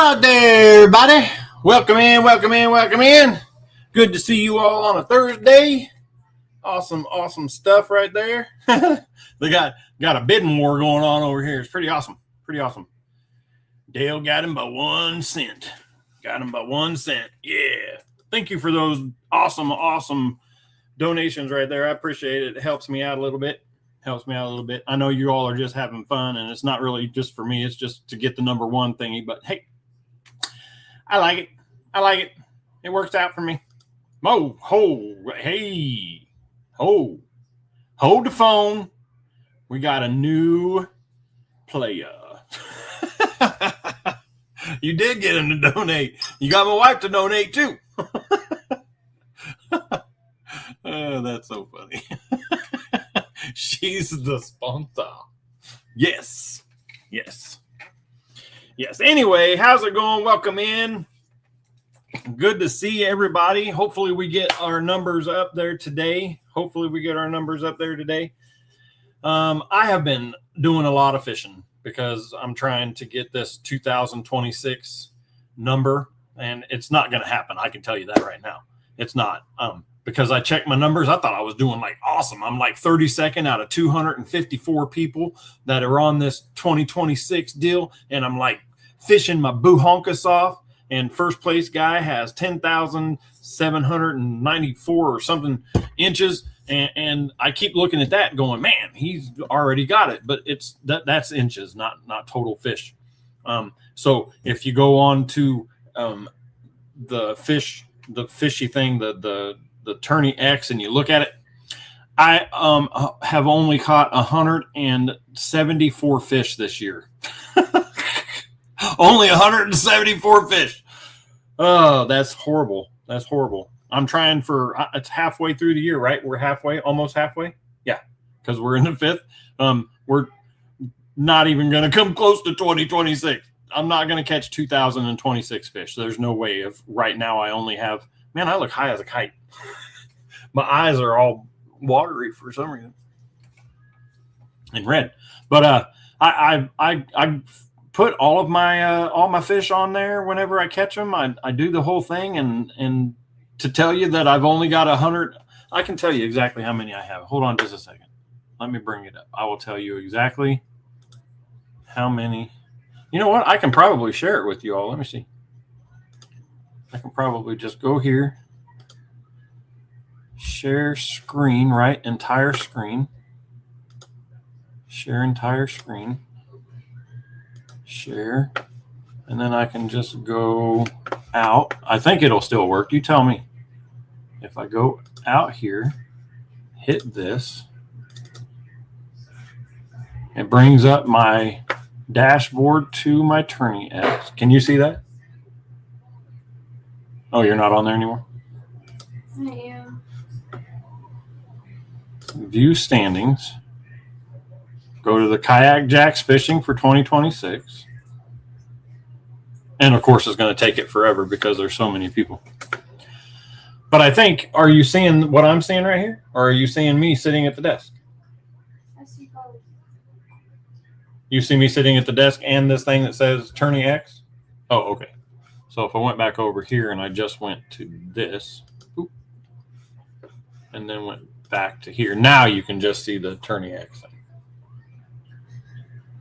Out there, everybody. Welcome in, welcome in, welcome in. Good to see you all on a Thursday. Awesome stuff right there. They got a bidding war going on over here. It's pretty awesome. Dale got him by 1 cent. Got him by 1 cent. Yeah. Thank you for those awesome donations right there. I appreciate it. It helps me out a little bit. I know you all are just having fun, and it's not really just for me. It's just to get the number one thingy. But hey, I like it. It works out for me. Hold the phone. We got a new player. You did get him to donate. You got my wife to donate too. Oh, that's so funny. She's the sponsor. Yes. Anyway, how's it going? Welcome in. Good to see everybody. Hopefully we get our numbers up there today. I have been doing a lot of fishing because I'm trying to get this 2026 number, and it's not going to happen. I can tell you that right now. It's not. Because I checked my numbers, I thought I was doing like awesome. I'm like 32nd out of 254 people that are on this 2026 deal, and I'm like fishing my boo-honkus off. And first place guy has 10,794 or something inches, and I keep looking at that, going, man, he's already got it. But it's that's inches, not total fish. So if you go on to the fishy thing, the Tourney X, and you look at it, I have only caught 174 fish this year. Only 174 fish. Oh, that's horrible. I'm trying for, it's halfway through the year, right? We're almost halfway. Yeah, because we're in the 5th. We're not even going to come close to 2026. I'm not going to catch 2026 fish. There's no way. If right now I only have, man, I look high as a kite. My eyes are all watery for some reason and red. But I put all of my fish on there whenever I catch them. I do the whole thing, and to tell you that I've only got 100, I can tell you exactly how many I have. Hold on just a second. Let me bring it up. I will tell you exactly how many. You know what? I can probably share it with you all. Let me see. I can probably just go here. Share screen, right? Entire screen. Share entire screen. Share. And then I can just go out. I think it'll still work. You tell me. If I go out here, hit this, it brings up my dashboard to my Tourney X. Can you see that? Oh, you're not on there anymore? I am. View standings. Go to the Kayak Jacks fishing for 2026. And of course, it's going to take it forever because there's so many people. But I think, are you seeing what I'm seeing right here? Or are you seeing me sitting at the desk? I see both. You see me sitting at the desk and this thing that says Tourney X? Oh, okay. So if I went back over here and I just went to this, and then went back to here, now you can just see the Tourney X thing.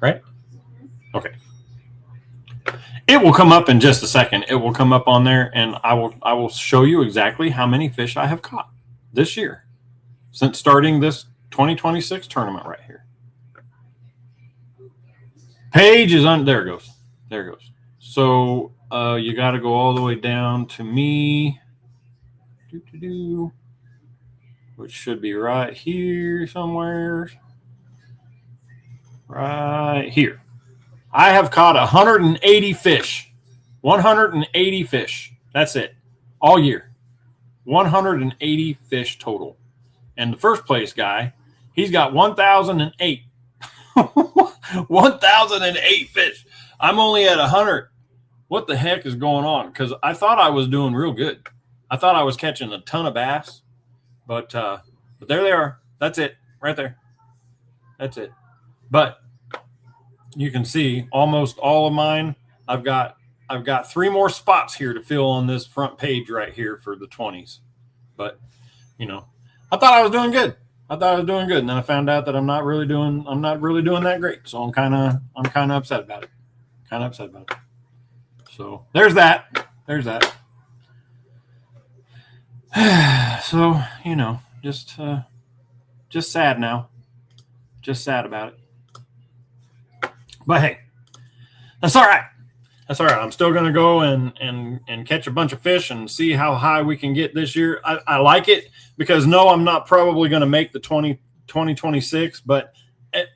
Right? Okay. It will come up in just a second. It will come up on there, and I will show you exactly how many fish I have caught this year since starting this 2026 tournament right here. Page is on. There it goes. So you got to go all the way down to me, which should be right here somewhere. Right here. I have caught 180 fish. 180 fish. That's it. All year. 180 fish total. And the first place guy, he's got 1,008. 1,008 fish. I'm only at 100. What the heck is going on? Because I thought I was doing real good. I thought I was catching a ton of bass. But there they are. That's it. Right there. That's it. But you can see almost all of mine, I've got I've got 3 more spots here to fill on this front page right here for the 20s. But, you know, I thought I was doing good. And then I found out that I'm not really doing that great. So I'm kind of upset about it. So there's that. So, you know, just sad now. Just sad about it. But hey, that's all right. I'm still going to go and catch a bunch of fish and see how high we can get this year. I like it because no, I'm not probably going to make the 2026, but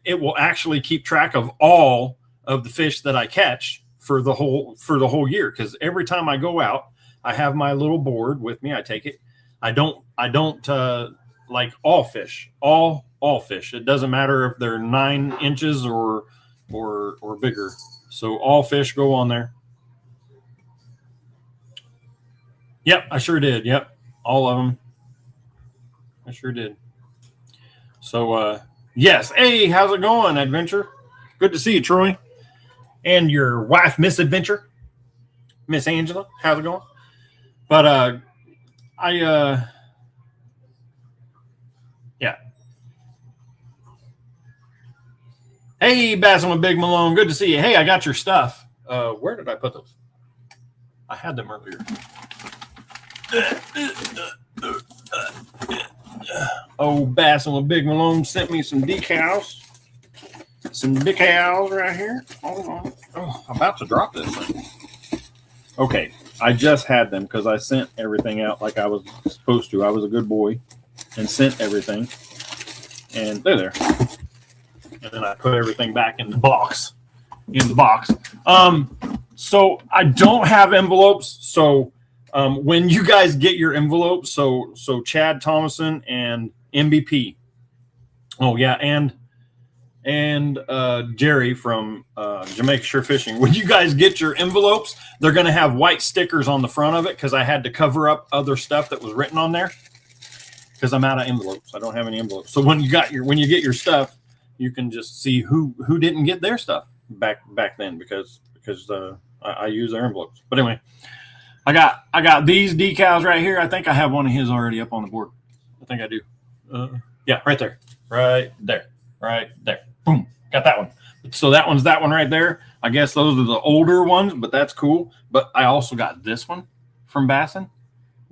it will actually keep track of all of the fish that I catch for the whole year. Because every time I go out, I have my little board with me. I take it. I don't like all fish. All fish. It doesn't matter if they're 9 inches or bigger. So all fish go on there. Yep, I sure did. Yep, all of them. I sure did. So yes. Hey, how's it going, Adventure? Good to see you, Troy. And your wife, Miss Adventure, Miss Angela. How's it going? But yeah. Hey, Basil and Big Malone. Good to see you. Hey, I got your stuff. Where did I put those? I had them earlier. Oh, Basil and Big Malone sent me some decals. Some decals right here. Hold on. Oh, I'm about to drop this thing. Okay, I just had them because I sent everything out like I was supposed to. I was a good boy and sent everything. And they're there. And then I put everything back in the box. So I don't have envelopes. So when you guys get your envelopes, so Chad Thomason and MVP. Oh yeah, and Jerry from Jamaica Shore Fishing. When you guys get your envelopes, they're going to have white stickers on the front of it because I had to cover up other stuff that was written on there because I'm out of envelopes. I don't have any envelopes. So when you get your stuff, you can just see who didn't get their stuff back then because I use their envelopes. But anyway, I got these decals right here. I think I have one of his already up on the board. I think I do. Yeah, right there. Boom. Got that one. So that one right there. I guess those are the older ones, but that's cool. But I also got this one from Bassin.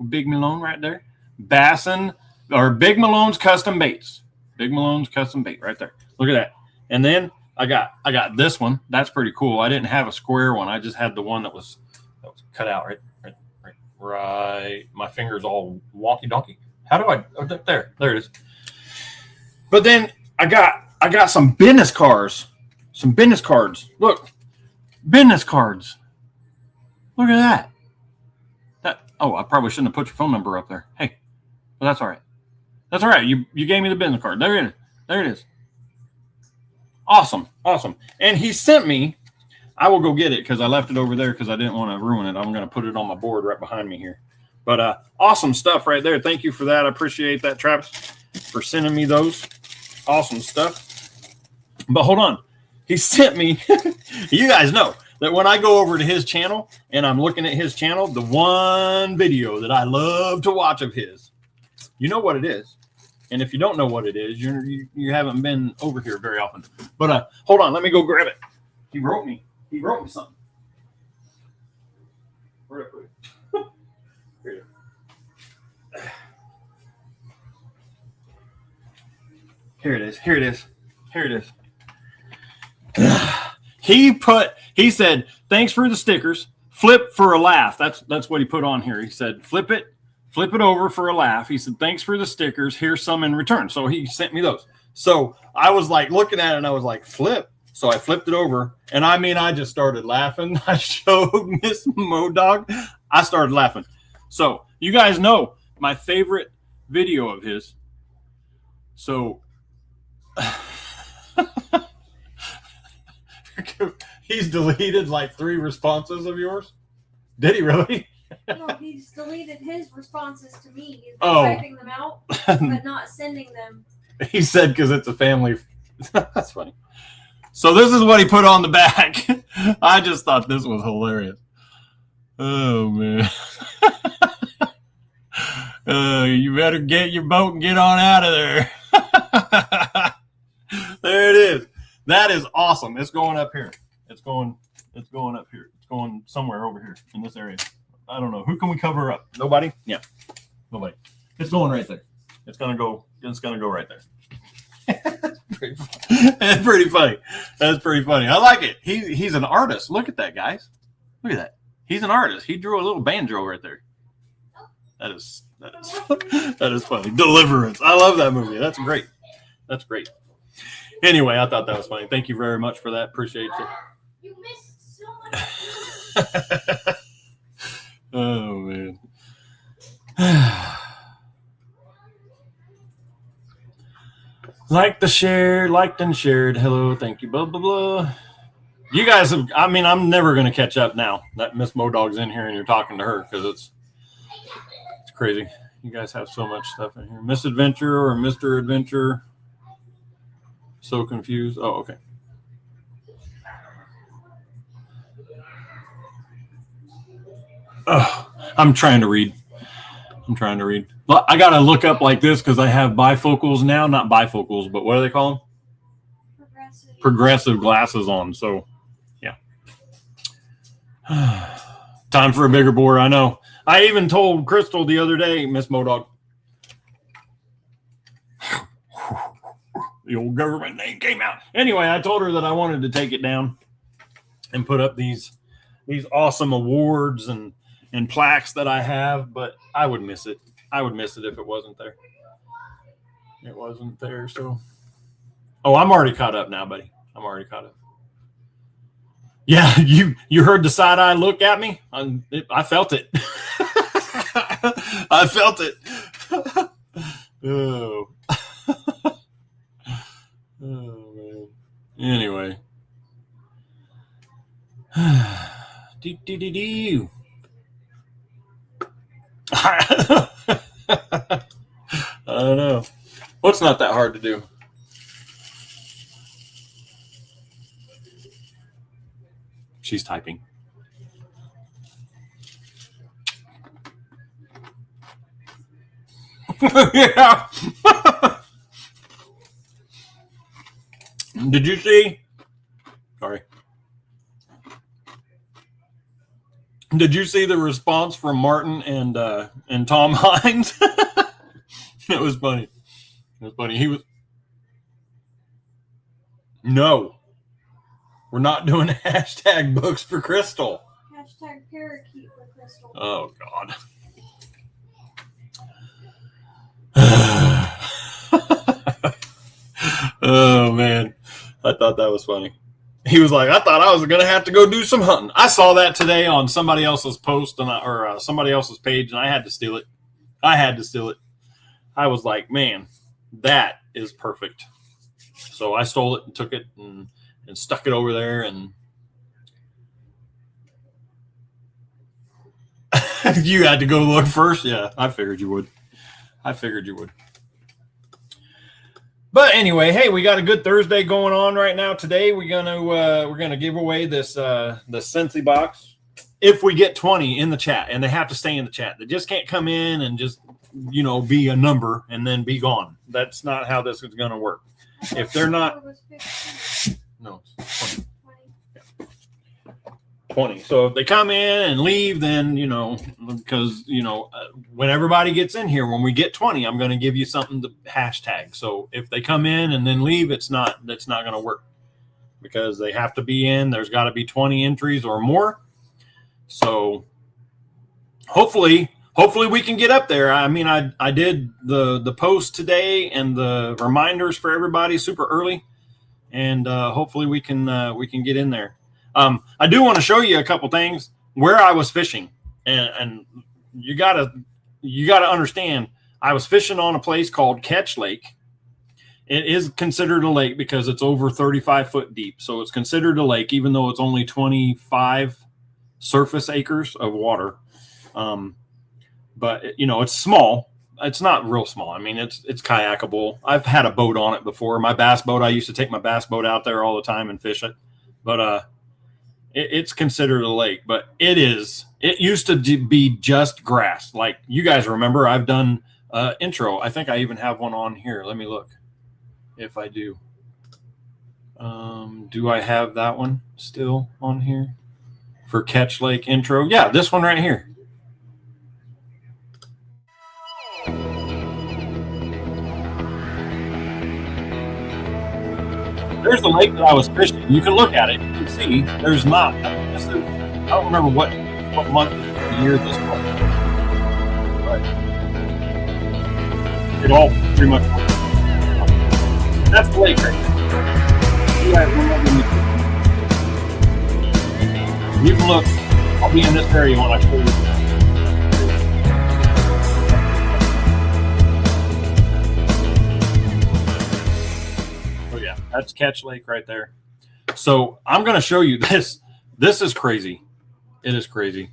Big Malone right there. Bassin or Big Malone's Custom Baits. Big Malone's Custom Bait right there. Look at that. And then I got this one. That's pretty cool. I didn't have a square one. I just had the one that was cut out right. My finger's all wonky donkey. How do I? Oh, there it is. But then I got some business cards. Look, business cards. Look at that. I probably shouldn't have put your phone number up there. Hey, well, that's all right. That's all right. You gave me the business card. There it is. Awesome. And he sent me. I will go get it because I left it over there because I didn't want to ruin it. I'm going to put it on my board right behind me here. But awesome stuff right there. Thank you for that. I appreciate that, Travis, for sending me those. Awesome stuff. But hold on. He sent me. You guys know that when I go over to his channel and I'm looking at his channel, the one video that I love to watch of his, you know what it is. And if you don't know what it is, you haven't been over here very often. But hold on. Let me go grab it. He wrote me something. Where did I put it? Here it is. He said, thanks for the stickers. Flip for a laugh. That's what he put on here. He said, flip it over for a laugh. He said, thanks for the stickers. Here's some in return. So he sent me those. So I was like looking at it and I was like, flip. So I flipped it over. And I just started laughing. I showed Miss Modog. I started laughing. So you guys know my favorite video of his. So he's deleted like 3 responses of yours. Did he really? No, he's deleted his responses to me. He's been typing them out, but not sending them. He said because it's a family. That's funny. So this is what he put on the back. I just thought this was hilarious. Oh, man. You better get your boat and get on out of there. There it is. That is awesome. It's going up here. It's going up here. It's going somewhere over here in this area. I don't know. Who can we cover up? Nobody? Yeah. Nobody. It's going right there. It's gonna go right there. That's pretty funny. That's pretty funny. I like it. He's an artist. Look at that, guys. Look at that. He's an artist. He drew a little banjo right there. That is funny. Deliverance. I love that movie. That's great. That's great. Anyway, I thought that was funny. Thank you very much for that. Appreciate you. You missed so much. Oh, man. Liked and shared. Hello, thank you, blah, blah, blah. You guys have, I mean, I'm never going to catch up now that Miss Modog's in here and you're talking to her because it's crazy. You guys have so much stuff in here. Miss Adventure or Mr. Adventure. So confused. Oh, okay. Oh, I'm trying to read. Well, I got to look up like this because I have bifocals now. Not bifocals, but what do they call them? Progressive glasses on. So, yeah. Time for a bigger board. I know. I even told Crystal the other day, Miss Modog. The old government name came out. Anyway, I told her that I wanted to take it down and put up these awesome awards and plaques that I have, but I would miss it. I would miss it if it wasn't there. It wasn't there, so. Oh, I'm already caught up now, buddy. I'm already caught up. Yeah, you heard the side eye look at me? I felt it. I felt it. Oh. Oh, man. Anyway. Do. I don't know. What's not that hard to do? She's typing. Yeah. Did you see? Sorry. Did you see the response from Martin and Tom Hines? It was funny. It was funny. He was. No. We're not doing hashtag books for Crystal. Hashtag parakeet for Crystal. Oh, God. Oh, man. I thought that was funny. He was like, I thought I was going to have to go do some hunting. I saw that today on somebody else's post or somebody else's page, and I had to steal it. I was like, man, that is perfect. So I stole it and took it and stuck it over there. And you had to go look first? Yeah, I figured you would. But anyway, hey, we got a good Thursday going on right now. Today we're gonna give away this the SCENTSY box if we get 20 in the chat, and they have to stay in the chat. They just can't come in and just be a number and then be gone. That's not how this is gonna work. If they're not, no, it's 20. 20. So if they come in and leave, then because when everybody gets in here, when we get 20, I'm going to give you something to hashtag. So if they come in and then leave, that's not going to work because they have to be in. There's got to be 20 entries or more. So hopefully we can get up there. I mean, I did the post today and the reminders for everybody super early, and hopefully we can get in there. I do want to show you a couple things where I was fishing, and you gotta understand. I was fishing on a place called Catch Lake. It is considered a lake because it's over 35 foot deep, so it's considered a lake, even though it's only 25 surface acres of water. But it's small. It's not real small. I mean, it's kayakable. I've had a boat on it before. My bass boat. I used to take my bass boat out there all the time and fish it, but it's considered a lake, but it is It used to be just grass. Like you guys remember, I've done intro. I think I even have one on here. Let me look if I do. Do I have that one still on here for Catch Lake intro? Yeah, this one right here. There's the lake that I was fishing. You can look at it. You can see there's not. I don't remember what month of the year this was. But it all pretty much works. That's the lake right there. You guys remember me. You can look. I'll be in this area when I show you. That's Catch Lake right there. So I'm going to show you this. This is crazy. It is crazy.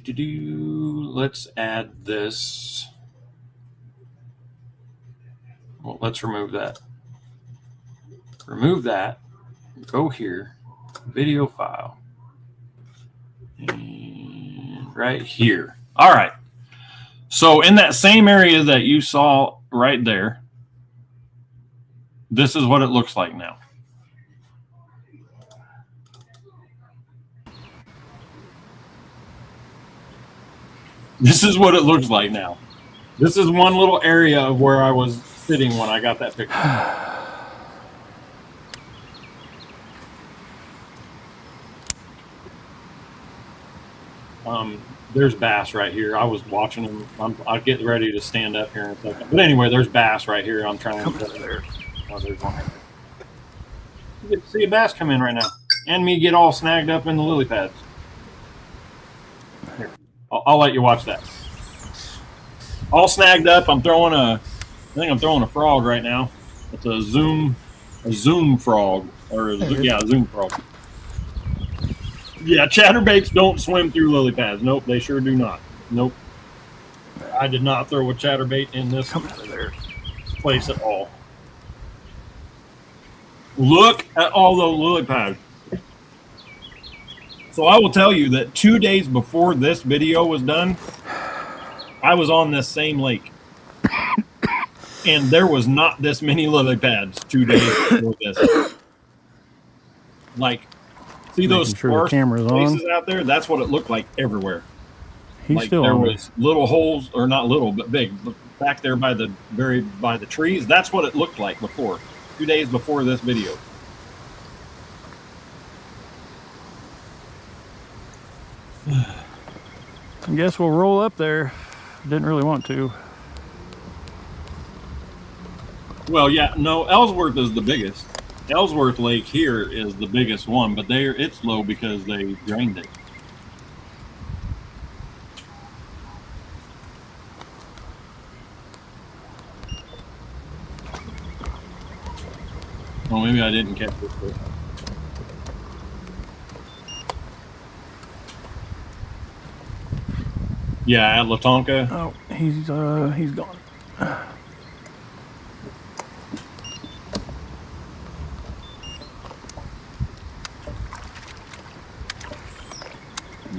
Let's add this. Well, let's remove that. Remove that. Go here. Video file. And right here. All right. So in that same area that you saw right there, this is what it looks like now. This is what it looks like now. This is one little area of where I was sitting when I got that picture. There's bass right here. I was watching them. I'll get ready to stand up here in a second. But anyway, there's bass right here. I'm trying to get there. Oh, there's one right there. You get to see a bass come in right now. And me get all snagged up in the lily pads. Here. I'll let you watch that. All snagged up. I think I'm throwing a frog right now. It's a zoom frog. Or yeah, a zoom frog. Yeah, chatterbaits don't swim through lily pads. Nope, they sure do not. Nope. I did not throw a chatterbait in this place at all. Look at all those lily pads. So I will tell you that 2 days before this video was done, I was on this same lake. And there was not this many lily pads 2 days before this. Like, see those sparse places out there? That's what it looked like everywhere. Like there was little holes, or not little, but big, back there by the trees. That's what it looked like before. 2 days before this video. I guess we'll roll up there. Didn't really want to. Well, yeah, no, Ellsworth is the biggest. Ellsworth Lake here is the biggest one, but it's low because they drained it. Well, maybe I didn't catch this fish. Yeah, at Latonka. Oh, he's gone.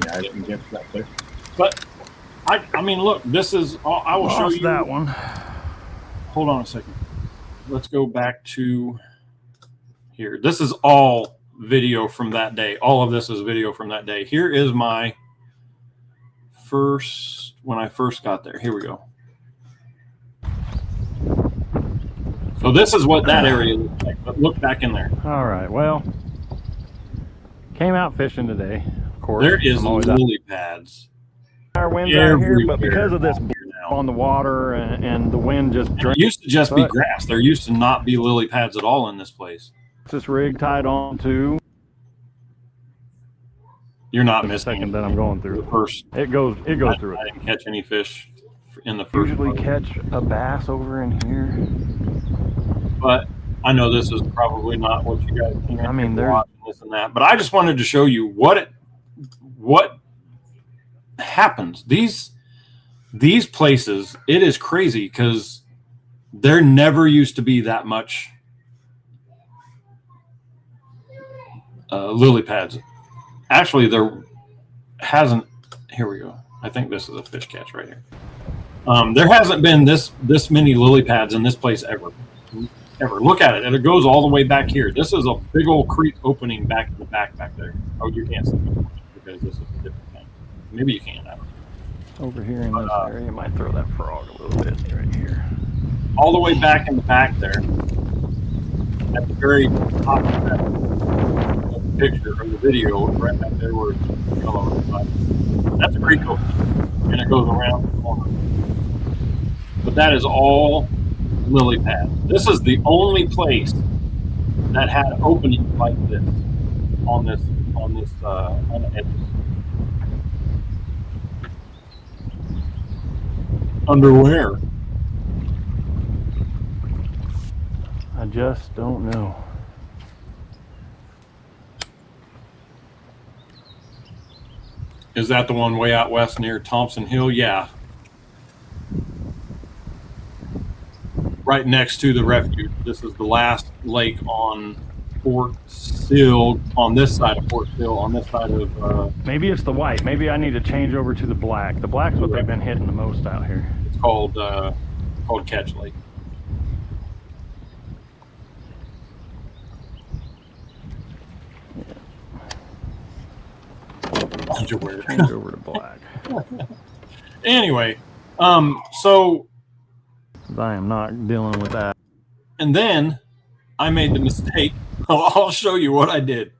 Yeah, I didn't get that there. But I mean, look, this is. I will show you that one. Hold on a second. Let's go back to here. This is all video from that day. All of this is video from that day. Here is my when I first got there. Here we go. So this is what that area looks like. But look back in there. All right. Well, came out fishing today. Of course. There is lily pads. Our winds out here, but because of this on the water and the wind just. It used to just be grass. There used to not be lily pads at all in this place. This rig tied on to. You're not missing. Second that I'm going through. The first. It goes through it. I didn't catch any fish in the first. Usually catch a bass over in here. But I know this is probably not what you guys think. I mean, there's this and that. But I just wanted to show you what happens. These places, it is crazy because there never used to be that much. lily pads. Actually, there hasn't. Here we go. I think this is a fish catch right here. There hasn't been this many lily pads in this place ever. Look at it, and it goes all the way back here. This is a big old creek opening back in the back there. Oh, you can't see it because this is a different thing. Maybe you can. I don't know. Over here in this area, might throw that frog a little bit right here. All the way back in the back there, at the very top of that picture or the video, right back there where it's yellow. That's a creek opening, and it goes around the corner. But that is all lily pads. This is the only place that had openings like this on the edges. Underwear. I just don't know. Is that the one way out west near Thompson Hill? Yeah. Right next to the refuge. This is the last lake on Fort Sill, on this side of Fort Sill, on this side of... maybe it's the white. Maybe I need to change over to the black. The black's what they've been hitting the most out here. It's called Catch Lake. Change over to black. Anyway, so... I am not dealing with that. And then I made the mistake. I'll show you what I did.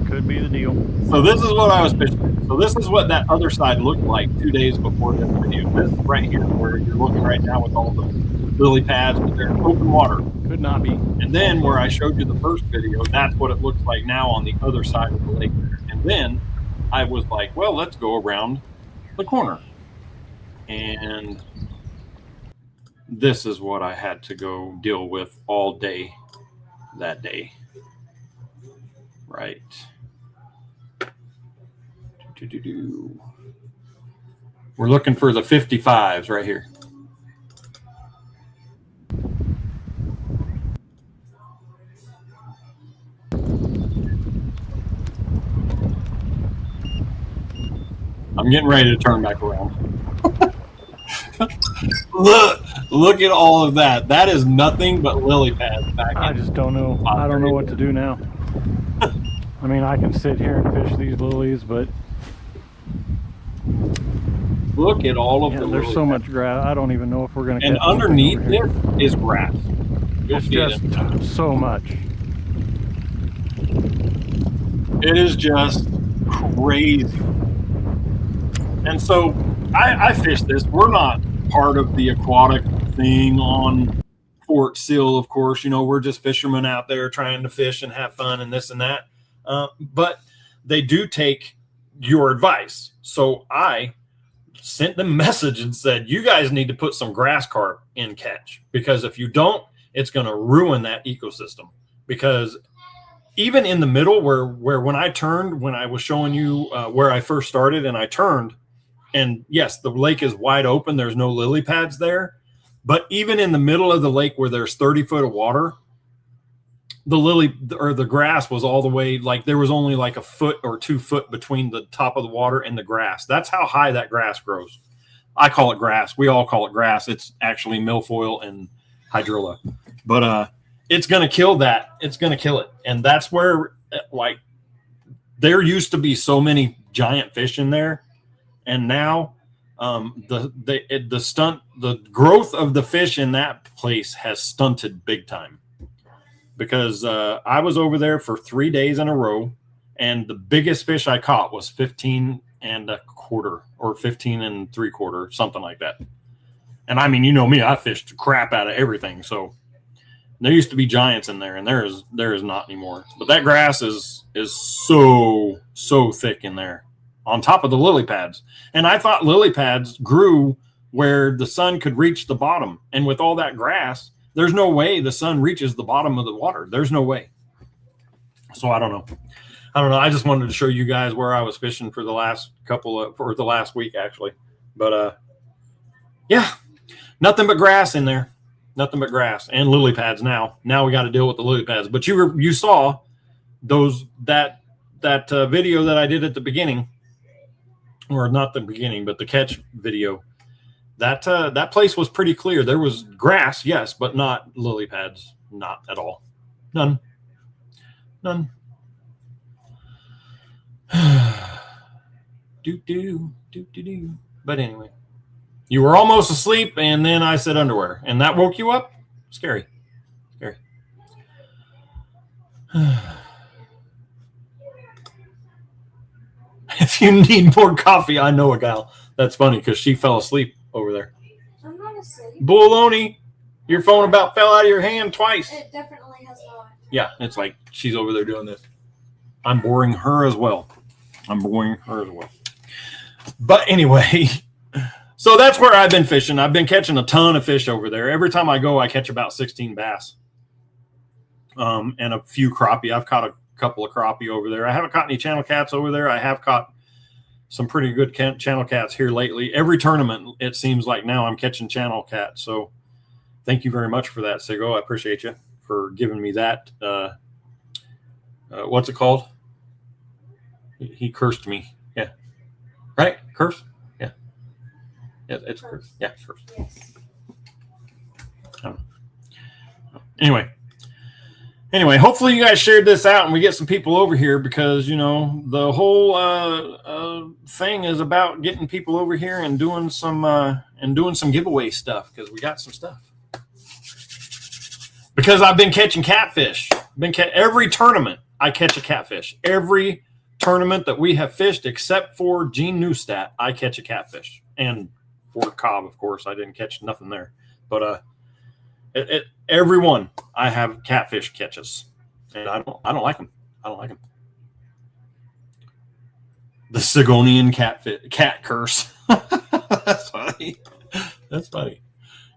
Could be the deal. So this is what I was fishing. So this is what that other side looked like 2 days before this video. This is right here where you're looking right now with all the lily pads, but they're open water. Could not be. And then where I showed you the first video, that's what it looks like now on the other side of the lake there. And then I was like, well, let's go around the corner. And this is what I had to go deal with all day that day. Right. We're looking for the 55s right here. I'm getting ready to turn back around. Look at all of that. That is nothing but lily pads back. I just don't know. I don't know what to do now. I mean, I can sit here and fish these lilies, but look at all of the there's so much grass. I don't even know if we're going to and underneath this is grass. It's just so much. It is just crazy. And so I fish this. We're not part of the aquatic thing on Fort Sill, of course. You know, we're just fishermen out there trying to fish and have fun and this and that. But they do take your advice. So I sent them a message and said, you guys need to put some grass carp in catch, because if you don't, it's going to ruin that ecosystem. Because even in the middle where when I turned, when I was showing you where I first started and I turned, and yes, the lake is wide open. There's no lily pads there. But even in the middle of the lake where there's 30 foot of water, the lily or the grass was all the way, like there was only like a foot or 2 foot between the top of the water and the grass. That's how high that grass grows. I call it grass. We all call it grass. It's actually milfoil and hydrilla. But it's going to kill that. It's going to kill it. And that's where, like, there used to be so many giant fish in there. And now the growth of the fish in that place has stunted big time, because I was over there for 3 days in a row, and the biggest fish I caught was 15 and a quarter or 15 and 3/4, something like that. And I mean, you know me, I fished the crap out of everything. So there used to be giants in there, and there is not anymore. But that grass is so thick in there, on top of the lily pads. And I thought lily pads grew where the sun could reach the bottom. And with all that grass, there's no way the sun reaches the bottom of the water. There's no way. So I don't know. I just wanted to show you guys where I was fishing for the last week, actually. But yeah, nothing but grass in there. Nothing but grass and lily pads now. Now we got to deal with the lily pads. But you saw that that video that I did at the beginning, or not the beginning, but the catch video, that place was pretty clear. There was grass, yes, but not lily pads, not at all. None. do. But anyway, you were almost asleep, and then I said underwear, and that woke you up. Scary. If you need more coffee, I know a gal. That's funny because she fell asleep over there. I'm not asleep. Baloney. Your phone about fell out of your hand twice. It definitely has not. Yeah, it's like she's over there doing this. I'm boring her as well. But anyway, so that's where I've been fishing. I've been catching a ton of fish over there. Every time I go, I catch about 16 bass. And a few crappie. I've caught a couple of crappie over there. I haven't caught any channel cats over there. I have caught some pretty good channel cats here lately. Every tournament, it seems like now I'm catching channel cats. So thank you very much for that, Sigo. I appreciate you for giving me that. What's it called? He cursed me. Yeah. Right? Curse? Yeah. Yeah, it's curse. Yeah, it's curse. Yes. Anyway, hopefully you guys shared this out and we get some people over here because, you know, the whole thing is about getting people over here and doing some giveaway stuff because we got some stuff. Because I've been catching catfish. Every tournament I catch a catfish. Every tournament that we have fished except for Gene Neustadt, I catch a catfish. And Fort Cobb, of course, I didn't catch nothing there. But every one I have catfish catches, and I don't like them. The Sigonian cat curse. That's funny.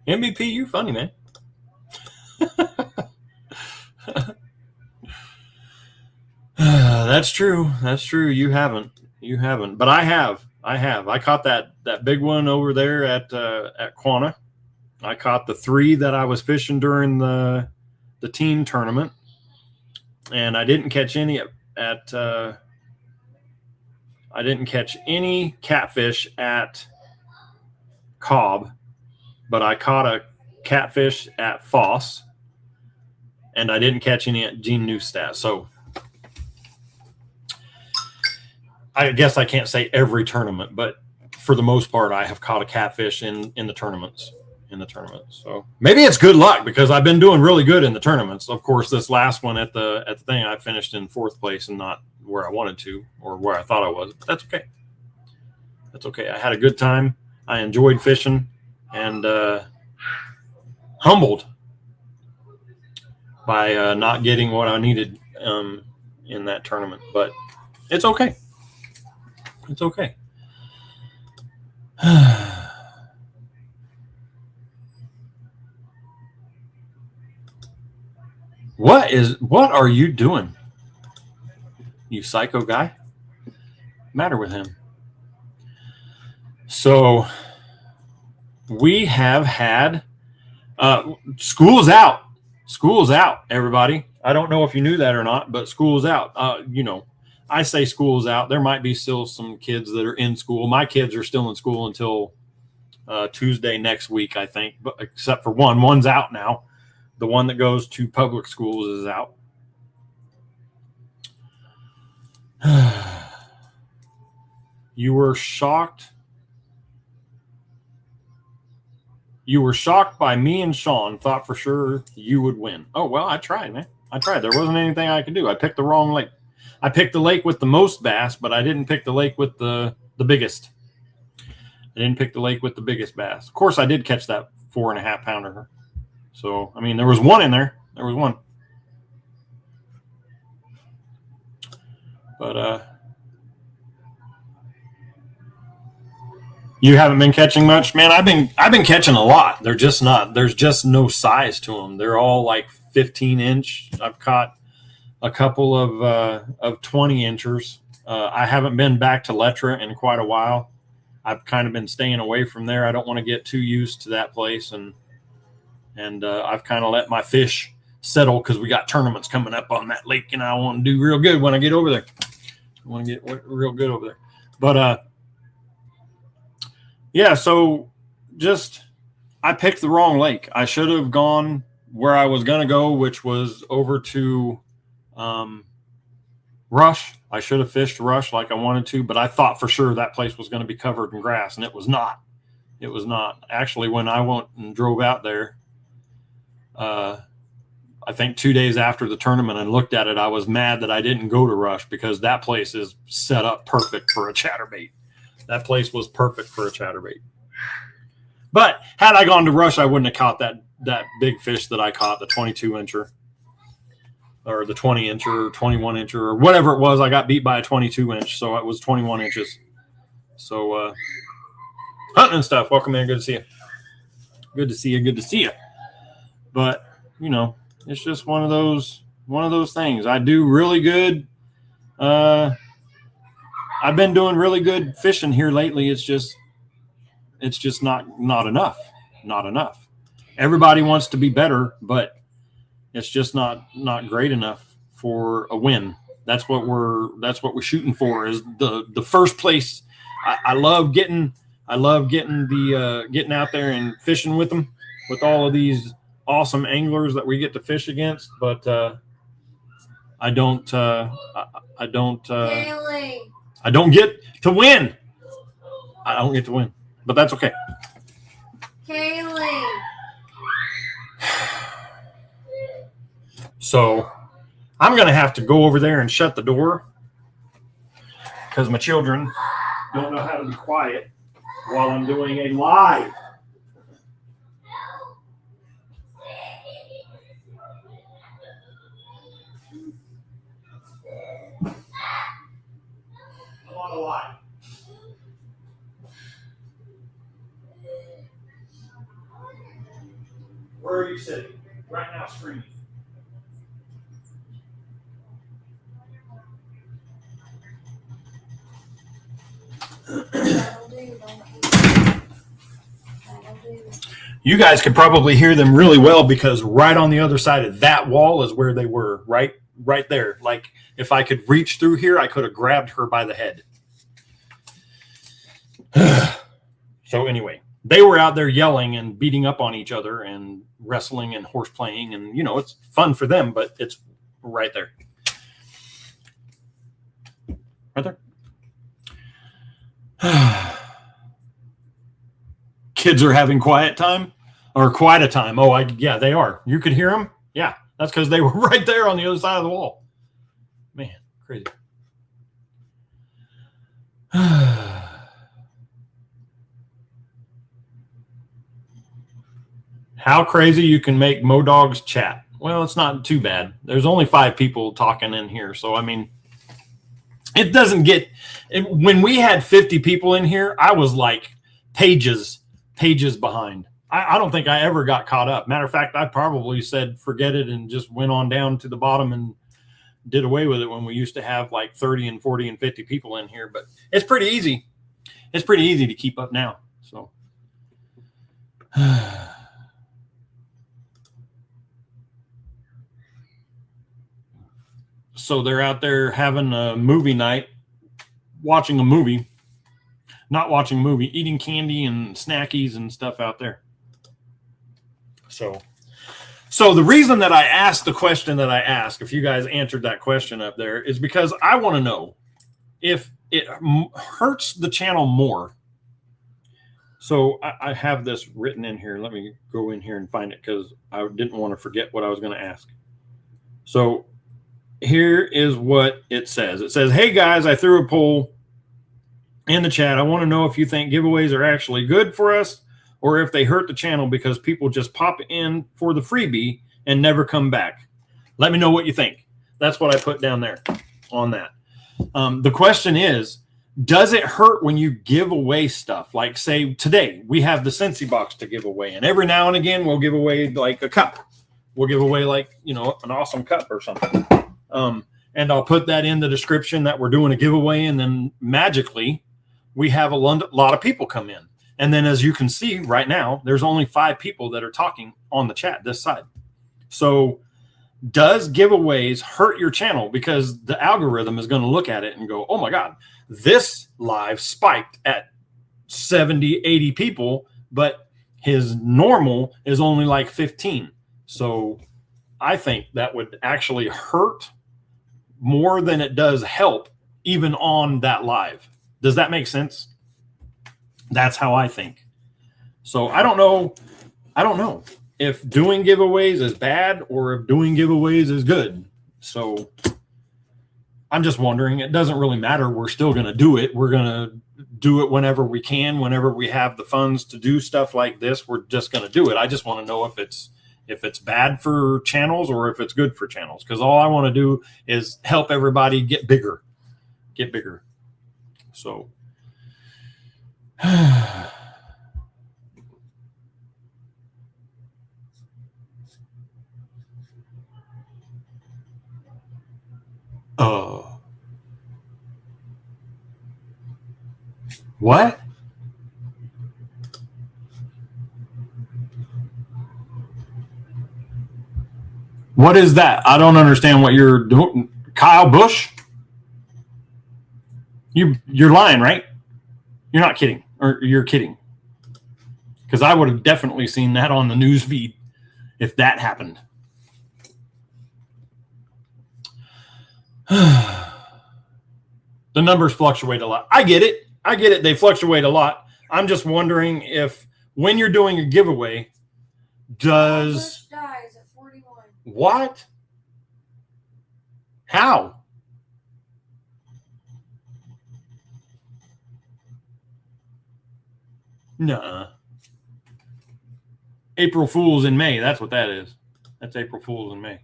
MVP, you funny, man. That's true. You haven't, but I have. I caught that big one over there at Quanah. I caught the 3 that I was fishing during the team tournament, and I didn't catch any I didn't catch any catfish at Cobb, but I caught a catfish at Foss, and I didn't catch any at Gene Neustadt. So I guess I can't say every tournament, but for the most part, I have caught a catfish in the tournaments. So maybe it's good luck because I've been doing really good in the tournaments. Of course, this last one at the thing, I finished in 4th place and not where I wanted to or where I thought I was. But that's okay. I had a good time. I enjoyed fishing and humbled by not getting what I needed in that tournament. But it's okay. What are you doing, you psycho guy? Matter with him? So we have had school's out. School's out, everybody. I don't know if you knew that or not, but school's out. You know, I say school's out. There might be still some kids that are in school. My kids are still in school until Tuesday next week, I think, but except for one. One's out now. The one that goes to public schools is out. You were shocked. You were shocked by me and Sean. Thought for sure you would win. Oh, well, I tried, man. I tried. There wasn't anything I could do. I picked the wrong lake. I picked the lake with the most bass, but I didn't pick the lake with the biggest. I didn't pick the lake with the biggest bass. Of course, I did catch that 4.5 pounder. So, I mean, there was one in there. There was one. But you haven't been catching much, man. I've been catching a lot. They're just not. There's just no size to them. They're all like 15-inch. I've caught a couple of 20-inchers. I haven't been back to Lettra in quite a while. I've kind of been staying away from there. I don't want to get too used to that place, and I've kind of let my fish settle because we got tournaments coming up on that lake, and I want to do real good when I get over there. want to get real good over there. But yeah, so just I picked the wrong lake. I should have gone where I was going to go, which was over to Rush. I should have fished Rush like I wanted to, but I thought for sure that place was going to be covered in grass, and it was not. It was not. Actually, when I went and drove out there, I think 2 days after the tournament and looked at it, I was mad that I didn't go to Rush because that place is set up perfect for a chatterbait. That place was perfect for a chatterbait. But had I gone to Rush, I wouldn't have caught that big fish that I caught, the 22-incher or the 20-incher or 21-incher or whatever it was. I got beat by a 22-inch, so it was 21 inches. So hunting and stuff. Welcome in. Good to see you. Good to see you. Good to see you. But, you know, it's just one of those things. I do really good. I've been doing really good fishing here lately. It's just not enough. Not enough. Everybody wants to be better, but it's just not great enough for a win. That's what we're shooting for, is the first place. I love getting getting out there and fishing with them, with all of these awesome anglers that we get to fish against, but I don't get to win. I don't get to win, but that's okay. Kaylee. So I'm going to have to go over there and shut the door because my children don't know how to be quiet while I'm doing a live. I'm on a live. Where are you sitting? Right now, screaming. You guys could probably hear them really well because right on the other side of that wall is where they were, right there. Like if I could reach through here, I could have grabbed her by the head. So anyway, they were out there yelling and beating up on each other and wrestling and horse playing, and you know, it's fun for them, but it's right there. Right there. Kids are having quiet time or quite a time. Oh, yeah, they are. You could hear them. Yeah, that's because they were right there on the other side of the wall. Man, crazy. How crazy you can make Modogs chat. Well, it's not too bad. There's only 5 people talking in here. So, I mean, it doesn't get – when we had 50 people in here, I was like pages behind. I don't think I ever got caught up. Matter of fact, I probably said forget it and just went on down to the bottom and did away with it when we used to have like 30 and 40 and 50 people in here. But it's pretty easy. It's pretty easy to keep up now. So so they're out there having a movie night, watching a movie, not watching a movie, eating candy and snackies and stuff out there. So the reason that I asked the question that I asked, if you guys answered that question up there, is because I want to know if it hurts the channel more. So I have this written in here. Let me go in here and find it because I didn't want to forget what I was going to ask. So here is what it says. It says, hey guys, I threw a poll in the chat. I want to know if you think giveaways are actually good for us or if they hurt the channel because people just pop in for the freebie and never come back. Let me know what you think. That's what I put down there on that. The question is, does it hurt when you give away stuff? Like, say, today we have the SCENTSY box to give away, and every now and again we'll give away like a cup. We'll give away like, you know, an awesome cup or something. And I'll put that in the description that we're doing a giveaway, and then magically we have a lot of people come in. And then as you can see right now, there's only 5 people that are talking on the chat this side. So does giveaways hurt your channel? Because the algorithm is going to look at it and go, oh my God, this live spiked at 70, 80 people, but his normal is only like 15. So I think that would actually hurt more than it does help, even on that live. Does that make sense? That's how I think. So I don't know if doing giveaways is bad or if doing giveaways is good. So I'm just wondering. It doesn't really matter. We're still going to do it. We're going to do it whenever we can, whenever we have the funds to do stuff like this. We're just going to do it. I just want to know if it's bad for channels or if it's good for channels, because all I want to do is help everybody get bigger. So what? What is that? I don't understand what you're doing. Kyle Busch? You're lying, right? You're not kidding, or you're kidding. Because I would have definitely seen that on the news feed if that happened. The numbers fluctuate a lot. I get it. They fluctuate a lot. I'm just wondering if when you're doing a giveaway, does... dies at 41. What? How? Nuh-uh. April Fool's in May. That's what that is. That's April Fool's in May.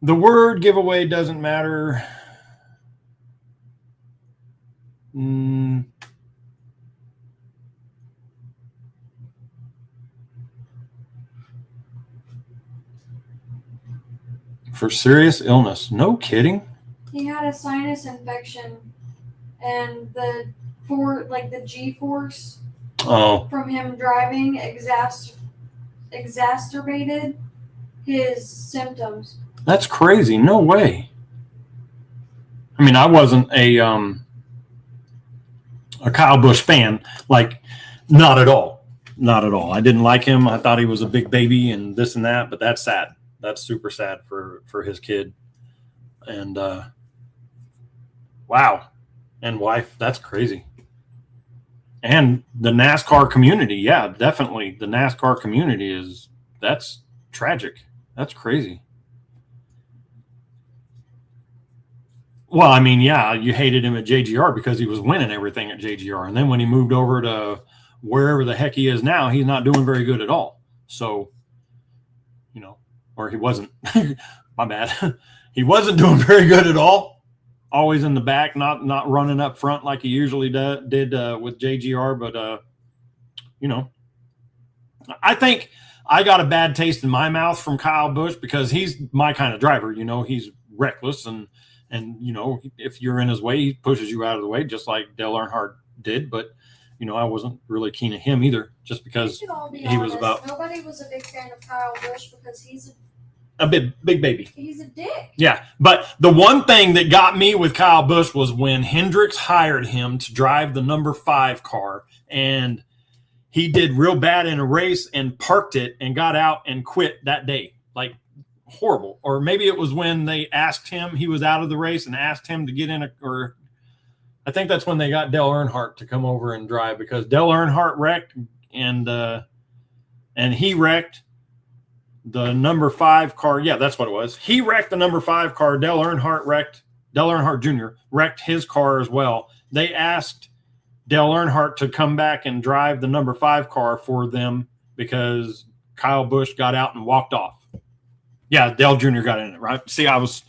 The word giveaway doesn't matter. For serious illness. No kidding. He had a sinus infection, and the G-force from him driving exacerbated his symptoms. That's crazy. No way. I mean, I wasn't a Kyle Busch fan. Like, not at all. Not at all. I didn't like him. I thought he was a big baby and this and that, but that's sad. That's super sad for his kid. And wow. And wife, that's crazy. And the NASCAR community, yeah, definitely. The NASCAR community that's tragic. That's crazy. Well, I mean, yeah, you hated him at JGR because he was winning everything at JGR. And then when he moved over to wherever the heck he is now, he's not doing very good at all. So, or he wasn't. My bad. He wasn't doing very good at all. Always in the back, not running up front like he usually did with JGR. But, I think I got a bad taste in my mouth from Kyle Busch because he's my kind of driver. He's reckless and if you're in his way, he pushes you out of the way, just like Dale Earnhardt did. But, I wasn't really keen on him either, just because he was about. Nobody was a big fan of Kyle Busch because he's a big baby. He's a dick. Yeah. But the one thing that got me with Kyle Busch was when Hendricks hired him to drive the number 5 car, and he did real bad in a race and parked it and got out and quit that day. Like, horrible. Or maybe it was when they asked him, he was out of the race and asked him to get in or I think that's when they got Dale Earnhardt to come over and drive, because Dale Earnhardt wrecked and he wrecked the number 5 car. Yeah, that's what it was. He wrecked the number 5 car. Dale Earnhardt Jr. wrecked his car as well. They asked Dale Earnhardt to come back and drive the number 5 car for them because Kyle Busch got out and walked off. Yeah, Dale Jr. got in it, right? See, I was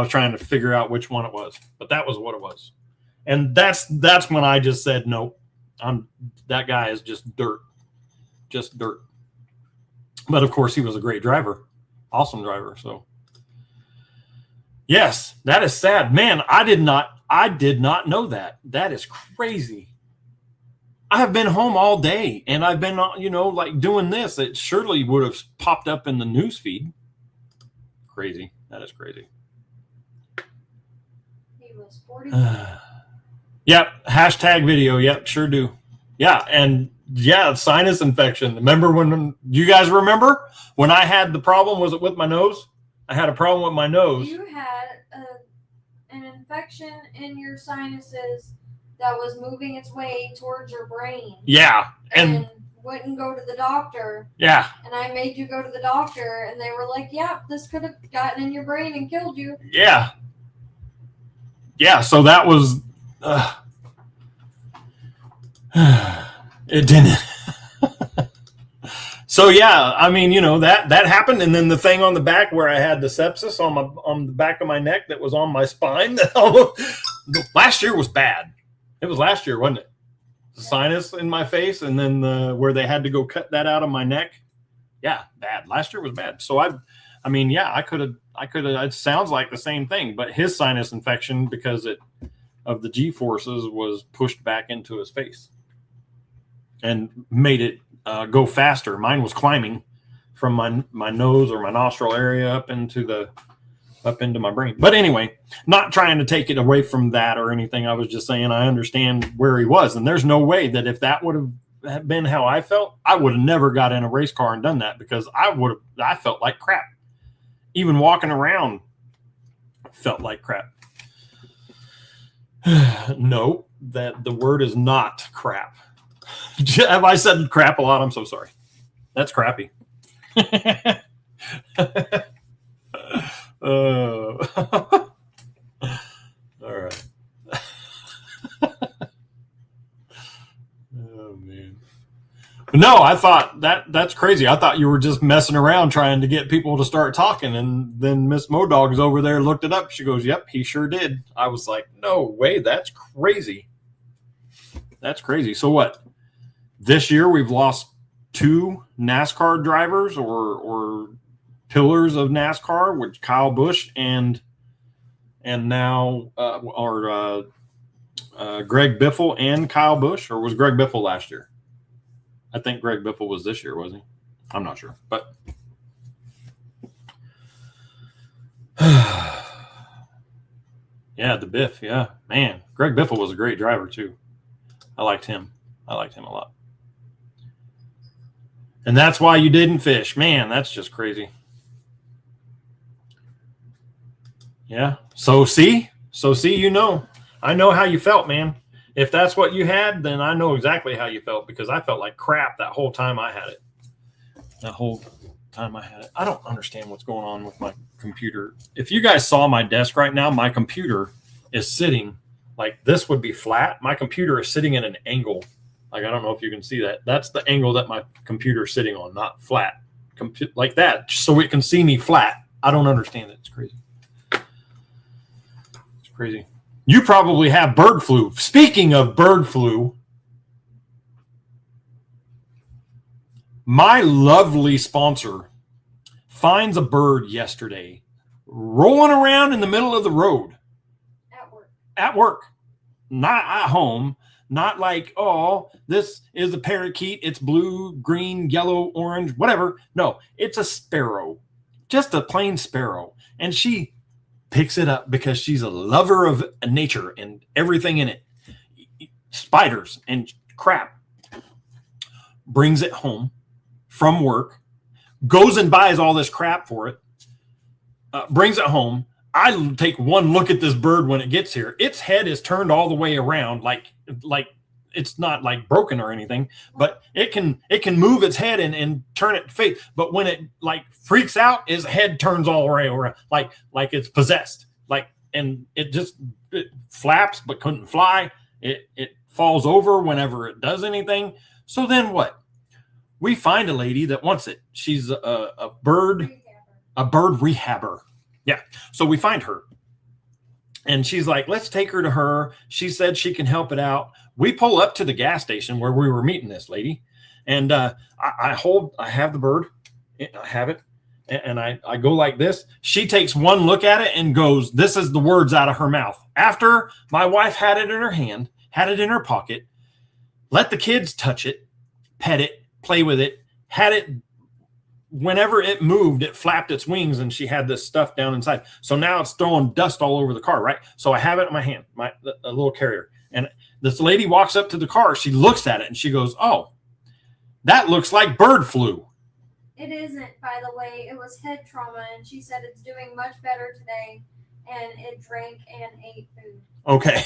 trying to figure out which one it was, but that was what it was. And that's when I just said, nope, that guy is just dirt. But of course, he was a great driver, awesome driver. So, yes, that is sad, man. I did not know that. That is crazy. I have been home all day, and I've been, like doing this. It surely would have popped up in the news feed. Crazy. That is crazy. He was 40. Yep. Hashtag video. Yep. Sure do. Yeah. And yeah, sinus infection. Remember when you guys remember when I had the problem? Was it with my nose? I had a problem with my nose. You had an infection in your sinuses that was moving its way towards your brain. Yeah. And wouldn't go to the doctor. Yeah. And I made you go to the doctor, and they were like, yeah, this could have gotten in your brain and killed you. Yeah. Yeah. So that was, it didn't. So yeah, I mean, that happened, and then the thing on the back where I had the sepsis on the back of my neck that was on my spine. Last year was bad. It was last year, wasn't it? The sinus in my face, and then where they had to go cut that out of my neck. Yeah, bad. Last year was bad. So I mean, yeah, I could have. It sounds like the same thing, but his sinus infection, because of the G forces, was pushed back into his face and made it go faster. Mine was climbing from my nose or my nostril area up into my brain. But anyway, not trying to take it away from that or anything. I was just saying I understand where he was, and there's no way that if that would have been how I felt, I would have never got in a race car and done that, because I felt like crap. Even walking around felt like crap. No, that the word is not crap. Have I said crap a lot? I'm so sorry. That's crappy. All right. Oh man. No, I thought that's crazy. I thought you were just messing around trying to get people to start talking, and then Miss Modog's over there looked it up. She goes, "Yep, he sure did." I was like, "No way, that's crazy." That's crazy. So what? This year we've lost 2 NASCAR drivers or pillars of NASCAR, with Kyle Busch and now Greg Biffle and Kyle Busch, or was Greg Biffle last year? I think Greg Biffle was this year, wasn't he? I'm not sure, but yeah, the Biff, yeah, man, Greg Biffle was a great driver too. I liked him a lot. And that's why you didn't fish. Man, that's just crazy. Yeah. So see, I know how you felt, man. If that's what you had, then I know exactly how you felt, because I felt like crap that whole time I had it. I don't understand what's going on with my computer. If you guys saw my desk right now, my computer is sitting like this would be flat. My computer is sitting at an angle. Like, I don't know if you can see that. That's the angle that my computer is sitting on, not flat. Like that, so it can see me flat. I don't understand it. It's crazy. It's crazy. You probably have bird flu. Speaking of bird flu, my lovely sponsor finds a bird yesterday rolling around in the middle of the road. At work. Not at home. Not like, oh, this is a parakeet. It's blue, green, yellow, orange, whatever. No, it's a sparrow. Just a plain sparrow. And she picks it up because she's a lover of nature and everything in it. Spiders and crap. Brings it home from work. Goes and buys all this crap for it. Brings it home. I take one look at this bird when it gets here. Its head is turned all the way around, like it's not like broken or anything, but it can move its head and turn it face. But when it like freaks out, its head turns all the way around, like it's possessed. And it flaps but couldn't fly. It falls over whenever it does anything. So then what? We find a lady that wants it. She's a bird rehabber. Yeah. So we find her. And she's like, let's take her to her. She said she can help it out. We pull up to the gas station where we were meeting this lady. And I have the bird. I have it. And I go like this. She takes one look at it and goes, this is the words out of her mouth. After my wife had it in her hand, had it in her pocket, let the kids touch it, pet it, play with it, had it. Whenever it moved, it flapped its wings, and she had this stuff down inside. So now it's throwing dust all over the car, right? So I have it in my hand, a little carrier. And this lady walks up to the car. She looks at it, and she goes, oh, that looks like bird flu. It isn't, by the way. It was head trauma, and she said it's doing much better today, and it drank and ate food. Okay.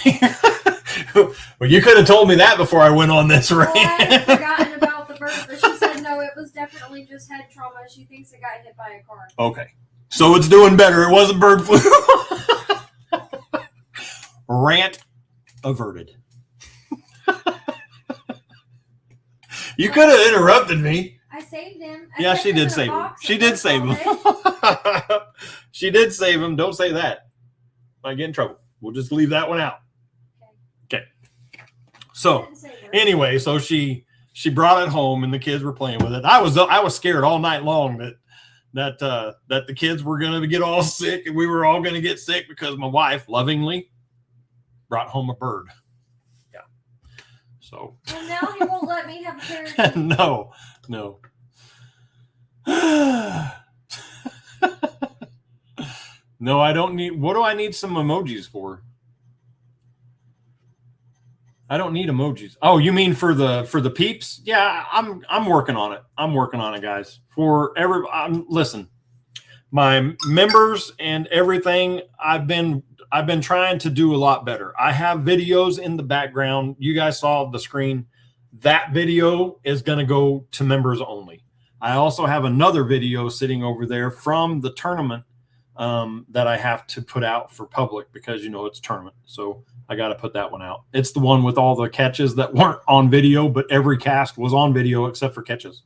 Well, you could have told me that before I went on this rant. Well, I had forgotten about the bird, but she said no, it was definitely just head trauma. She thinks it got hit by a car. Okay. So it's doing better. It wasn't bird flu. Rant averted. You could have interrupted me. I saved him. Yeah, she did save him. She did save him. She did save him. Don't say that. I get in trouble. We'll just leave that one out. Okay. So anyway, so she brought it home, and the kids were playing with it. I was scared all night long that the kids were going to get all sick, and we were all going to get sick because my wife lovingly brought home a bird. Yeah. So. And now he won't let me have a parrot. No. No, I don't need. What do I need some emojis for? I don't need emojis. Oh, you mean for the peeps? Yeah, I'm working on it. I'm working on it, guys. Listen, my members and everything. I've been trying to do a lot better. I have videos in the background. You guys saw the screen. That video is going to go to members only. I also have another video sitting over there from the tournament that I have to put out for public because, it's a tournament. So I got to put that one out. It's the one with all the catches that weren't on video, but every cast was on video except for catches.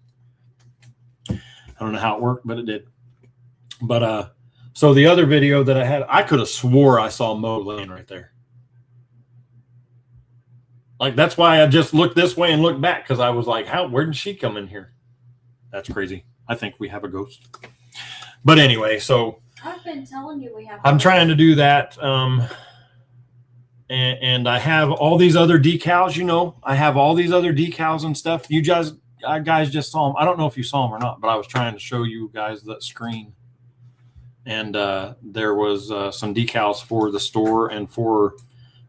I don't know how it worked, but it did. But so the other video that I had, I could have swore I saw Mo laying right there. Like, that's why I just looked this way and looked back, because I was like, where did she come in here? That's crazy. I think we have a ghost. But anyway, so I've been telling you we have. I'm trying to do that. And I have all these other decals, I have all these other decals and stuff. You guys just saw them. I don't know if you saw them or not, but I was trying to show you guys that screen. And there was some decals for the store and for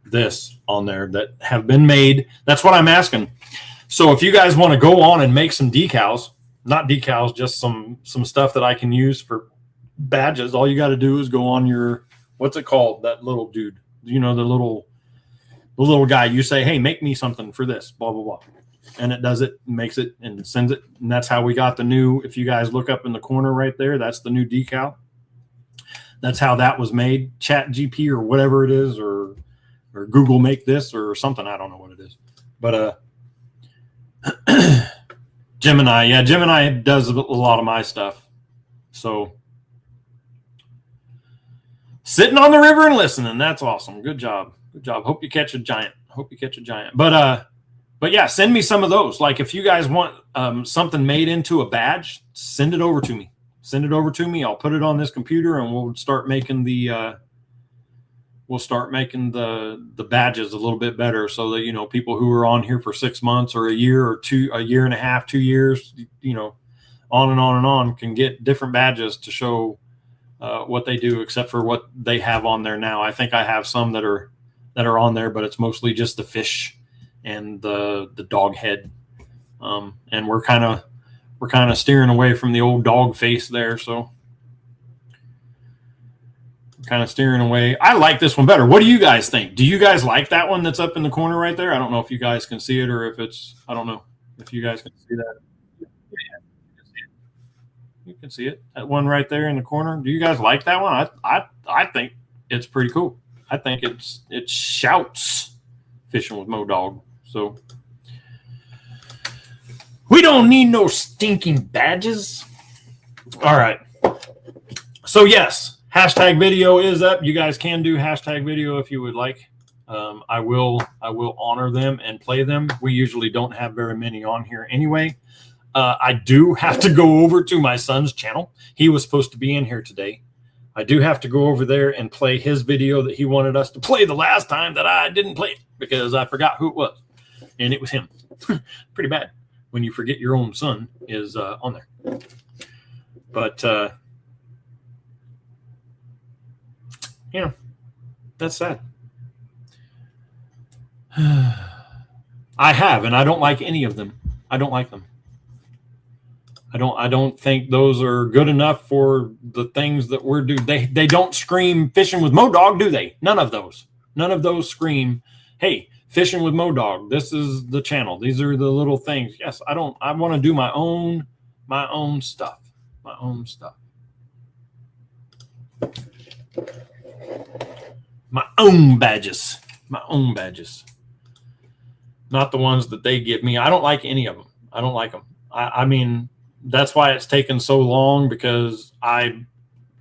this on there that have been made. That's what I'm asking. So if you guys want to go on and make some decals, not decals, just some stuff that I can use for badges, all you got to do is go on your, what's it called? That little dude, the little guy. You say, hey, make me something for this, blah, blah, blah. And it does it, makes it, and sends it. And that's how we got the new, if you guys look up in the corner right there, that's the new decal. That's how that was made. Chat GP or whatever it is, or Google make this or something. I don't know what it is. But Gemini does a lot of my stuff. So sitting on the river and listening, that's awesome. Good job. Hope you catch a giant. But yeah, send me some of those. Like, if you guys want something made into a badge, send it over to me. I'll put it on this computer, and we'll start making the badges a little bit better, so that people who are on here for 6 months or a year or a year and a half, 2 years, on and on and on, can get different badges to show what they do, except for what they have on there now. I think I have some that are on there, but it's mostly just the fish and the dog head, and we're kind of steering away from the old dog face there, so kind of steering away. I like this one better. What do you guys think? Do you guys like that one that's up in the corner right there? I don't know if you guys can see it, or if it's, I don't know if you guys can see that. You can see it. That one right there in the corner. Do you guys like that one? I think it's pretty cool. I think it shouts fishing with Mo Dog. So we don't need no stinking badges. All right. So yes. Hashtag video is up. You guys can do hashtag video if you would like. I will honor them and play them. We usually don't have very many on here anyway. I do have to go over to my son's channel. He was supposed to be in here today. I do have to go over there and play his video that he wanted us to play the last time that I didn't play it because I forgot who it was. And it was him. Pretty bad when you forget your own son is on there. But yeah, that's sad. I have, and I don't like any of them. I don't like them. I don't think those are good enough for the things that we're doing. They don't scream fishing with Modog, do they? None of those. None of those scream, hey, fishing with Modog. This is the channel. These are the little things. Yes, I want to do my own stuff. My own stuff. My own badges. My own badges. Not the ones that they give me. I don't like any of them. I don't like them. I mean, that's why it's taken so long, because I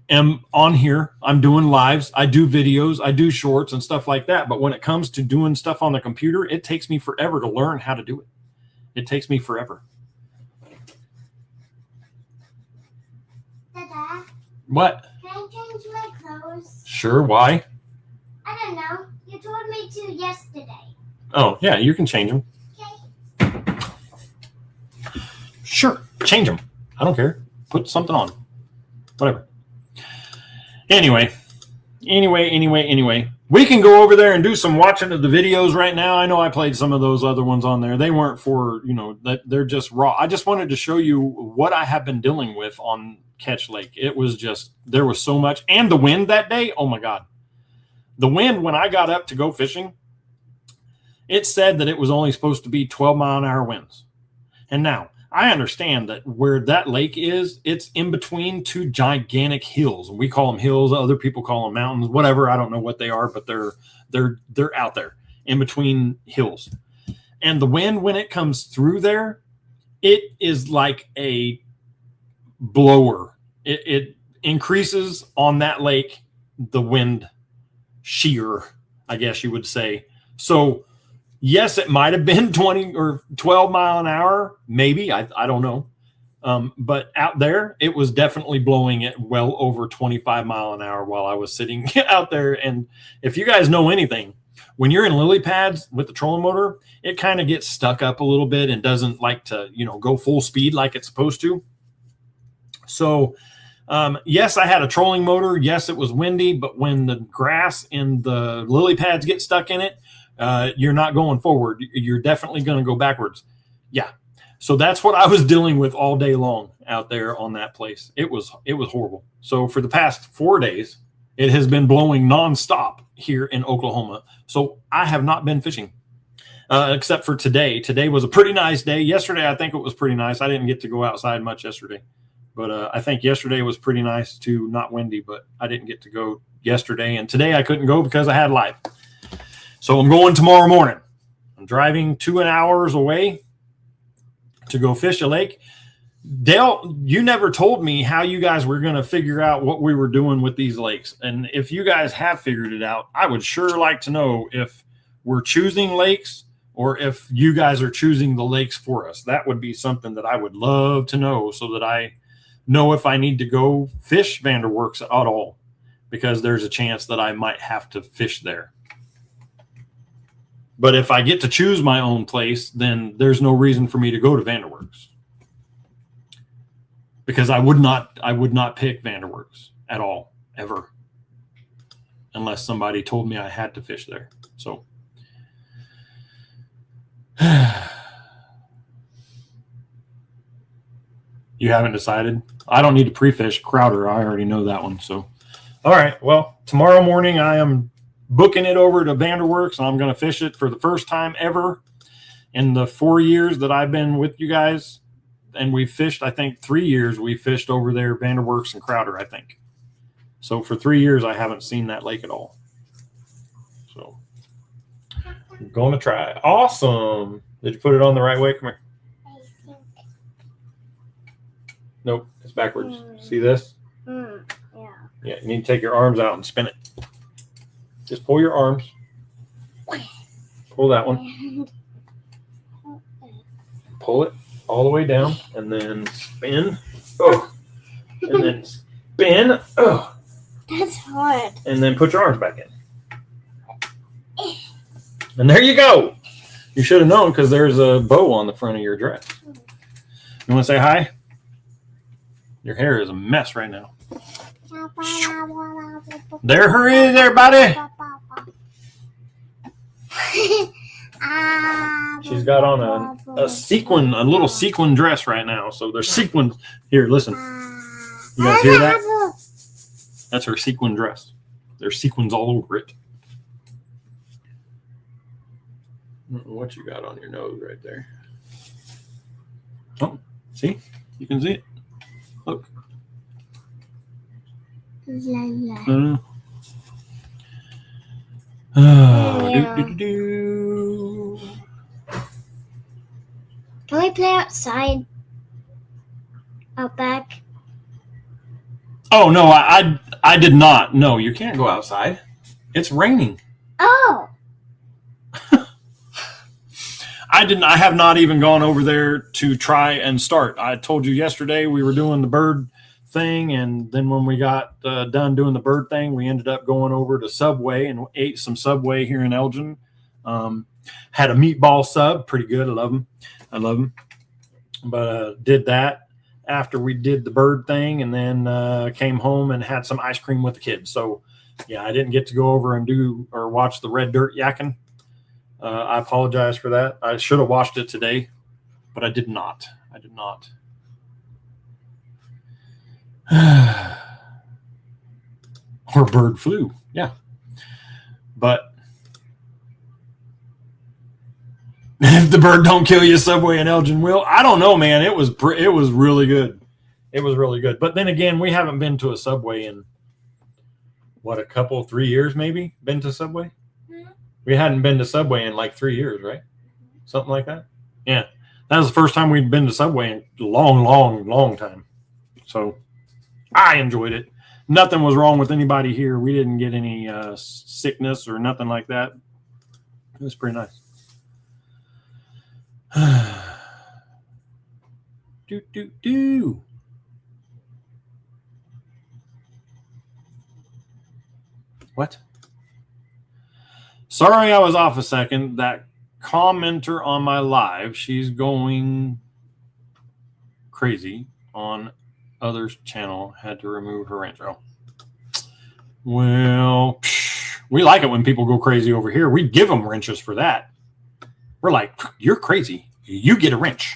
am on here. I'm doing lives. I do videos. I do shorts and stuff like that. But when it comes to doing stuff on the computer, it takes me forever to learn how to do it. It takes me forever. Dada, What? can I change my clothes? Sure. Why? I don't know. You told me to yesterday. Oh, yeah, you can change them. Okay. Sure. Change them. I don't care. Put something on. Whatever. Anyway. We can go over there and do some watching of the videos right now. I know I played some of those other ones on there. They weren't for, that they're just raw. I just wanted to show you what I have been dealing with on Catch Lake. It was just, there was so much. And the wind that day, oh my God. The wind, when I got up to go fishing, it said that it was only supposed to be 12-mile-an-hour winds. And now, I understand that where that lake is, it's in between two gigantic hills. We call them hills. Other people call them mountains, whatever. I don't know what they are, but they're out there in between hills. And the wind, when it comes through there, it is like a blower. It increases on that lake, the wind shear, I guess you would say. So, yes, it might have been 20 or 12 mile an hour, maybe. I don't know. But out there, it was definitely blowing it well over 25 mile an hour while I was sitting out there. And if you guys know anything, when you're in lily pads with the trolling motor, it kind of gets stuck up a little bit and doesn't like to, go full speed like it's supposed to. So, yes, I had a trolling motor. Yes, it was windy, but when the grass and the lily pads get stuck in it, you're not going forward. You're definitely going to go backwards. Yeah. So that's what I was dealing with all day long out there on that place. It was horrible. So for the past 4 days, it has been blowing nonstop here in Oklahoma. So I have not been fishing, except for today. Today was a pretty nice day. Yesterday, I think it was pretty nice. I didn't get to go outside much yesterday. But I think yesterday was pretty nice too, not windy, but I didn't get to go yesterday. And today I couldn't go because I had live. So I'm going tomorrow morning. I'm driving 2 hours away to go fish a lake. Dale, you never told me how you guys were going to figure out what we were doing with these lakes. And if you guys have figured it out, I would sure like to know if we're choosing lakes or if you guys are choosing the lakes for us. That would be something that I would love to know so that I know if I need to go fish Vanderworks at all, because there's a chance that I might have to fish there. But if I get to choose my own place, then there's no reason for me to go to Vanderworks, because I would not pick Vanderworks at all, ever, unless somebody told me I had to fish there. So you haven't decided? I don't need to pre-fish Crowder. I already know that one. So, all right. Well, tomorrow morning I am booking it over to Vanderworks, and I'm going to fish it for the first time ever in the 4 years that I've been with you guys. And we fished, I think 3 years we fished over there, Vanderworks and Crowder, I think. So for 3 years, I haven't seen that lake at all. So I'm going to try. Awesome. Did you put it on the right way? Come here. I think. Nope, it's backwards. See this? Yeah. Yeah, you need to take your arms out and spin it. Just pull your arms. Pull that one. Pull it all the way down and then spin. Oh. And then spin. Oh. That's hard. And then put your arms back in. And there you go. You should have known because there's a bow on the front of your dress. You want to say hi? Your hair is a mess right now. There her is, everybody. She's got on a little sequin dress right now. So there's sequins. Here, listen. You guys hear that? That's her sequin dress. There's sequins all over it. I don't know what you got on your nose right there. Oh, see? You can see it. Look. Yeah. Can we play outside? Out back? Oh no, I did not. No, you can't go outside. It's raining. Oh. I have not even gone over there to try and start. I told you yesterday we were doing the bird thing, and then when we got done doing the bird thing, we ended up going over to Subway and ate some Subway here in Elgin. Had a meatball sub, pretty good. I love them. But did that after we did the bird thing, and then came home and had some ice cream with the kids. So yeah, I didn't get to go over and do or watch the red dirt yakking. I apologize for that. I should have watched it today, but I did not. Or bird flu. Yeah. But if the bird don't kill you, Subway and Elgin will. I don't know, man. It was really good. It was really good. But then again, we haven't been to a Subway in what, 3 years maybe? Been to Subway? We hadn't been to Subway in like 3 years, right? Something like that. Yeah. That was the first time we'd been to Subway in a long time. So I enjoyed it. Nothing was wrong with anybody here. We didn't get any sickness or nothing like that. It was pretty nice. do. What? Sorry I was off a second. That commenter on my live, she's going crazy on others' channel. Had to remove her intro. Well, we like it when people go crazy over here. We give them wrenches for that. We're like, you're crazy. You get a wrench.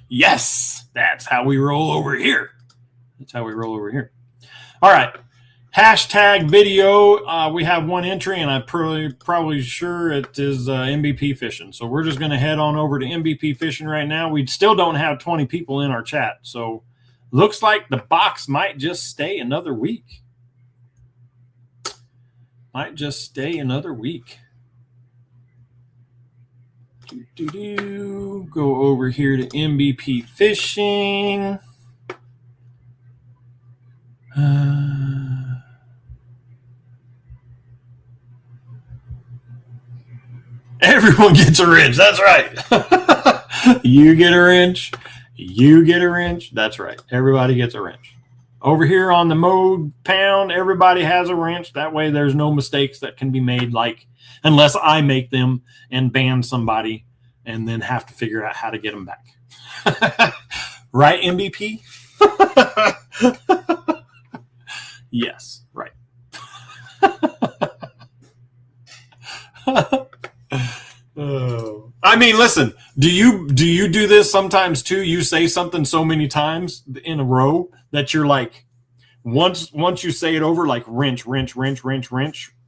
Yes, that's how we roll over here. All right. Hashtag video. We have one entry, and I'm probably sure it is MVP fishing. So we're just going to head on over to MVP fishing right now. We still don't have 20 people in our chat. So looks like the box might just stay another week. Go over here to MVP fishing. Everyone gets a wrench. That's right. You get a wrench. That's right. Everybody gets a wrench. Over here on the mode pound, everybody has a wrench. That way there's no mistakes that can be made, like unless I make them and ban somebody and then have to figure out how to get them back. Right, MVP? Yes, right. I mean, listen, do you do this sometimes too? You say something so many times in a row that you're like, once you say it over, like wrench.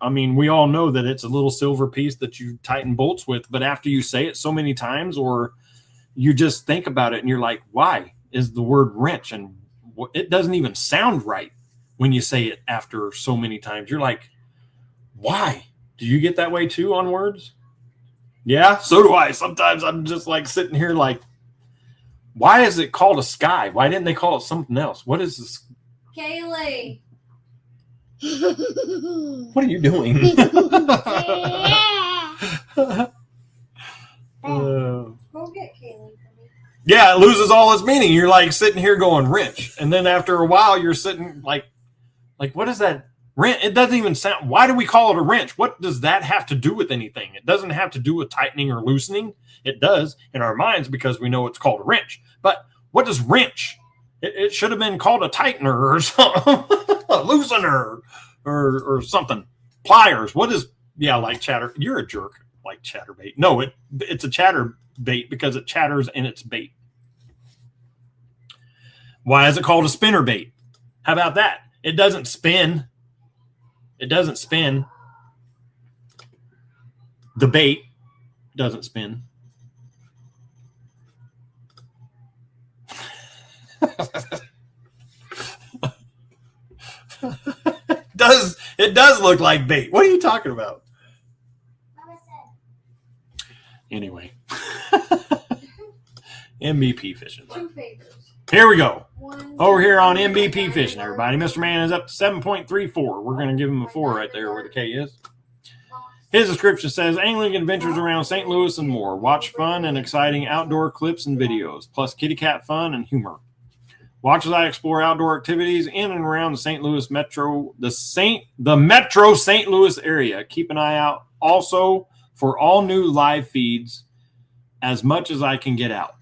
I mean, we all know that it's a little silver piece that you tighten bolts with, but after you say it so many times, or you just think about it and you're like, why is the word wrench? And it doesn't even sound right when you say it after so many times. You're like, why? Do you get that way too on words? Yeah, so do I. Sometimes I'm just like sitting here like, why is it called a sky? Why didn't they call it something else? What is this? Kaylee. What are you doing? Go get Kaylee for me. Yeah, it loses all its meaning. You're like sitting here going wrench. And then after a while, you're sitting like, what is that? It doesn't even sound. Why do we call it a wrench? What does that have to do with anything? It doesn't have to do with tightening or loosening. It does in our minds because we know it's called a wrench. But what does wrench? It should have been called a tightener or something, a loosener or something. Pliers. What is? Yeah, like chatter. You're a jerk. Like chatterbait. No, it's a chatterbait because it chatters in its bait. Why is it called a spinner bait? How about that? It doesn't spin. It doesn't spin. The bait doesn't spin. It does look like bait. What are you talking about? Anyway. MVP fishing. 2 favors. Here we go. 1, Over 2, here on 3, MVP fishing, everybody. Mr. Man is up to 7.34. We're going to give him a 4 right there where the K is. His description says, angling adventures around St. Louis and more. Watch fun and exciting outdoor clips and videos, plus kitty cat fun and humor. Watch as I explore outdoor activities in and around the St. Louis metro, the metro St. Louis area. Keep an eye out also for all new live feeds as much as I can get out.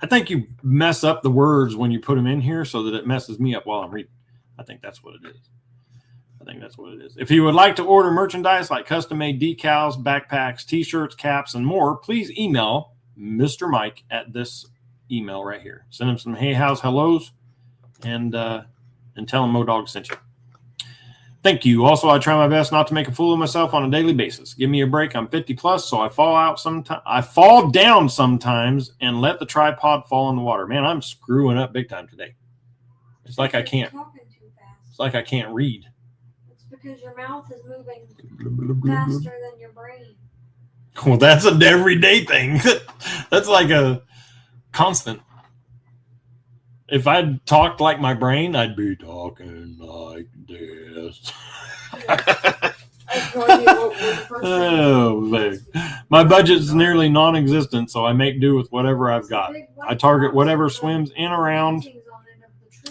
I think you mess up the words when you put them in here so that it messes me up while I'm reading. I think that's what it is. If you would like to order merchandise like custom-made decals, backpacks, t-shirts, caps, and more, please email Mr. Mike at this email right here. Send him some Hey House hellos and tell him MoDog sent you. Thank you. Also, I try my best not to make a fool of myself on a daily basis. Give me a break. I'm 50 plus, so I fall down sometimes and let the tripod fall in the water. Man, I'm screwing up big time today. It's like I can't. Talking too fast. It's like I can't read. It's because your mouth is moving faster than your brain. Well, that's an everyday thing. That's like a constant. If I talked like my brain, I'd be talking like this. Oh, man. My budget's nearly non-existent, so I make do with whatever I've got. I target whatever swims in around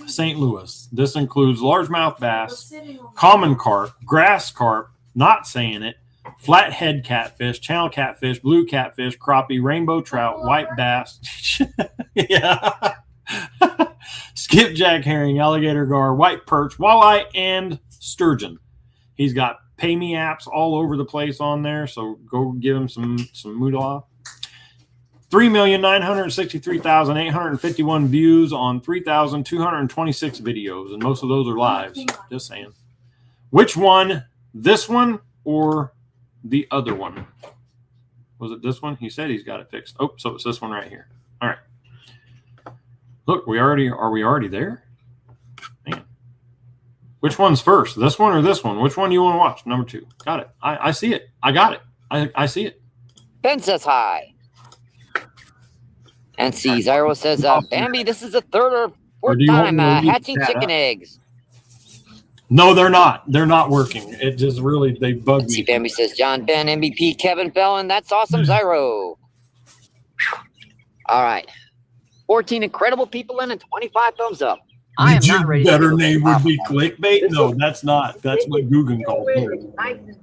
St. Louis. This includes largemouth bass, common carp, grass carp, not saying it, flathead catfish, channel catfish, blue catfish, crappie, rainbow trout, white bass. Yeah. Skipjack herring, alligator gar, white perch, walleye, and sturgeon. He's got pay me apps all over the place on there, so go give him some moolah. 3,963,851 views on 3,226 videos, and most of those are lives. Just saying. Which one? This one or the other one? Was it this one? He said he's got it fixed. Oh, so it's this one right here. All right. Look, are we already there? Man. Which one's first? This one or this one? Which one do you want to watch? Number 2. Got it. I see it. I got it. I see it. Ben says hi. And see, Zyro says, Bambi, this is the 3rd or 4th time hatching chicken eggs. No, they're not. They're not working. It just really, they bug me. See, Bambi says, John, Ben, MVP, Kevin Fallon. That's awesome, Zyro. All right. 14 incredible people in and 25 thumbs up. I am not ready. Better name would be clickbait. No, that's not. That's what Google called it. It's nice and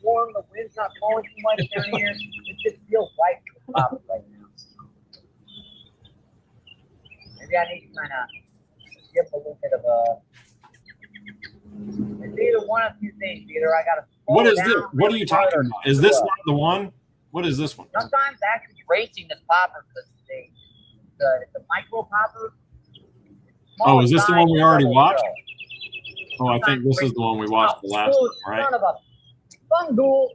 warm. The wind's not blowing too much down here. It just feels right right now. Maybe I need to kind of give a little bit of a. It's either one of two things. Either I got to. What is this? What are you talking about? Is this not the one? What is this one? Sometimes actually racing this popper because it's a micro popper. Oh, is this the one we already watched? Oh, I think this is the one we watched the last one, right? Son of a fungal.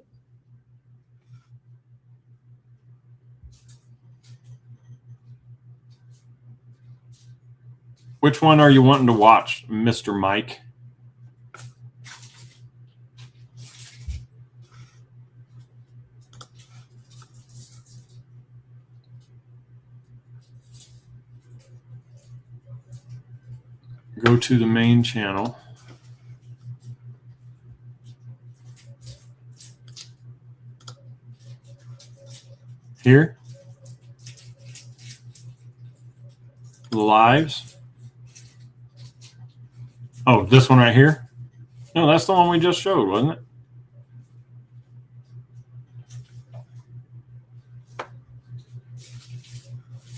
Which one are you wanting to watch, Mr. Mike? Go to the main channel. Here. The lives. Oh, this one right here? No, that's the one we just showed, wasn't it?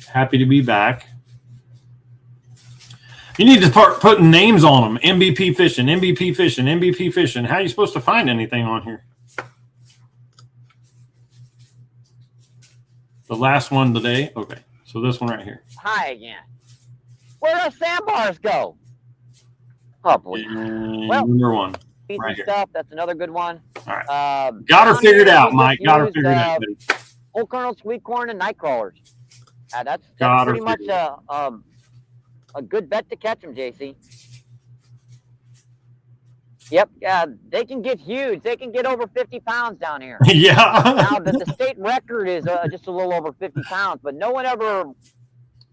Happy to be back. You need to start putting names on them. MVP fishing, MVP fishing, MVP fishing. How are you supposed to find anything on here? The last one today. Okay, so this one right here. Hi again. Where do sandbars go? Oh boy. Well, number one. Easy Right here. stuff. That's another good one. All right. Got down her figured here, out, we Mike. just Got her used, figured out, buddy. whole kernel sweet corn and night crawlers. That's Got her pretty much figured a good bet to catch them, JC. Yep, they can get huge. They can get over 50 pounds down here. Yeah. Now, the state record is just a little over 50 pounds, but no one ever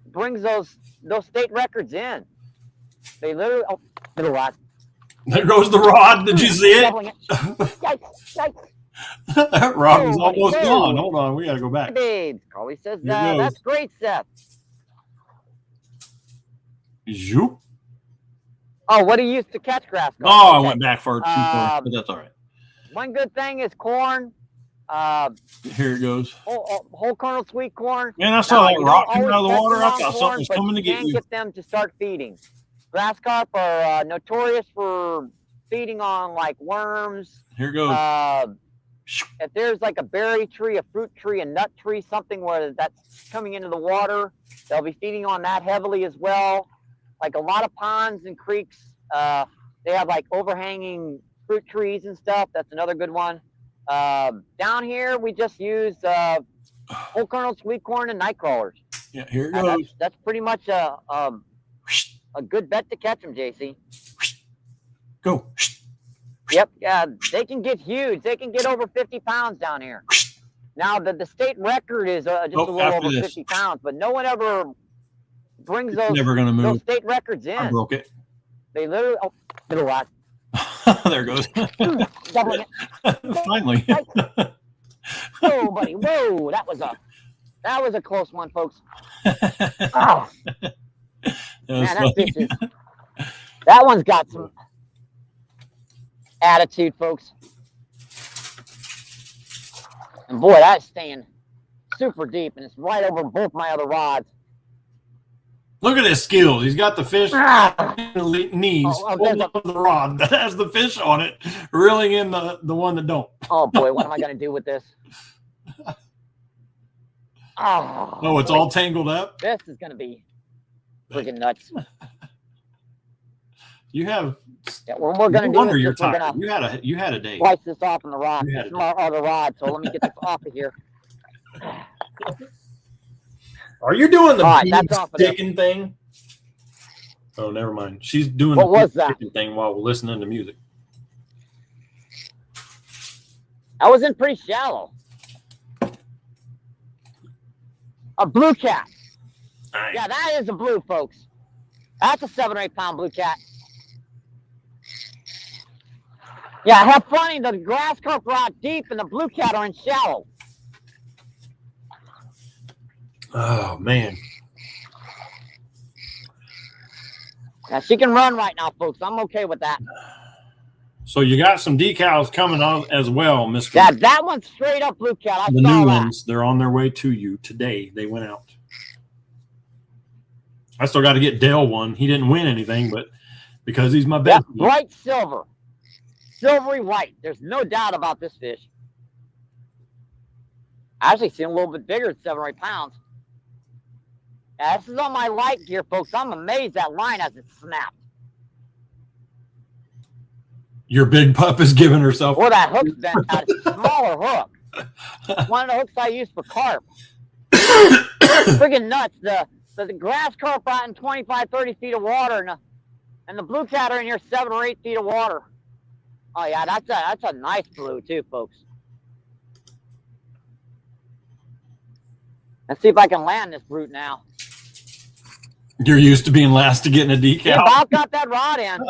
brings those state records in. They literally, oh, little rod. There goes the rod. Did you see it? Yikes, yikes. That rod was Oh, almost buddy, gone. Hold on, we gotta go back. Babes, Carly says, Here goes. that's great, Seth. Zoop. Oh, what do you use to catch grass carp? Oh, I Okay. went back for 2 points, but that's all right. One good thing is corn. Here it goes. Whole kernel sweet corn. Man, I saw Now, that you rock don't coming out of the always water. I catch them thought on something corn, was but coming to get can you. get them to start feeding. Grass carp are notorious for feeding on like worms. Here it goes. If there's like a berry tree, a fruit tree, a nut tree, something where that's coming into the water, they'll be feeding on that heavily as well. Like a lot of ponds and creeks, they have like overhanging fruit trees and stuff. That's another good one. Down here, we just use whole kernel sweet corn and night crawlers. Yeah, here it And goes. that's pretty much a good bet to catch them, JC. Go. Yep, they can get huge. They can get over 50 pounds down here. Now, the state record is just a little after over this. 50 pounds, but no one ever brings those, Never gonna those move. state records I in. broke it. They literally, oh, little rod. There it goes. Doubling it. Finally. Whoa, buddy, whoa, that was a close one, folks. Oh, man, that fish is, that one's got some attitude, folks. And boy, that's staying super deep, and it's right over both my other rods. Look at his skills. He's got the fish Ah. knees, holding up the rod that has the fish on it, reeling in the one that don't. Oh boy, what am I gonna do with this? Oh, it's all tangled up. This is gonna be freaking nuts. You have. Yeah, what we're gonna No do wonder is you're just we're tired. gonna You had a day. slice this off in the rod. You had This a is my other rod, so let me get this off of here. Are you doing the All right, bead that's off of there. sticking thing? Oh, never mind. She's doing What the was bead that? sticking thing while we're listening to music. I was in pretty shallow. A blue cat. Nice. Yeah, that is a blue, folks. That's a 7 or 8 pound blue cat. Yeah, have fun. The grass carp rod deep and the blue cat are in shallow. Oh man. Yeah, she can run right now, folks. I'm okay with that. So you got some decals coming on as well, Mr. Yeah, that one's straight up blue cat. I The saw new that. ones, they're on their way to you today. They went out. I still got to get Dale one. He didn't win anything, but because he's my Yeah, best. bright silver. Silvery white. There's no doubt about this fish. I actually seen a little bit bigger than 7 or 8 pounds. Yeah, this is on my light gear, folks. I'm amazed that line hasn't snapped. Your big pup is giving herself. Boy, that hook's bent out. It's a smaller hook. One of the hooks I use for carp. Friggin' nuts. The grass carp out in 25, 30 feet of water, and the blue cat are in here 7 or 8 feet of water. Oh yeah, that's a nice blue too, folks. Let's see if I can land this brute now. You're used to being last to getting a Yeah, decal. Bob got that rod in.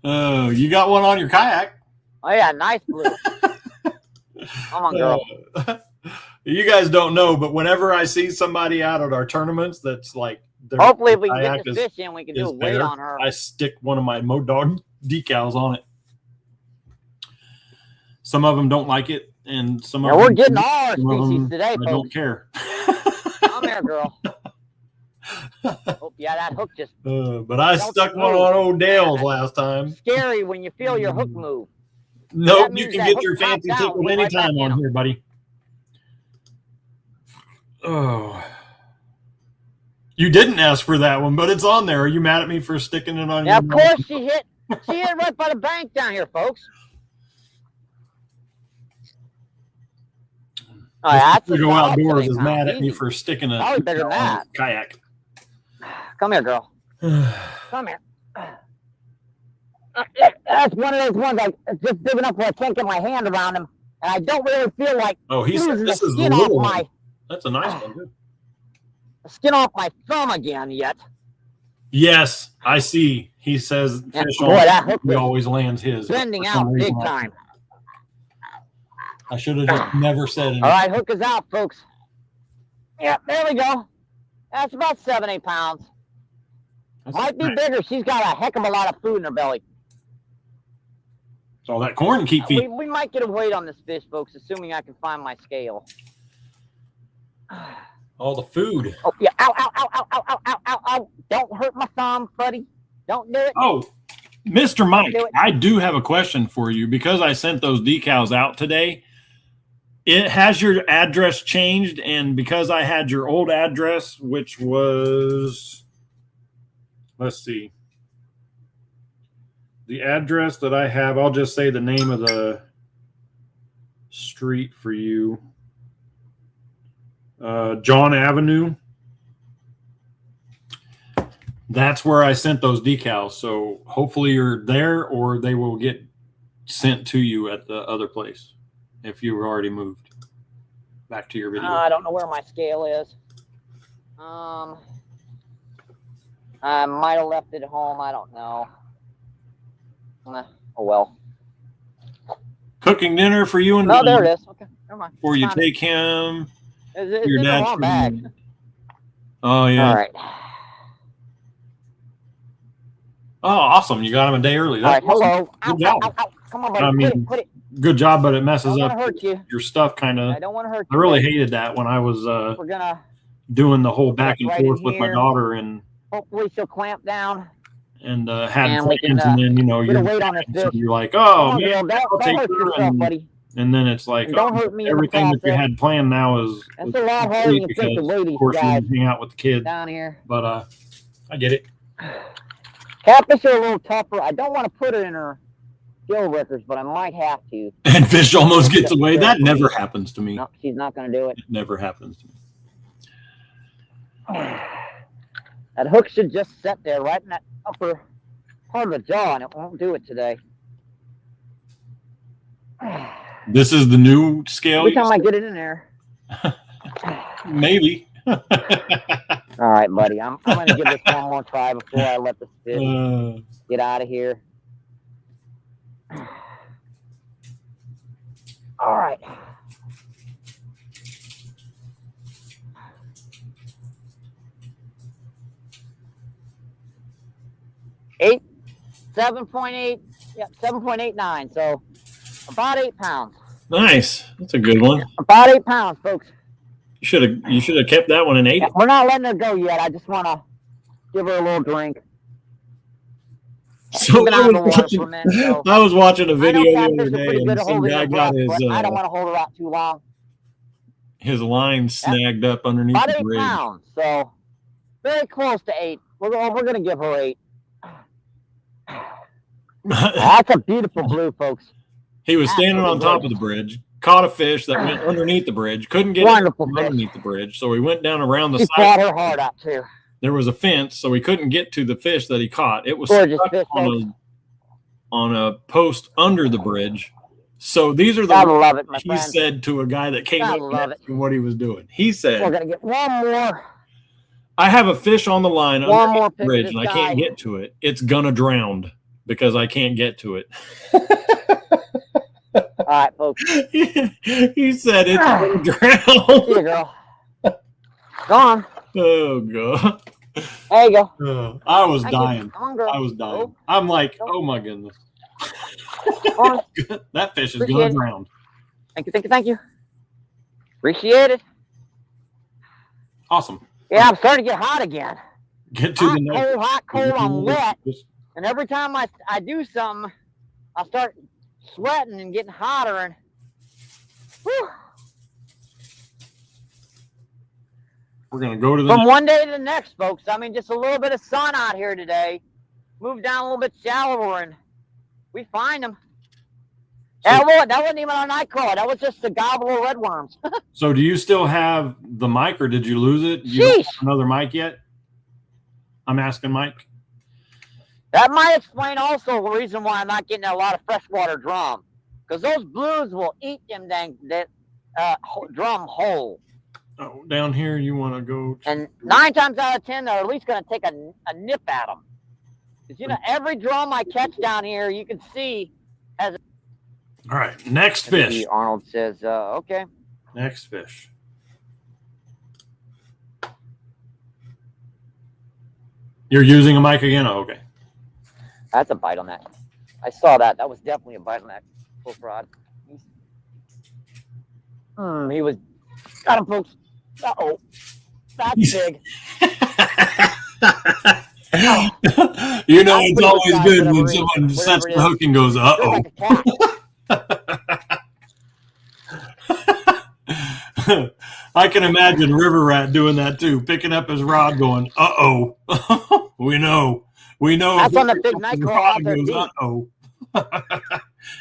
Oh, you got one on your kayak. Oh yeah, nice blue. Come on, girl. You guys don't know, but whenever I see somebody out at our tournaments that's like Hopefully, if we can kayak get this fish in, we can do is a weight bare. on her. I stick one of my Mo-Dog decals on it. Some of them don't like it, and some of Now, them we're getting all our some of species them, today, I folks. don't care. Come here, girl. Oh, yeah, that hook just But I Don't stuck one move. on old Dale's last time. scary when you feel your hook move. Nope, means you can that get hook your fancy popped out, tickled get right back anytime in on 'em. here, buddy. Oh. You didn't ask for that one, but it's on there. Are you mad at me for sticking it on Now, your of course, she hit right by the bank down here, folks. All right, that's You a go solid outdoors 70 is mad pounds. at me Easy. for sticking a Probably bigger than decal on that. a kayak. Come here, girl. Come here. That's one of those ones I just big enough where I can't get my hand around him, and I don't really feel like Oh, he said losing this the is the skin off little one. my That's a nice one, too. skin off my thumb again yet. Yes, I see. He says Yeah, fish boy, on. that hook He was always lands his. bending For some out big reason, time. I should have just never said anything. All right, hook is out, folks. Yeah, there we go. That's about 7-8 pounds. That's Might be nice. bigger. She's got a heck of a lot of food in her belly. All that corn to keep feeding. We might get a weight on this fish, folks, assuming I can find my scale. All the food. Oh, yeah. Ow, ow, ow, ow, ow, ow, ow, ow, ow. Don't hurt my thumb, buddy. Don't do it. Oh, Mr. Mike, Do it. I do have a question for you because I sent those decals out today. It has your address changed, and because I had your old address, which was, let's see, the address that I have, I'll just say the name of the street for you. John Avenue. That's where I sent those decals. So hopefully you're there, or they will get sent to you at the other place if you've already moved. Back to your video. I don't know where my scale is. I might have left it at home. I don't know. Oh, well. Cooking dinner for you and No, there it is. Okay, never mind. before you Found it. take him. It's Your in the dad's wrong bag. Oh, yeah. All right. Oh, awesome. You got him a day early. All right. That's awesome. Hello. Ow, Good job. ow, ow, ow. Come on, buddy. I mean, Put it. Good job, but it I messes don't up want to hurt you. your stuff kind I of. don't want to hurt I you. really buddy. hated that when I was We're gonna. doing the whole back and Right in forth with my here. daughter and Hopefully, she'll clamp down. had And we plans, can, and then, you know, Get a you're, weight on this so fish. you're like, Come oh, on, man, girl. I'll Don't take hurt her. yourself, buddy. And then it's like, And don't hurt me in the everything that you process. had planned now is That's a lot harder than you think to because, weigh of these course, you guys hang out with the kids. down here. But I get it. Catfish are a little tougher. I don't want to put it in her gill rippers, but I might have to. And fish almost gets away. That never happens to me. No, she's not going to do it. It never happens to me. That hook should just sit there right in that upper part of the jaw, and it won't do it today. This is the new scale. Every time I get it in there. Maybe. All right, buddy. I'm going to give this one more try before I let this fish get out of here. All right. Eight, 7.8, yep, 7.89. So about 8 pounds. Nice. That's a good one. About 8 pounds, folks. You should have kept that one and ate Yeah, it. we're not letting her go yet. I just want to give her a little drink. So Keep it I out of the was, water for a minute, so. I was watching a I know video the catfish other are day, pretty good and at some holding guy their got breath, but I don't want to hold her out too long. his line snagged up underneath About the 8 bridge. pounds, so very close to 8. We're going to give her 8. That's a beautiful blue, folks. He was standing on Absolutely top of the bridge, caught a fish that went underneath the bridge, couldn't get it Wonderful from fish. underneath the bridge, so he went down around the She side. fought her heart out, too. There was a fence, so he couldn't get to the fish that he caught. It was Gorgeous stuck fish, folks. on a post under the bridge. So these are the Gotta love it, my he friend. said to a guy that came Gotta up love next to what he was doing. He We're said, going to get one more. I have a fish on the line One under more the pick of bridge this and I can't guy. get to it. It's gonna drown because I can't get to it. All right, folks. He said it's gonna See drown. you, girl. Go on. Oh god. There you go. I was Thank you. dying. Come on, girl. I was dying. Oh, I'm like, Go. oh my goodness. come on. That fish is Appreciate going it. to drown. Thank you, thank you, thank you. Appreciate it. Awesome. Yeah, I'm starting to get hot again. Get to the next. Hot, cold, I'm wet. And every time I do something, I start sweating and getting hotter. And whew, We're going to go to the from next. one day to the next, folks. I mean, just a little bit of sun out here today. Move down a little bit shallower, and we find them. That wasn't even a night crawler. That was just a gobble of redworms. So do you still have the mic, or did you lose it? You don't have another mic yet? I'm asking Mike. That might explain also the reason why I'm not getting a lot of freshwater drum. Because those blues will eat them drum whole. Oh, down here you want to go. And 9 times out of 10, they're at least going to take a nip at them. Because, you know, every drum I catch down here, you can see has. All right, next fish. Arnold says, okay. Next fish. You're using a mic again? Oh, okay. That's a bite on that. I saw that. That was definitely a bite on that full rod. He was. Got him, folks. Uh-oh. That's big. You know, it's always good when someone sets the hook and goes, uh-oh. Like a cat. I can imagine River Rat doing that too, picking up his rod going, uh-oh. We know. That's on the big night call out there deep. Uh-oh.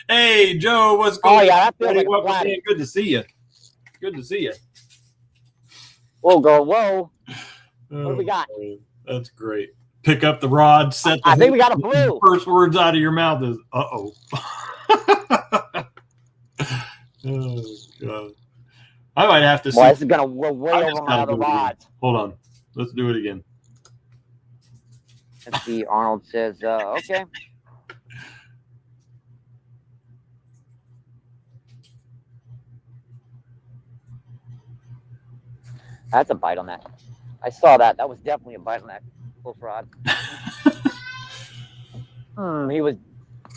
Hey, Joe, what's going on? Oh, yeah, that feels like a Welcome flat. in. Good to see you. Good to see you. Whoa, girl, whoa. What do we got? That's great. Pick up the rod, set the I think we hook, got a blue. First words out of your mouth is, uh-oh. Oh, God. I might have to see. Boy, this is going to way I over just my gotta other do it again. rods. Hold on. Let's do it again. Let's see. Arnold says, okay. That's a bite on that. I saw that. That was definitely a bite on that full rod. He was.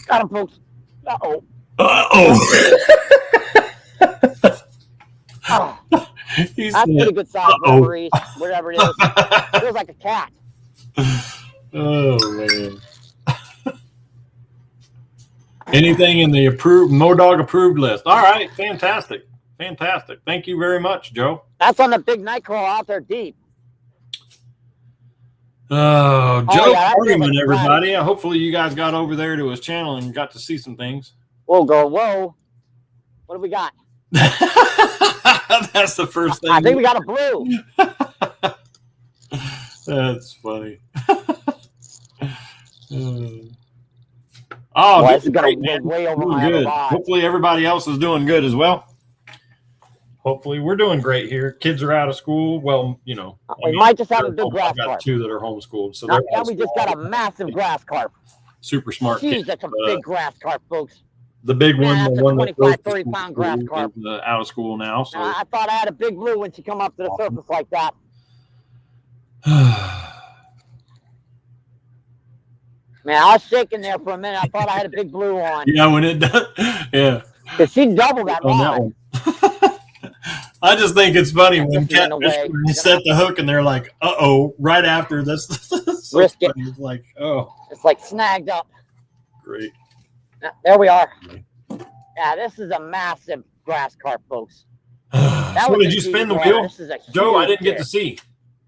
Got him, folks. Uh-oh. Uh-oh. Oh, that's pretty good size, whatever it is. Feels like a cat. Oh, man. Anything in the approved, MoDog approved list. All right. Fantastic. Fantastic. Thank you very much, Joe. That's on the big night call out there deep. Oh, Joe yeah, Hardiman, like everybody. Hopefully you guys got over there to his channel and got to see some things. Whoa, girl, whoa. What do we got? That's the first thing. I think we got a blue. That's funny. Boy, this is great, going to man. way over Doing my other good. rod. Hopefully everybody else is doing good as well. Hopefully we're doing great here. Kids are out of school. Well, you know. We might just have a big grass I've got carp. 2 that are homeschooled. So Now they're we just got a massive grass carp. super smart Jeez, kids. that's a big grass carp, folks. The big one, that's the a one that 25, goes to 30-pound grass school, carp. is, out of school now. So I thought I had a big blue when she come up to the surface like that. Man, I was shaking there for a minute. I thought I had a big blue on. yeah, when it does, yeah. Because she doubled that On that rod. one. I just think it's funny when This is in the catfish way. when you set the hook and they're like, "Uh-oh!" right after this. So Risk it. funny. It's like, oh, It's like snagged up. great. There we are. Yeah, this is a massive grass carp, folks. So was did a you spin the huge wheel, one. This is a Joe? I huge didn't get to fish. see.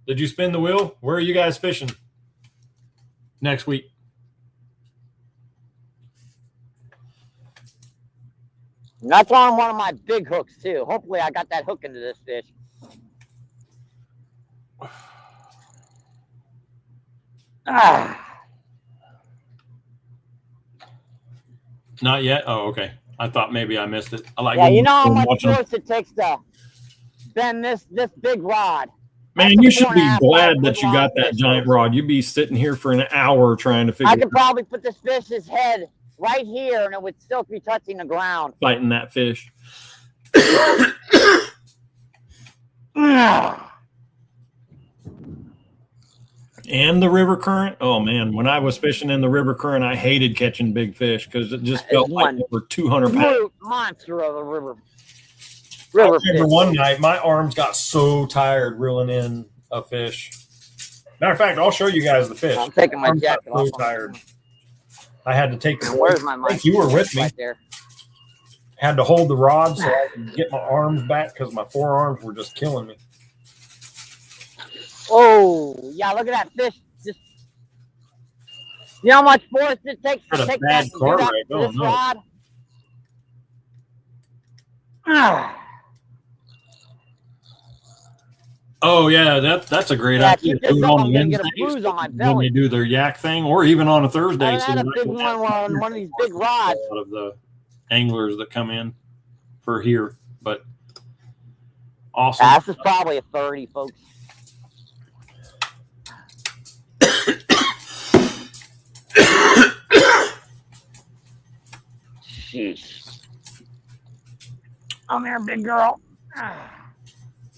Did you spin the wheel? Where are you guys fishing next week? And that's on one of my big hooks, too. Hopefully, I got that hook into this fish. Not yet. Oh, okay. I thought maybe I missed it. I like. Yeah, you know how much watching. force it takes to bend this big rod. Man, That's you a should be 4.5 glad foot that you long got that fish, giant folks. rod. You'd be sitting here for an hour trying to figure I could out probably put this fish's head right here, and it would still be touching the ground. fighting that fish. And the river current. Oh man, when I was fishing in the river current, I hated catching big fish because it just felt like they were 200 pounds. Brute monster of a river. I remember one night my arms got so tired reeling in a fish. Matter of fact, I'll show you guys the fish. I'm taking my Arms got jacket so off. tired. I had to take the Where's my I mic? think you were with me. Right there. Had to hold the rod so I could get my arms back because my forearms were just killing me. Oh, yeah, look at that fish. Just, you know how much force it takes Got to a take bad that, car do that wreck. to Oh, this no. rod? Oh yeah, that's a great Yeah, idea. keep this Do it up, on I'm gonna get a Wednesdays bruise on my when belly. they do their yak thing, or even on a Thursday. I had a big one on one of these big rods. A lot of the anglers that come in for here, but awesome. Yeah, this is probably a 30, folks. Sheesh. Come here, big girl.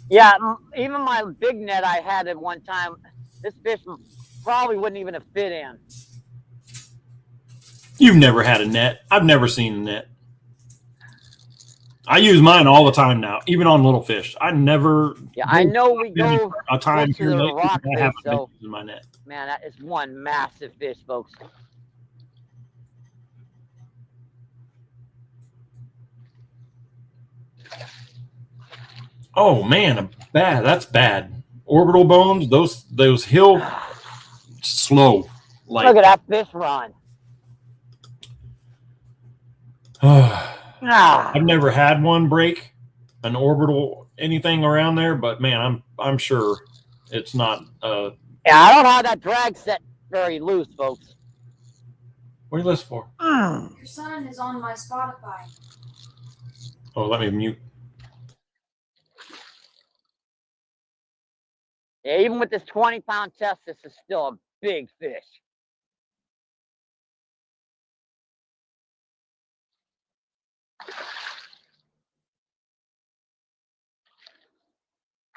Yeah, even my big net I had at one time, this fish probably wouldn't even have fit in. You've never had a net. I've never seen a net. I use mine all the time now, even on little fish. I never. Yeah, I know we go a time to the lately rock I face, haven't been so using my net. man, that is one massive fish, folks. Oh man, bad. That's bad. Orbital bones. Those hill slow. Like Look at that fish run. I've never had one break, an orbital anything around there, but man, I'm sure it's not. Yeah, I don't have that drag set very loose, folks. What are you listening for? Your son is on my Spotify. Oh, let me mute. Yeah, even with this 20-pound test, this is still a big fish.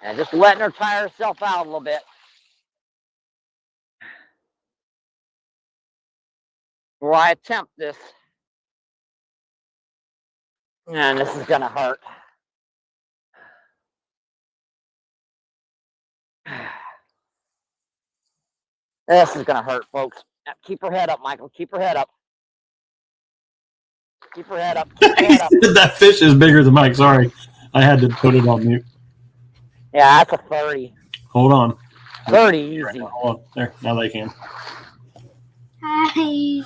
And just letting her tire herself out a little bit. Before I attempt this. And this is gonna hurt. This is gonna hurt, folks. Keep her head up, Michael. Keep her head up. Keep her head up. Keep her head up. That fish is bigger than Mike. Sorry, I had to put it on mute. Yeah, that's a 30. Hold on. 30 easy. Hold on. There, now they can. Hi. Hey.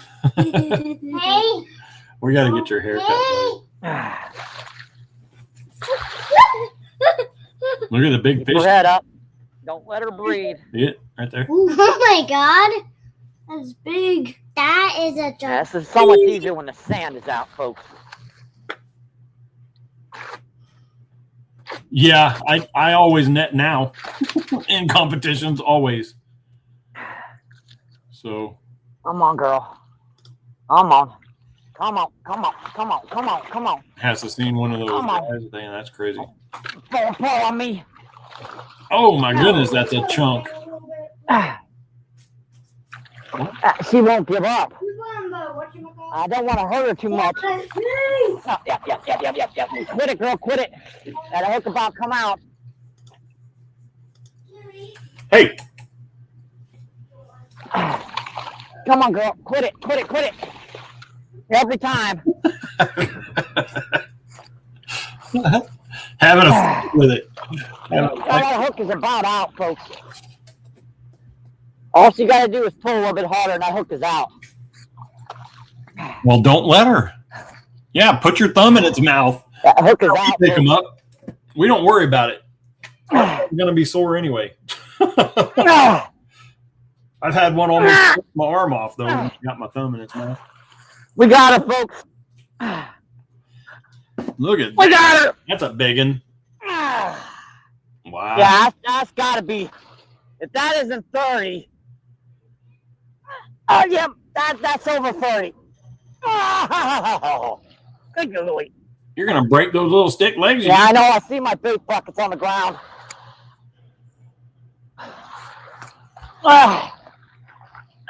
We got to get your haircut. Hey. Look at the big Keep fish. her head up. Don't let her breathe. See it right there? Oh my God. That's big. That is a giant. Yeah, this is so much easier when the sand is out, folks. Yeah, I always net now in competitions, always. So. Come on, girl. Come on. Come on. Come on. Come on. Come on. Come on. Has to seen one of those Come on. guys. Damn, that's crazy. Fall on me. Oh my goodness, that's a chunk. She won't give up. I don't want to hurt her too much. Oh, yep. Quit it, girl. Quit it. That hook about come out. Hey, Come on, girl. Quit it. Quit it. Quit it. Every time. having a fun with it. That hook is about out, folks. All she got to do is pull a little bit harder, and that hook is out. Well, don't let her. Yeah, put your thumb in its mouth. That hook is out. Pick them up. We don't worry about it. It's gonna be sore anyway. I've had one almost rip my arm off though. When I got my thumb in its mouth. We got her, folks. Look at We that. got her. That's a big one. Wow. Yeah, that's got to be. If that isn't 30. Oh, yeah, that's over 30. Oh, good Louie. You're gonna break those little stick legs. Yeah, I know. I see my bait buckets on the ground.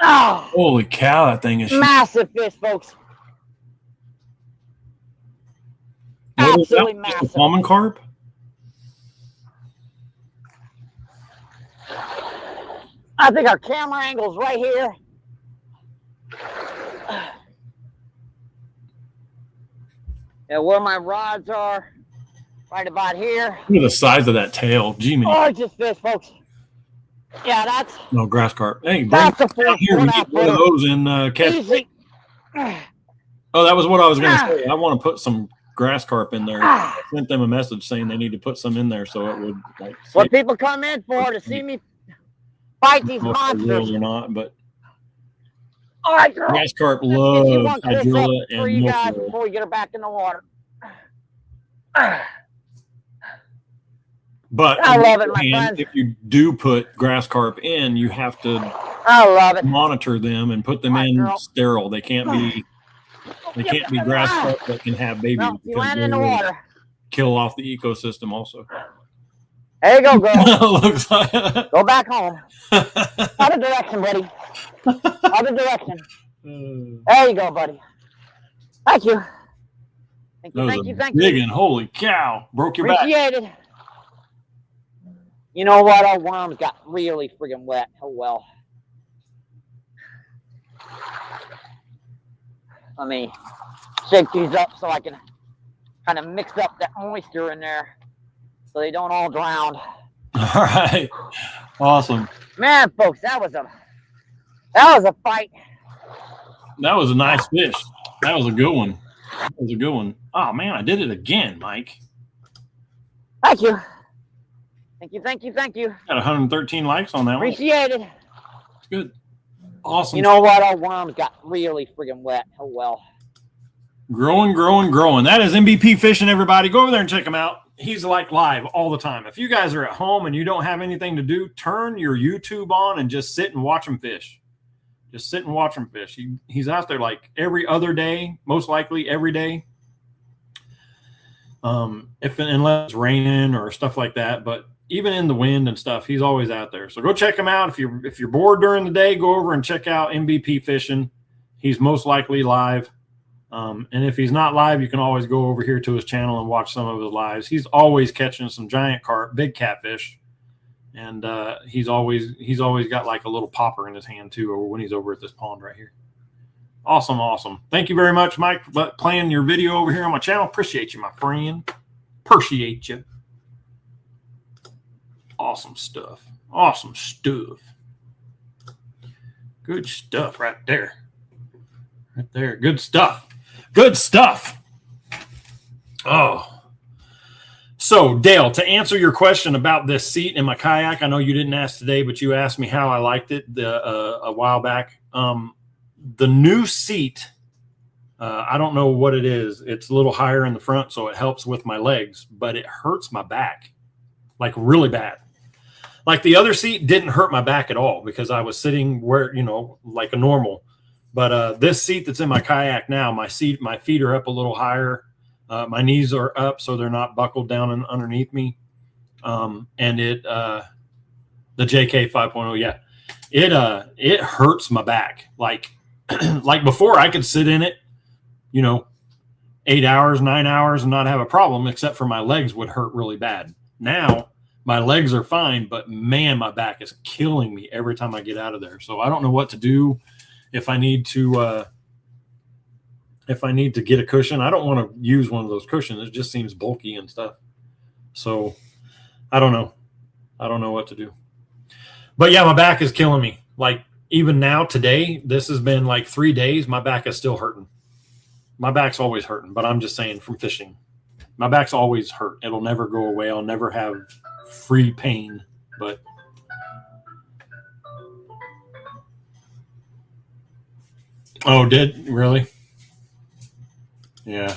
Oh, Holy cow, that thing is massive fish, folks. What was that? Absolutely Just a massive. common carp? I think our camera angle's right here. Yeah, where my rods are, right about here. Look at the size of that tail. Gee, man. Gorgeous fish, folks. Yeah, that's No, grass carp. Hey, bring that's a it down here. We need one of those in catch. easy. Oh, that was what I was going to say. I want to put some grass carp in there. I sent them a message saying they need to put some in there so it would like. What people come in for to see me fight these monsters. Or not, but all right, girl. grass carp Let's love get you one close up hydrilla for and you guys milfoil. before we get her back in the water. But I love it, my friends. if you do put grass carp in, you have to I love it. monitor them and put them All right, in girl. sterile. They can't be grass carp that can have babies. No, you because land in the they will water. kill off the ecosystem also. There you go, girl. Looks like Go back home. Other direction, buddy. Other direction. There you go, buddy. Thank you. Thank you, thank you, thank big you. and holy cow. Broke your back. Appreciate it. You know what? Our worms got really friggin' wet. Oh, well. Let me shake these up so I can kind of mix up that moisture in there so they don't all drown. All right. Awesome. Man, folks, that was a fight. That was a nice fish. That was a good one. That was a good one. Oh, man, I did it again, Mike. Thank you. Thank you, thank you, thank you. Got 113 likes on that one. Appreciate it. It's good. Awesome. You know what? Our worms got really friggin' wet. Oh, well. Growing, growing, growing. That is MVP Fishing, everybody. Go over there and check him out. He's like live all the time. If you guys are at home and you don't have anything to do, turn your YouTube on and just sit and watch him fish. Just sit and watch him fish. He's out there like every other day, most likely every day. Unless it's raining or stuff like that, but even in the wind and stuff, he's always out there. So go check him out. If you're bored during the day, go over and check out MVP Fishing. He's most likely live. And if he's not live, you can always go over here to his channel and watch some of his lives. He's always catching some giant carp, big catfish, and he's always got like a little popper in his hand too, or when he's over at this pond right here. Awesome, awesome. Thank you very much, Mike, for playing your video over here on my channel. Appreciate you, my friend. Appreciate you. Awesome stuff. Awesome stuff. Good stuff right there. Right there. Good stuff. Good stuff. Oh. So, Dale, to answer your question about this seat in my kayak, I know you didn't ask today, but you asked me how I liked it a while back. The new seat, I don't know what it is. It's a little higher in the front, so it helps with my legs, but it hurts my back, like really bad. Like the other seat didn't hurt my back at all because I was sitting where, like a normal. But this seat that's in my kayak now, my feet are up a little higher. My knees are up so they're not buckled down and underneath me. And the JK 5.0, yeah, it hurts my back. Like before I could sit in it, 8 hours, 9 hours and not have a problem, except for my legs would hurt really bad. Now my legs are fine, but man, my back is killing me every time I get out of there. So I don't know what to do. If I need to get a cushion, I don't want to use one of those cushions. It just seems bulky and stuff. So I don't know. I don't know what to do. But yeah, my back is killing me. Like even now today, this has been like 3 days. My back is still hurting. My back's always hurting, but I'm just saying from fishing. My back's always hurt. It'll never go away. I'll never have free pain, but oh, really? Yeah.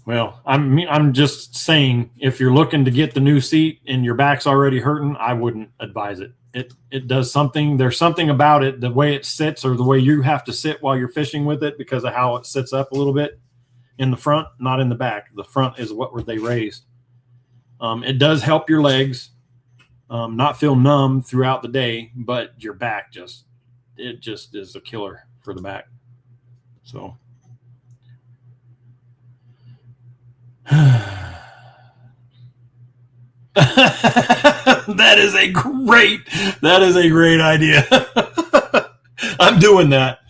Well, I'm just saying, if you're looking to get the new seat and your back's already hurting, I wouldn't advise it. It does something. There's something about it, the way it sits or the way you have to sit while you're fishing with it because of how it sits up a little bit in the front, not in the back. The front is what they raised. It does help your legs not feel numb throughout the day, but your back just it just is a killer for the back. So that is a great idea. I'm doing that.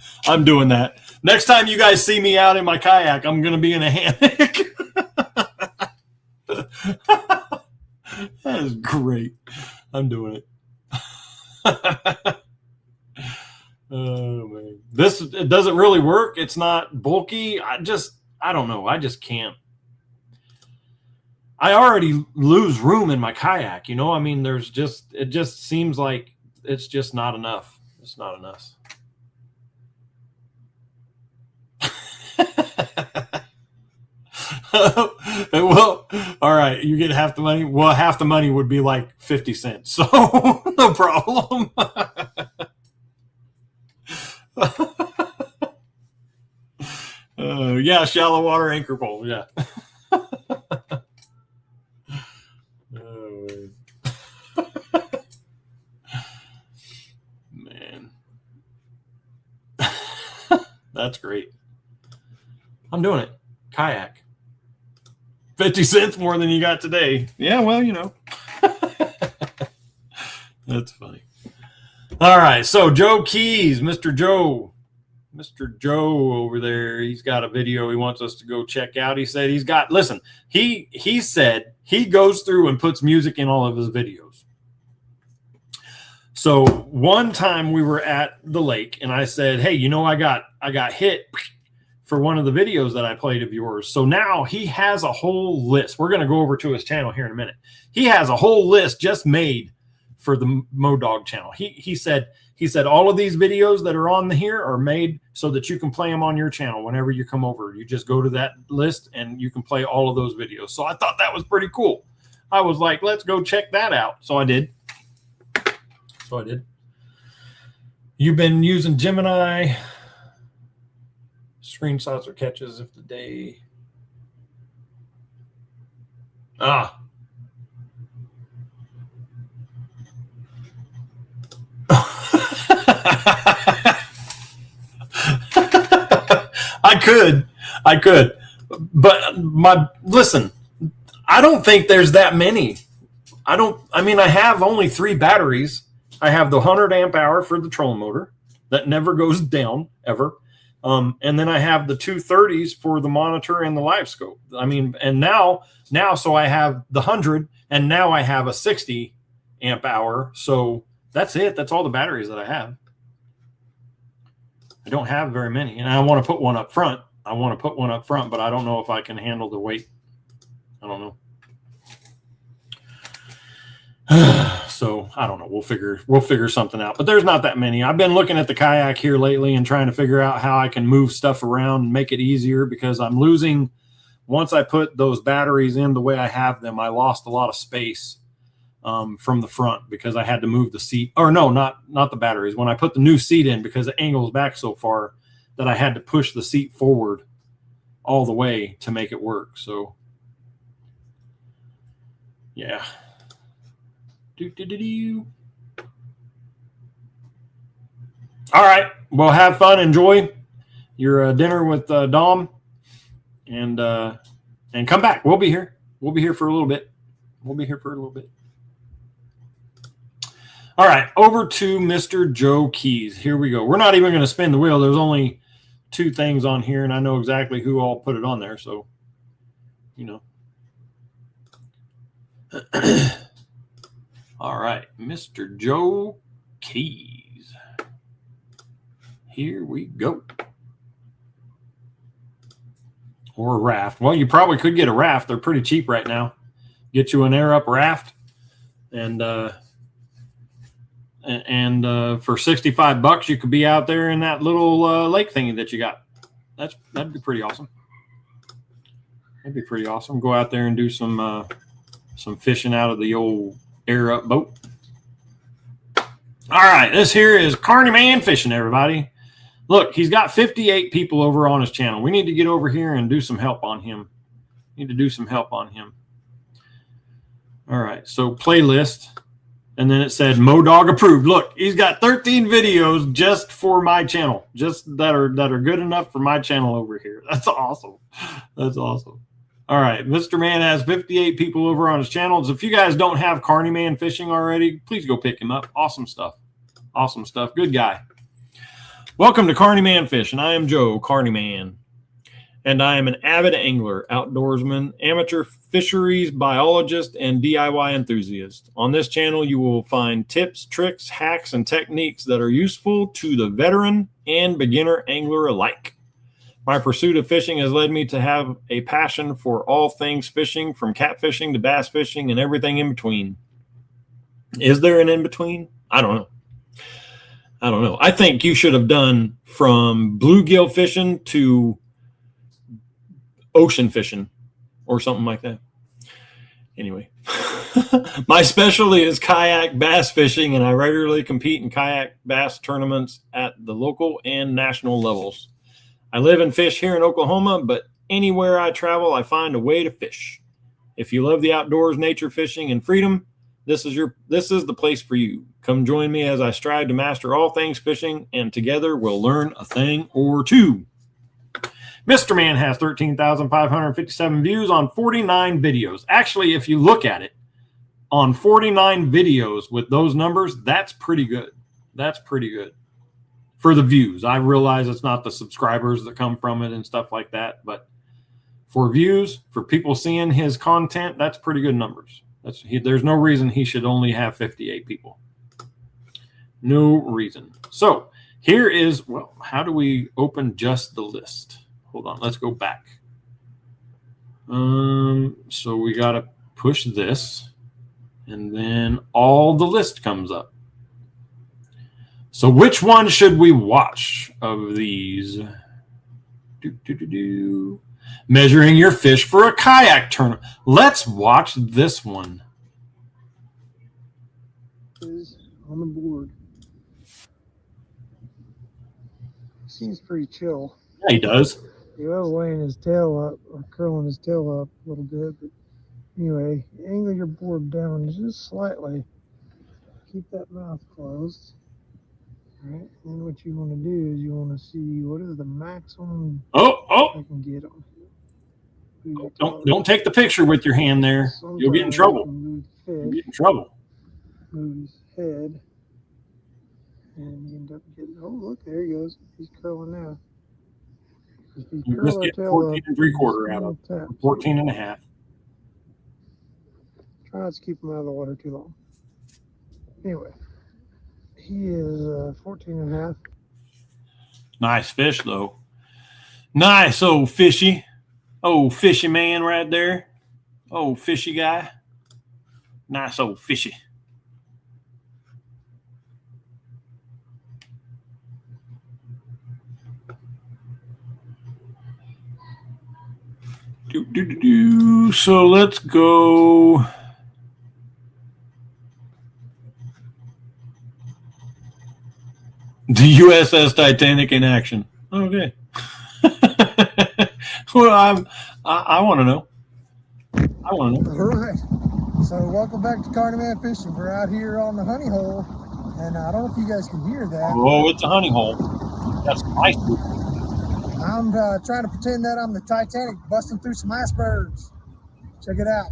Next time you guys see me out in my kayak, I'm going to be in a hammock. That is great. I'm doing it. Oh man, it doesn't really work. It's not bulky. I don't know. I just can't. I already lose room in my kayak. You know, I mean, it just seems like it's just not enough. It's not enough. Well, all right, you get half the money. Well, half the money would be like 50 cents. So no problem. Yeah, shallow water anchor pole. Yeah. Oh, man. That's great. I'm doing it. Kayak. 50 cents more than you got today. Yeah, well, you know. That's funny. All right, so Joe Keys, Mr. Joe over there, he's got a video he wants us to go check out. He said he said he goes through and puts music in all of his videos. So one time we were at the lake and I said, hey, you know, I got hit for one of the videos that I played of yours. So now he has a whole list. We're going to go over to his channel here in a minute. He has a whole list just made for the MoDog channel. He said all of these videos that are on here are made so that you can play them on your channel whenever you come over. You just go to that list and you can play all of those videos. So I thought that was pretty cool. I was like, let's go check that out. So I did. You've been using Gemini. Screenshots or catches if the day. I could, but listen, I don't think there's that many. I have only 3 batteries. I have the 100 amp hour for the trolling motor that never goes down ever. And then I have the 230s for the monitor and the live scope. I mean, and now, so I have the 100 and now I have a 60 amp hour. So that's it. That's all the batteries that I have. I don't have very many, and I want to put one up front. But I don't know if I can handle the weight. I don't know. So I don't know. We'll figure something out. But there's not that many. I've been looking at the kayak here lately and trying to figure out how I can move stuff around and make it easier, because I'm losing. Once I put those batteries in the way I have them, I lost a lot of space from the front because I had to move the seat. Or no, not the batteries. When I put the new seat in, because it angles back so far that I had to push the seat forward all the way to make it work. So yeah. All right. Well, have fun. Enjoy your dinner with Dom, and come back. We'll be here. We'll be here for a little bit. All right. Over to Mr. Joe Keys. Here we go. We're not even going to spin the wheel. There's only 2 things on here, and I know exactly who all put it on there. So, you know. All right, Mr. Joe Keys. Here we go. Or a raft. Well, you probably could get a raft. They're pretty cheap right now. Get you an air-up raft, and for $65, you could be out there in that little lake thingy that you got. That'd be pretty awesome. Go out there and do some fishing out of the old air up boat. All right, this here is Carney Man Fishing, everybody. Look, he's got 58 people over on his channel. We need to get over here and do some help on him. All right, so playlist. And then it said MoDog approved. Look, he's got 13 videos just for my channel, just that are good enough for my channel over here. That's awesome. That's awesome. All right, Mr. Man has 58 people over on his channels. If you guys don't have Carney Man Fishing already, please go pick him up. Awesome stuff. Awesome stuff. Good guy. Welcome to Carney Man Fishing. I am Joe Carney Man, and I am an avid angler, outdoorsman, amateur fisheries biologist, and DIY enthusiast. On this channel, you will find tips, tricks, hacks, and techniques that are useful to the veteran and beginner angler alike. My pursuit of fishing has led me to have a passion for all things fishing, from catfishing to bass fishing and everything in between. Is there an in-between? I don't know. I think you should have done from bluegill fishing to ocean fishing or something like that. Anyway, my specialty is kayak bass fishing, and I regularly compete in kayak bass tournaments at the local and national levels. I live and fish here in Oklahoma, but anywhere I travel, I find a way to fish. If you love the outdoors, nature fishing, and freedom, this is the place for you. Come join me as I strive to master all things fishing, and together we'll learn a thing or two. Mr. Man has 13,557 views on 49 videos. Actually, if you look at it, on 49 videos with those numbers, that's pretty good. That's pretty good for the views. I realize it's not the subscribers that come from it and stuff like that, but for views, for people seeing his content, that's pretty good numbers. There's no reason he should only have 58 people. No reason. So here is, well, how do we open just the list? Hold on, let's go back. So we got to push this, and then all the list comes up. So which one should we watch of these? Measuring your fish for a kayak tournament. Let's watch this one. Is on the board. Seems pretty chill. Yeah, he does. He was laying his tail up, or curling his tail up a little bit, but anyway, angle your board down just slightly. Keep that mouth closed. All right, then what you want to do is you want to see what is the maximum I can get on here. Don't take the picture with your hand there. You'll get in trouble. You'll get in trouble. Move his head, and you end up getting. Oh, look, there he goes. He's curling now. You just get 14 3/4 out of it. 14 and a half. Try not to keep him out of the water too long. Anyway, he is 14 and a half. Nice fish, though. Nice old fishy. Oh, fishy man right there. Oh, fishy guy. Nice old fishy. So let's go. The USS Titanic in action. Okay. Well, I want to know. I want to know. All right. So welcome back to Carney Man Fishing. We're out here on the honey hole, and I don't know if you guys can hear that. Oh, it's a honey hole. That's nice. I'm trying to pretend that I'm the Titanic busting through some icebergs. Check it out.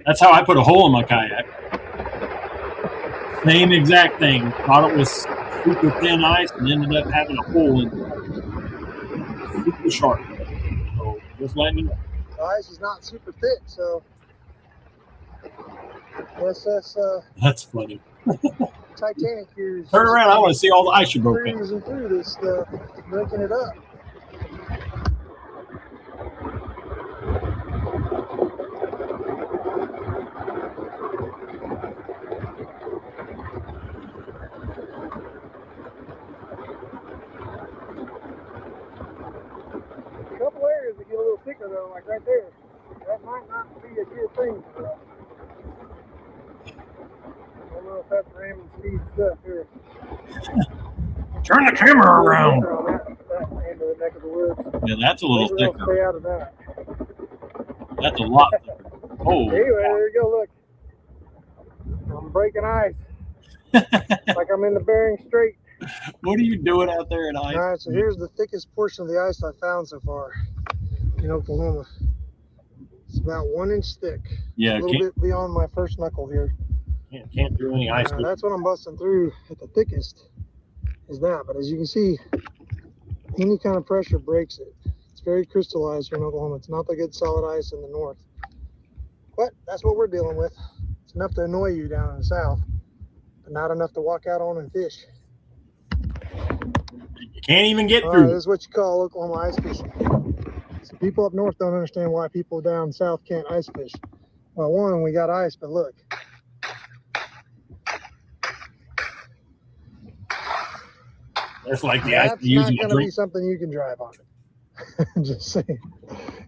That's how I put a hole in my kayak. Same exact thing. Thought it was super thin ice and ended up having a hole in it. Super sharp. So just letting you know. The ice is not super thick, so That's funny. Titanic here is Turn around. I want to see all the ice you broke in. cruising through this stuff, breaking it up. A couple areas that get a little thicker though, like right there. That might not be a good thing for us. I don't know if that's ramming speed stuff here. Turn the camera around. That end of the neck of the woods. Yeah, that's a little Maybe we'll thicker. stay out of that. That's a lot thicker. Oh, Anyway, there you go. Look, I'm breaking ice. Like I'm in the Bering Strait. What are you doing out there in ice? All right, so here's the thickest portion of the ice I found so far in Oklahoma. It's about 1 inch thick. Yeah, A little bit beyond my first knuckle here. can't do any ice. That's what I'm busting through at the thickest, is that. But as you can see, any kind of pressure breaks it. It's very crystallized here in Oklahoma. It's not the good solid ice in the north. But that's what we're dealing with. It's enough to annoy you down in the south, but not enough to walk out on and fish. You can't even get All through. right, this is what you call Oklahoma ice fishing. So people up north don't understand why people down south can't ice fish. Well, one, we got ice, but look. That's like the ice That's you use not in a going to drink. be something you can drive on. Just saying.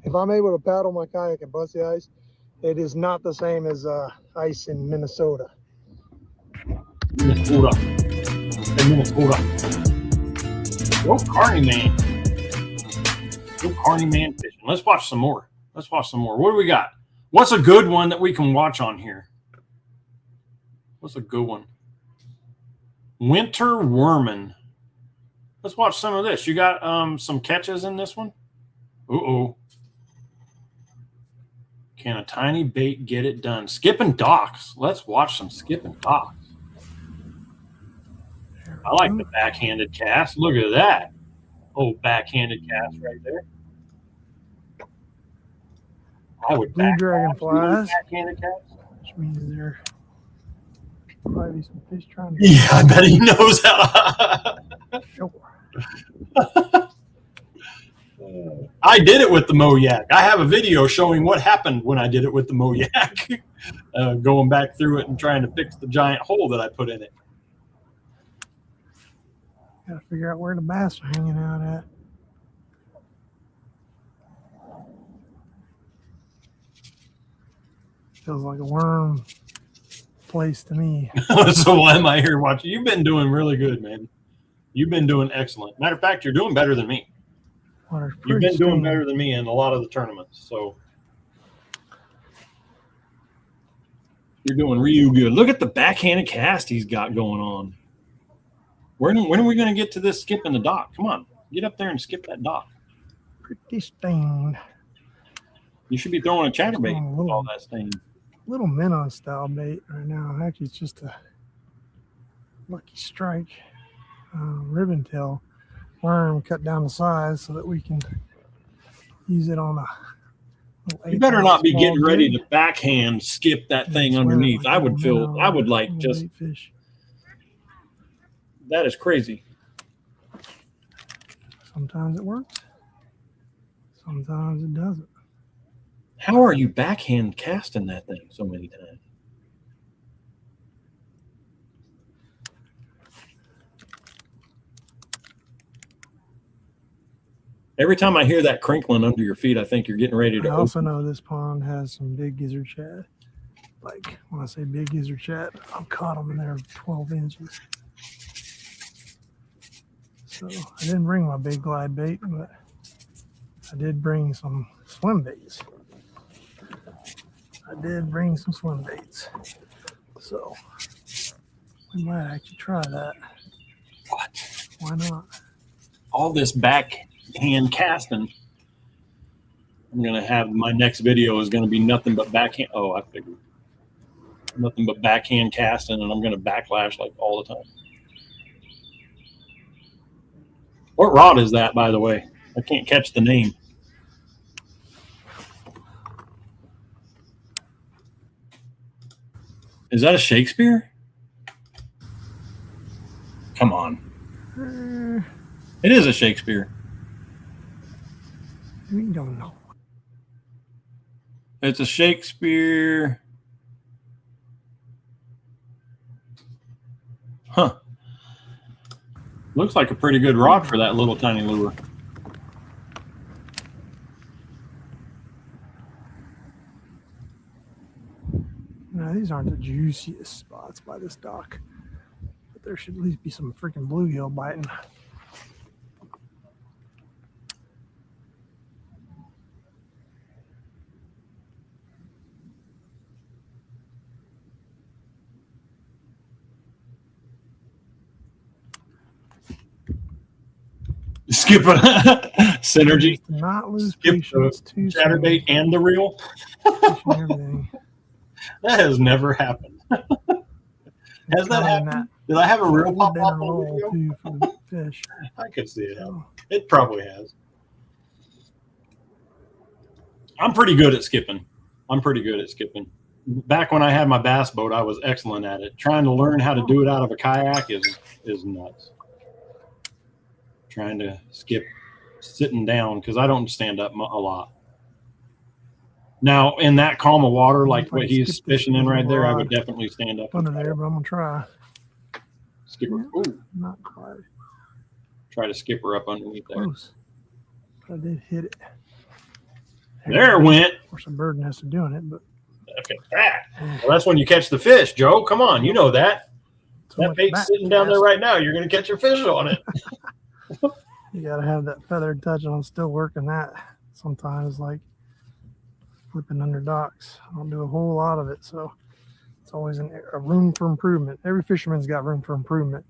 If I'm able to paddle my kayak and bust the ice, it is not the same as ice in Minnesota. Minnesota. Go Carney Man. Go Carney Man fishing. Let's watch some more. What do we got? What's a good one that we can watch on here? What's a good one? Winter Wormin. Let's watch some of this. You got some catches in this one? Uh-oh. Can a tiny bait get it done? Skipping docks. Let's watch some skipping docks. I like the backhanded cast. Look at that. Oh, backhanded cast right there. I would Blue dragonflies, backhanded cast. which means there probably some fish trying to. Yeah, I bet he knows how. Sure. I did it with the Moyak. I have a video showing what happened when I did it with the Moyak. Going back through it and trying to fix the giant hole that I put in it. Got to figure out where the bass are hanging out at. Feels like a worm place to me. So why am I here watching? You've been doing really good, man. You've been doing excellent. Matter of fact, you're doing better than me. Water's You've pretty been doing steamy. better than me in a lot of the tournaments. So you're doing real good. Look at the backhanded cast he's got going on. When are we going to get to this skipping the dock? Come on. Get up there and skip that dock. Pretty stained. You should be throwing a chatterbait with all that stain. Little minnow style bait right now. Actually, it's just a lucky strike ribbon tail worm cut down the size so that we can use it on a. You better not be getting ready to backhand skip that thing underneath. I would like just. Fish. That is crazy. Sometimes it works. Sometimes it doesn't. How are you backhand casting that thing so many times? Every time I hear that crinkling under your feet, I think you're getting ready to. I also know this pond has some big gizzard shad. Like when I say big gizzard shad, I've caught them and they're 12 inches. So I didn't bring my big glide bait, but I did bring some swim baits. So we might actually try that. What? Why not? All this backhand casting. I'm going to have my next video is going to be nothing but backhand. Oh, I figured. Nothing but backhand casting, and I'm going to backlash like all the time. What rod is that, by the way? I can't catch the name. Is that a Shakespeare? Come on. It is a Shakespeare. We don't know. It's a Shakespeare. Huh. Looks like a pretty good rod for that little tiny lure. Now, these aren't the juiciest spots by this dock, but there should at least be some freaking bluegill biting. Skip a synergy. To not lose Skip patience too the chatterbait soon. and the reel. Fishing everything. That has never happened. Has that happened? Did I have a reel pop Dinner up on roll video? too for the fish. I could see it. So, It probably has. I'm pretty good at skipping. Back when I had my bass boat, I was excellent at it. Trying to learn how to do it out of a kayak is nuts. Trying to skip sitting down because I don't stand up a lot. Now, in that calm of water, like what he's fishing in right there, I would definitely stand up. under there, but I'm gonna try. Skip her. Ooh, Not quite try to skip her up underneath there. close. But I did hit it. There it went. Of course, a bird nest of doing it, but Look at that. Well, that's when you catch the fish, Joe. Come on, you know that. too That much bait's back sitting down there cast. right now. You're going to catch your fish on it. You gotta have that feathered touch, and I'm still working that sometimes, like flipping under docks. I don't do a whole lot of it, so it's always a room for improvement. Every fisherman's got room for improvement.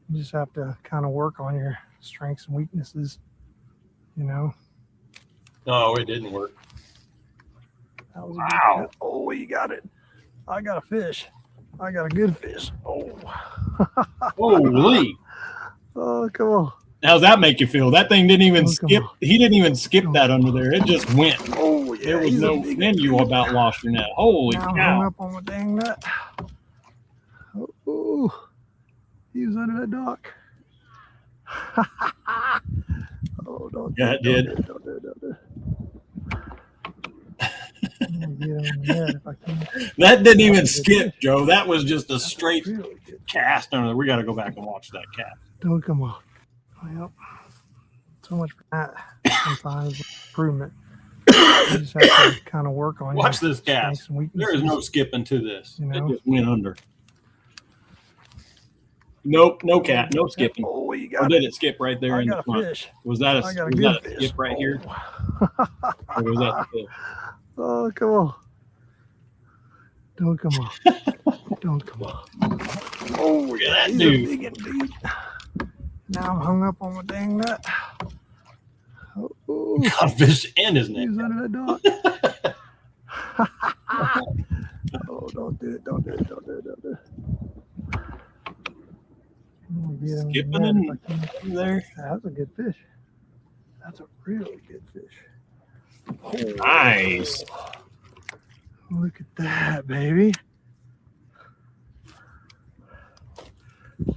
You just have to kind of work on your strengths and weaknesses, you know. No, it didn't work. That was Wow. a good, oh, you got it. I got a fish. I got a good fish. Oh, Holy. oh, come on. How's that make you feel? That thing didn't even Oh, come skip. on. He didn't even skip that under there. It just went. Oh, yeah. There was he's a no, big then you about lost your net. Holy Now I'm hung cow. up on my dang nut. Oh, he was under that dock. Oh, don't Yeah, it did. Don't do it. I'm gonna get him in the net if I can. That didn't even skip, Joe. That was just a straight Really good. cast under there. We got to go back and watch that cast. Don't come on. Well, so much for that. Sometimes improvement. You just have to kind of work on Watch your this strengths cast. and There is no weaknesses. skipping to this. You It know? just went under. Nope, no cat, no skipping. Oh, you Or got did it. it skip right there I in the got a front? fish. Was that I got a was good that a fish. skip right here? Oh. Or was that the fish? Oh, come on. Don't come on. Don't come on. Oh, Look at that he's dude. a big indeed. Now I'm hung up on my dang nut. Oh, Got a fish in his he neck. was under that dock. Oh, don't do it. Don't do it. Don't do it. Don't do it. I'm gonna get him in the Skipping net in if I can. there. That's a good fish. That's a really good fish. Oh, Nice. look at that, baby.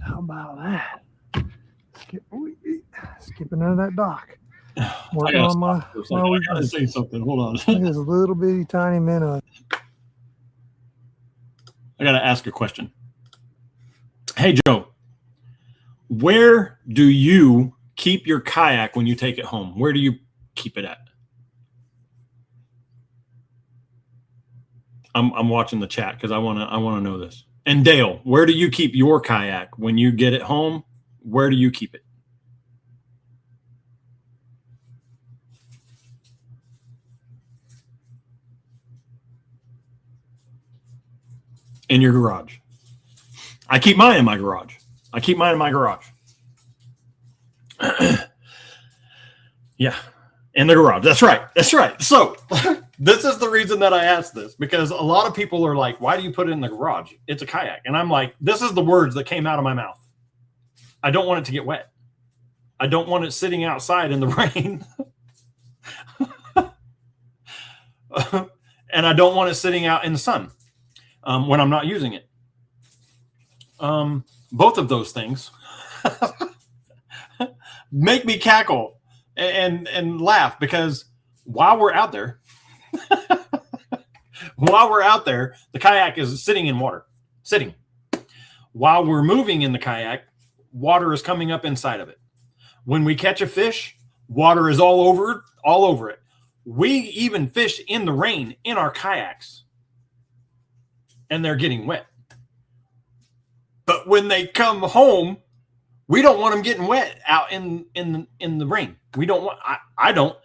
How about that? Skipping under that dock. I Working gotta on my, stop for a second. I gotta weakness. say something. Hold on. Look at this little bitty tiny minnow. I gotta ask a question. Hey Joe, where do you keep your kayak when you take it home? Where do you keep it at? I'm watching the chat because I wanna know this. And Dale, where do you keep your kayak when you get it home? Where do you keep it? In your garage. I keep mine in my garage. Yeah, in the garage. That's right. So this is the reason that I asked this, because a lot of people are like, why do you put it in the garage? It's a kayak. And I'm like, this is the words that came out of my mouth. I don't want it to get wet. I don't want it sitting outside in the rain. And I don't want it sitting out in the sun when I'm not using it. Both of those things make me cackle and laugh, because while we're out there, the kayak is sitting in water, sitting. While we're moving in the kayak, water is coming up inside of it. When we catch a fish, water is all over it. We even fish in the rain in our kayaks, and they're getting wet. But when they come home, we don't want them getting wet out in the rain. We don't want. I don't.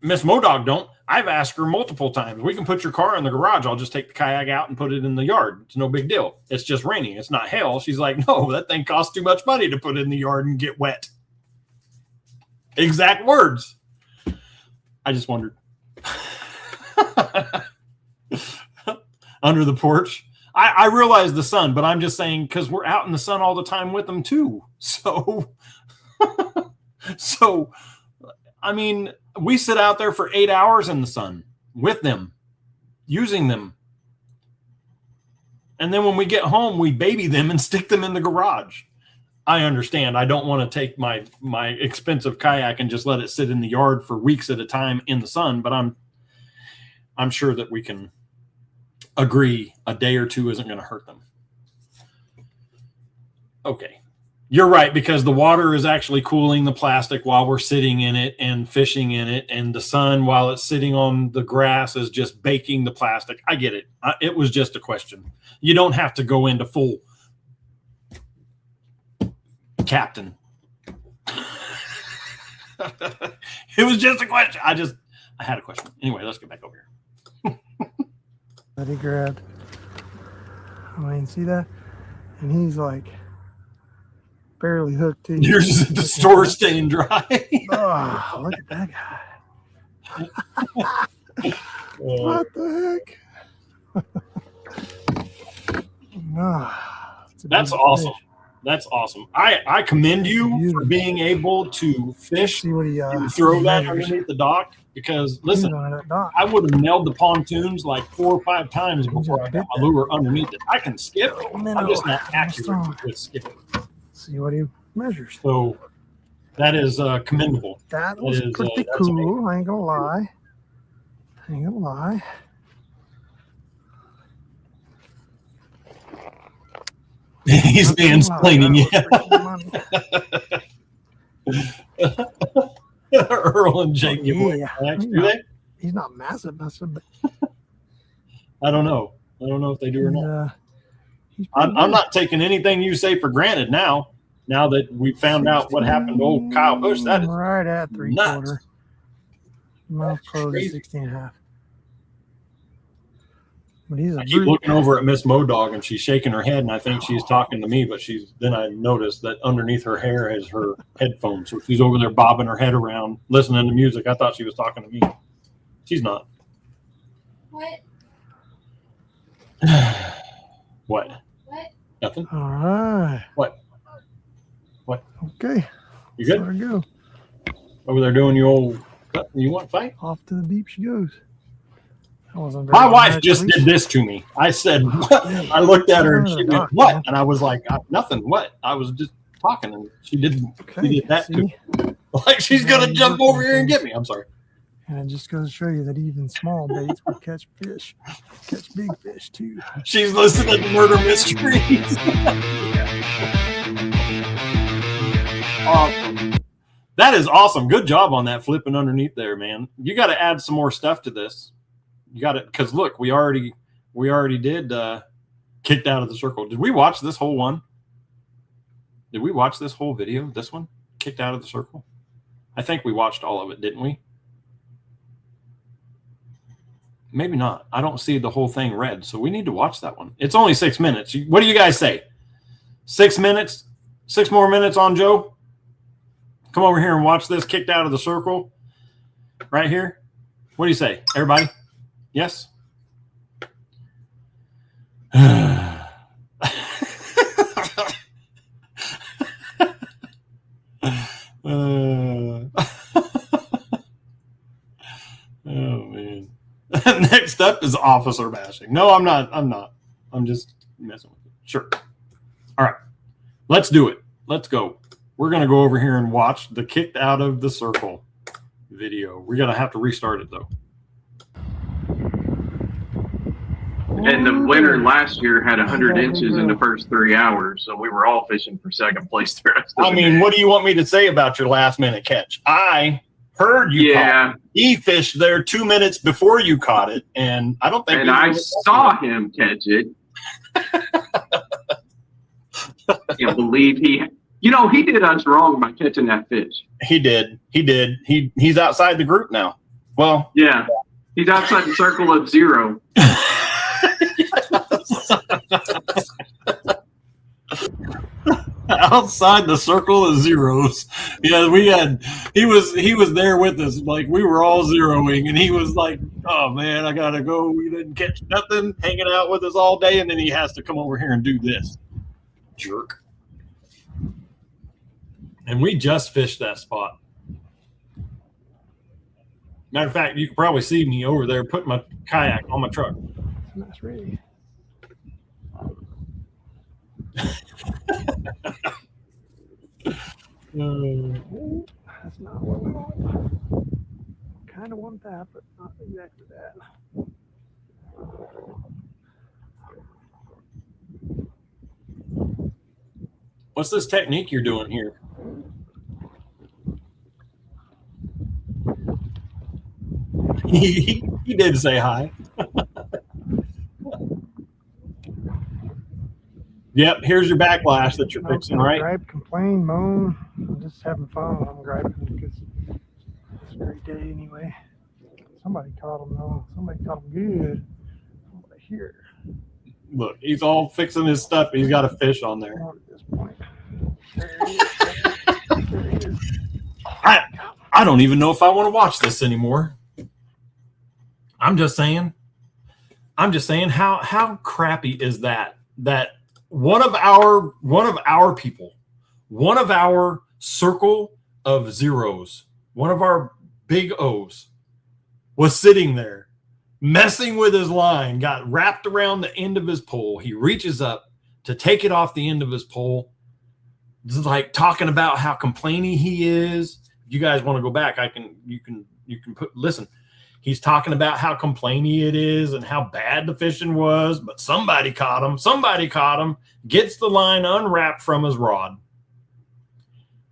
Miss Modog don't. I've asked her multiple times. We can put your car in the garage. I'll just take the kayak out and put it in the yard. It's no big deal. It's just raining. It's not hail. She's like, no, that thing costs too much money to put in the yard and get wet. Exact words. I just wondered. Under the porch. I realize the sun, but I'm just saying because we're out in the sun all the time with them too. So, so, I mean, we sit out there for 8 hours in the sun with them, using them. And then when we get home, we baby them and stick them in the garage. I understand. I don't want to take my expensive kayak and just let it sit in the yard for weeks at a time in the sun, but I'm sure that we can agree a day or two isn't going to hurt them. Okay. You're right, because the water is actually cooling the plastic while we're sitting in it and fishing in it, and the sun, while it's sitting on the grass, is just baking the plastic. I get it. It was just a question. You don't have to go into full captain. It was just a question. I had a question. Anyway, let's get back over here. That he grabbed. I mean, see that? And he's like barely hooked too. Yours is at the store staying dry. Oh, look at that guy. What the heck? That's awesome. That's awesome. I commend you for being able to fish See what he and throw that underneath the dock, because listen, I would have nailed the pontoons like 4 or 5 times before I got my lure underneath it. I can skip. I'm just not accurate with skipping. See what he measures. So that is commendable. That was pretty cool. I ain't gonna lie. He's mansplaining, yeah. Earl and Jake give away snacks, do they? He's not massive, but I don't know. I don't know if they do or not. I'm not taking anything you say for granted now. Now that we found out what happened to old Kyle Busch, that is right at 3/4. Mouth closed 16.5. But he's I keep looking over at Miss Modog, and she's shaking her head, and I think she's talking to me, but then I noticed that underneath her hair is her headphones. So she's over there bobbing her head around, listening to music. I thought she was talking to me. She's not. What? What? What? Nothing? all right. What? Okay. You good? There we go. Over there doing your old, you want to fight? Off to the deep she goes. My wife just did this to me. I said, what? I looked at her and she went, what? And I was like, nothing, what? I was just talking, and she did that too. Like she's going to jump over here and get me. I'm sorry. And it just goes to show you that even small baits will catch fish. Catch big fish too. She's listening to murder mysteries. Awesome. That is awesome. Good job on that flipping underneath there, man. You got to add some more stuff to this. You got it, because look, we already did kicked out of the circle. Did we watch this whole one? Did we watch this whole video? This one, kicked out of the circle. I think we watched all of it, didn't we? Maybe not. I don't see the whole thing read, so we need to watch that one. It's only 6 minutes. What do you guys say? 6 minutes? 6 more minutes on Joe? Come over here and watch this kicked out of the circle right here. What do you say, everybody? Yes? Oh, man. Next up is officer bashing. No, I'm not. I'm just messing with you. Sure. All right. Let's do it. Let's go. We're going to go over here and watch the kicked out of the circle video. We're going to have to restart it, though. And the winter last year had 100 inches in the first 3 hours, so we were all fishing for second place the rest of the day. What do you want me to say about your last minute catch? I heard you caught it. He fished there 2 minutes before you caught it, and I don't think. And I saw him catch it. Can't believe he did us wrong by catching that fish. He did. He's outside the group now. Well, yeah, he's outside the circle of 0. outside the circle of zeros. Yeah, he was there with us. Like we were all zeroing, and he was like, "Oh man, I gotta go. We didn't catch nothing." Hanging out with us all day, and then he has to come over here and do this. Jerk. And we just fished that spot. Matter of fact, you can probably see me over there putting my kayak on my truck. That's really. That's not what we want. Kind of want that, but not exactly that. What's this technique you're doing here? He did say hi. Yep, here's your backlash that you're fixing, right? Gripe, complain, moan. I'm just having fun. I'm griping because it's a great day anyway. Somebody caught him though. Somebody caught him good. Over here. Look, he's all fixing his stuff. He's got a fish on there. Not at this point. There he is. There he is. I don't even know if I want to watch this anymore. I'm just saying how crappy is that one of our people, one of our circle of zeros, one of our big O's was sitting there messing with his line, got wrapped around the end of his pole. He reaches up to take it off the end of his pole. Just like talking about how complaining he is. If you guys want to go back, you can listen. He's talking about how complaining it is and how bad the fishing was, but somebody caught him, gets the line unwrapped from his rod,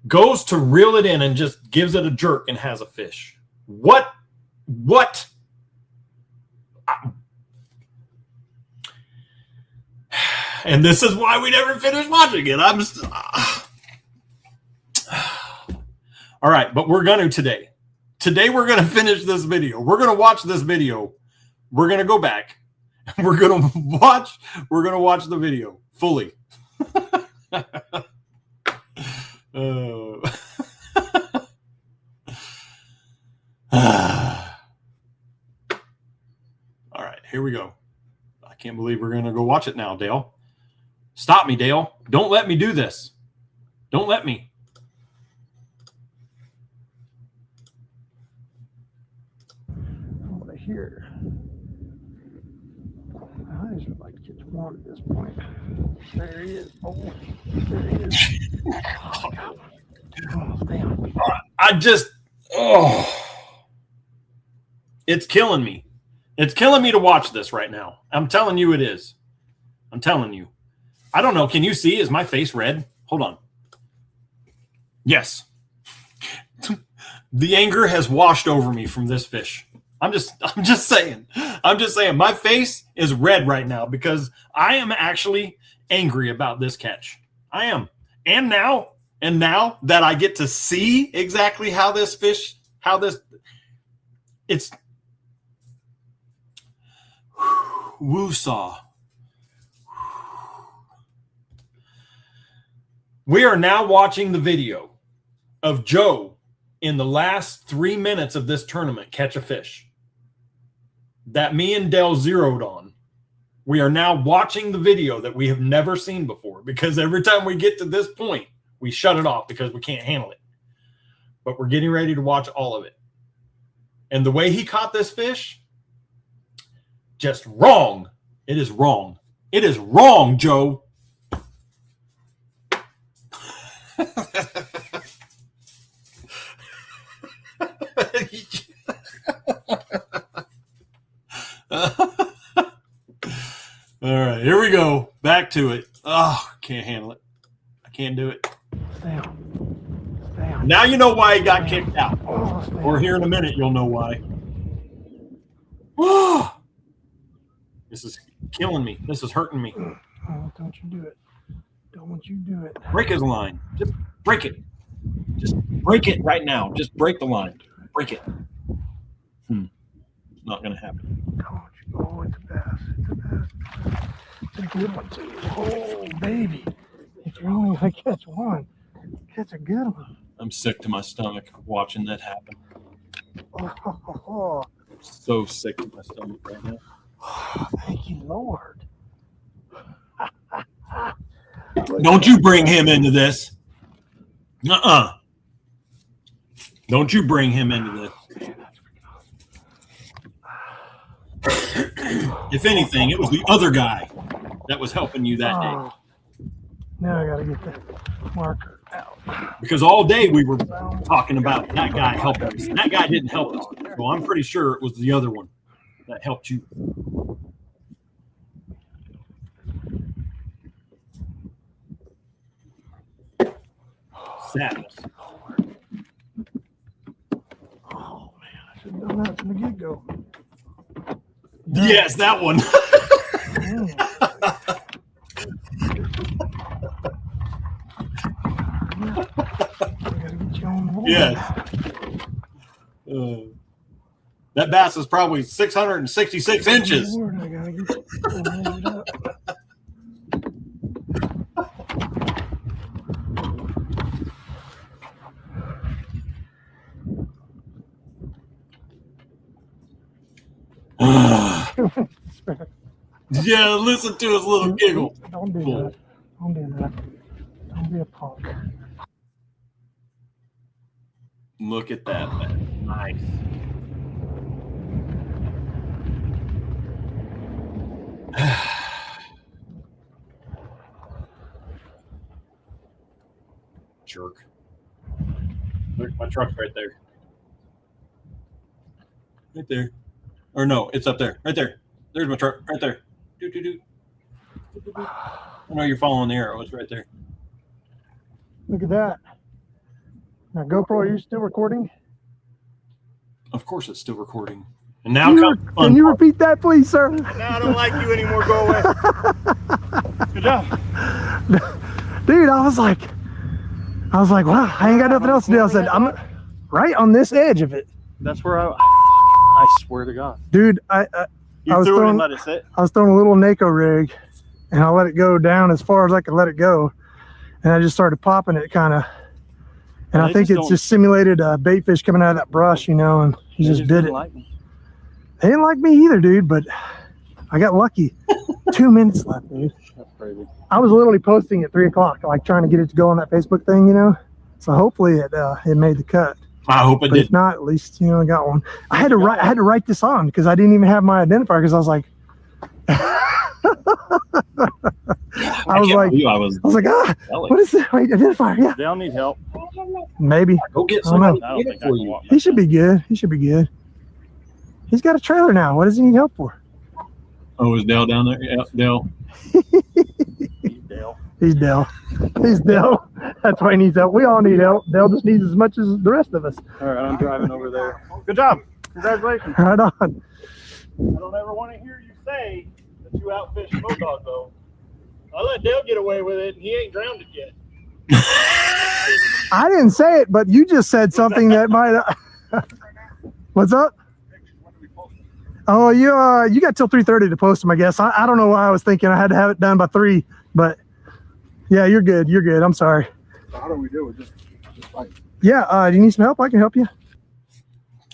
goes to reel it in and just gives it a jerk and has a fish. What? And this is why we never finished watching it. All right, but we're going to today. Today we're going to finish this video. We're going to watch this video. We're going to go back. We're going to watch the video fully. All right, here we go. I can't believe we're going to go watch it now, Dale. Stop me, Dale. Don't let me do this. Don't let me. Here. I just would like to catch one at this point. There he is. Oh, there he is. It's killing me. It's killing me to watch this right now. I'm telling you it is. I'm telling you. I don't know. Can you see? Is my face red? Hold on. Yes. The anger has washed over me from this fish. I'm just saying. My face is red right now because I am actually angry about this catch. I am. And now that I get to see exactly how it's woo-saw. We are now watching the video of Joe in the last 3 minutes of this tournament catch a fish that me and Dell zeroed on. We are now watching the video that we have never seen before because every time we get to this point, we shut it off because we can't handle it. But we're getting ready to watch all of it. And the way he caught this fish, just wrong. It is wrong. It is wrong, Joe. All right, here we go. Back to it. Oh, can't handle it. I can't do it. Stay on. Now you know why he got kicked out. Or here in a minute, you'll know why. This is killing me. This is hurting me. Oh, don't you do it. Don't you do it. Break his line. Just break it. Just break it right now. Just break the line. Break it. It's not going to happen. Don't you? Oh, it's a bass. It's a bass. It's a good one, too. Oh, baby. He You're only gonna catch one. Catch a good one. I'm sick to my stomach watching that happen. Oh, So sick to my stomach right now. thank you, Lord. Don't you bring him into this. Don't you bring him into this. If anything, it was the other guy that was helping you that day. Now I gotta get the marker out. Because all day we were talking about that guy helping us. And that guy didn't help us. So I'm pretty sure it was the other one that helped you. Sadness. Oh man, I should have done that from the get-go. Yes, that one. Yes. That bass is probably 666 inches. Lord, I gotta get you measured up. Yeah, listen to his little giggle. Don't do that. Don't do that. Don't be a punk. Look at that. That's nice. Jerk. Look, my truck's right there. Right there. Or no, it's up there. Right there. There's my truck. Right there. Doo, doo, doo. Doo, doo, doo. I know you're following the arrow. It's right there. Look at that. Now, GoPro, are you still recording? Of course it's still recording. And now comes the fun Can you part. repeat that, please, sir? Now I don't like you anymore. Go away. Good job. Dude, I was like, wow, I ain't got nothing else to do. I said, I'm right on this edge of it. That's where I swear to God. Dude, I was threw it throwing, and let it sit. I was throwing a little NACO rig, and I let it go down as far as I could let it go. And I just started popping it kind of. And I think it's just simulated bait fish coming out of that brush, you know, and he just did it. Like me. They didn't like me either, dude, but I got lucky. 2 minutes left, dude. That's crazy. I was literally posting at 3 o'clock, like trying to get it to go on that Facebook thing, you know. So hopefully it made the cut. I hope it But did. if not, at least you know I got one. I had to write this on because I didn't even have my identifier because I was like, I was like, what is it? Wait, identifier? Yeah, They'll need help. maybe. Go get I don't know. somebody. I don't think I can walk. He should be good. He should be good. He's got a trailer now. What does he need help for? Oh, is Dale down there? Yeah, Dale. Dale. He's Dell. He's Dell. That's why he needs help. We all need help. Dell just needs as much as the rest of us. All right, I'm driving over there. Good job. Congratulations. Right on. I don't ever want to hear you say that you outfished Bulldog, though. I let Dale get away with it, and he ain't drowned it yet. I didn't say it, but you just said something that might. What's up? Oh, you got till 3:30 to post them, I guess. I don't know why I was thinking I had to have it done by 3, but yeah, you're good. You're good. I'm sorry. So how do we do it? Just like. Yeah. Do you need some help? I can help you.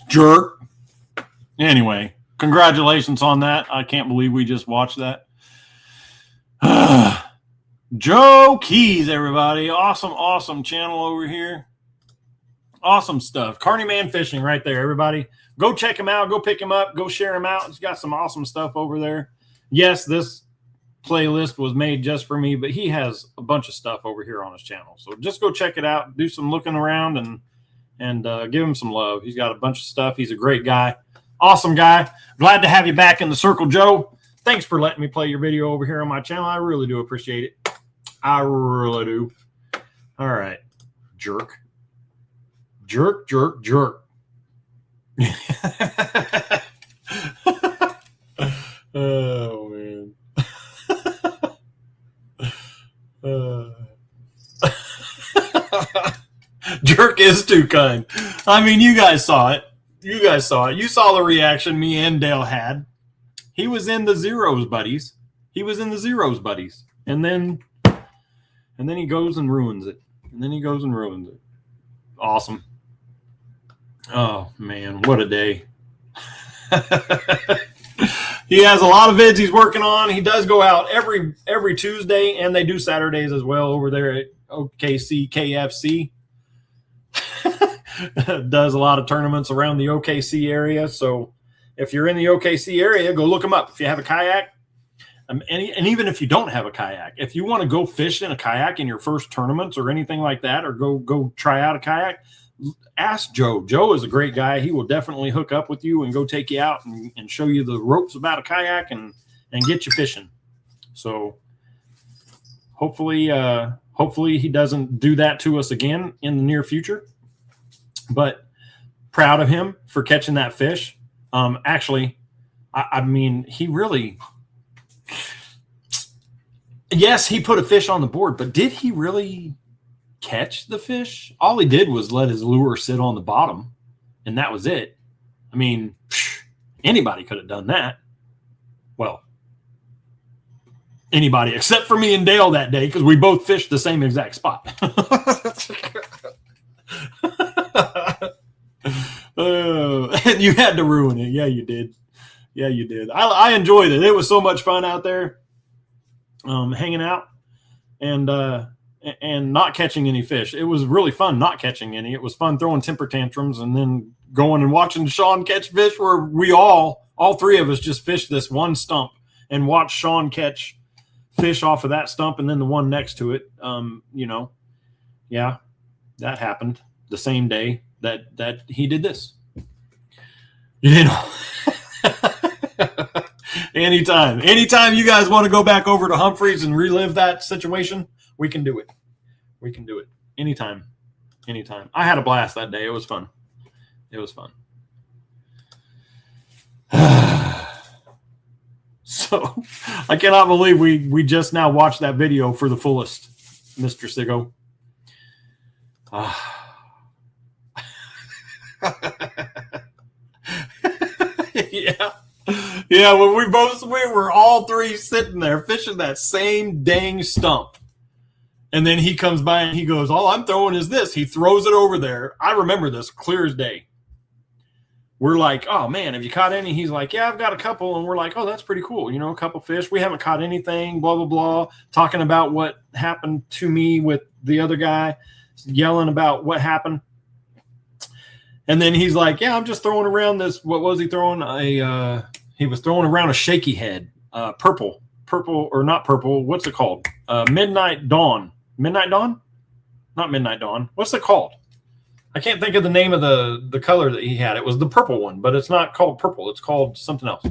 Jerk. Anyway, congratulations on that. I can't believe we just watched that. Joe Keys, everybody. Awesome channel over here. Awesome stuff. Carney Man Fishing right there, everybody. Go check him out. Go pick him up. Go share him out. He's got some awesome stuff over there. Yes, this playlist was made just for me, but he has a bunch of stuff over here on his channel. So just go check it out. Do some looking around and give him some love. He's got a bunch of stuff. He's a great guy. Awesome guy. Glad to have you back in the circle, Joe. Thanks for letting me play your video over here on my channel. I really do appreciate it. I really do. All right. Jerk. Jerk, jerk, jerk. Oh, man. Jerk is too kind. I mean, you guys saw it. You saw the reaction me and Dale had. He was in the Zeros buddies. And then And then he goes and ruins it. Awesome. Oh, man, what a day. He has a lot of vids he's working on. He does go out every Tuesday, and they do Saturdays as well over there at OKC KFC. Does a lot of tournaments around the OKC area. So if you're in the OKC area, go look him up. If you have a kayak, and even if you don't have a kayak, if you want to go fish in a kayak in your first tournaments or anything like that, or go try out a kayak, ask Joe. Joe is a great guy. He will definitely hook up with you and go take you out and show you the ropes about a kayak and get you fishing. So hopefully he doesn't do that to us again in the near future. But proud of him for catching that fish. Actually, I mean, he really... Yes, he put a fish on the board, but did he really catch the fish? All he did was let his lure sit on the bottom, and that was it. I mean, anybody could have done that. Well, anybody except for me and Dale that day, because we both fished the same exact spot. And you had to ruin it. Yeah, you did. I enjoyed it. It was so much fun out there. Hanging out and not catching any fish. It was really fun not catching any. It was fun throwing temper tantrums and then going and watching Sean catch fish, where we all three of us just fished this one stump and watched Sean catch fish off of that stump and then the one next to it. Yeah, that happened the same day that he did this. Anytime you guys want to go back over to Humphreys and relive that situation, we can do it. Anytime. I had a blast that day. It was fun. So I cannot believe we just now watched that video for the fullest, Mr. Sigo. Yeah, when we were all three sitting there fishing that same dang stump. And then he comes by and he goes, all I'm throwing is this. He throws it over there. I remember this clear as day. We're like, oh, man, have you caught any? He's like, yeah, I've got a couple. And we're like, oh, that's pretty cool. A couple fish. We haven't caught anything, blah, blah, blah. Talking about what happened to me with the other guy, yelling about what happened. And then he's like, yeah, I'm just throwing around this. What was he throwing? He was throwing around a shaky head, purple or not purple. What's it called? Midnight Dawn. Midnight Dawn? Not Midnight Dawn. What's it called? I can't think of the name of the color that he had. It was the purple one, but it's not called purple. It's called something else.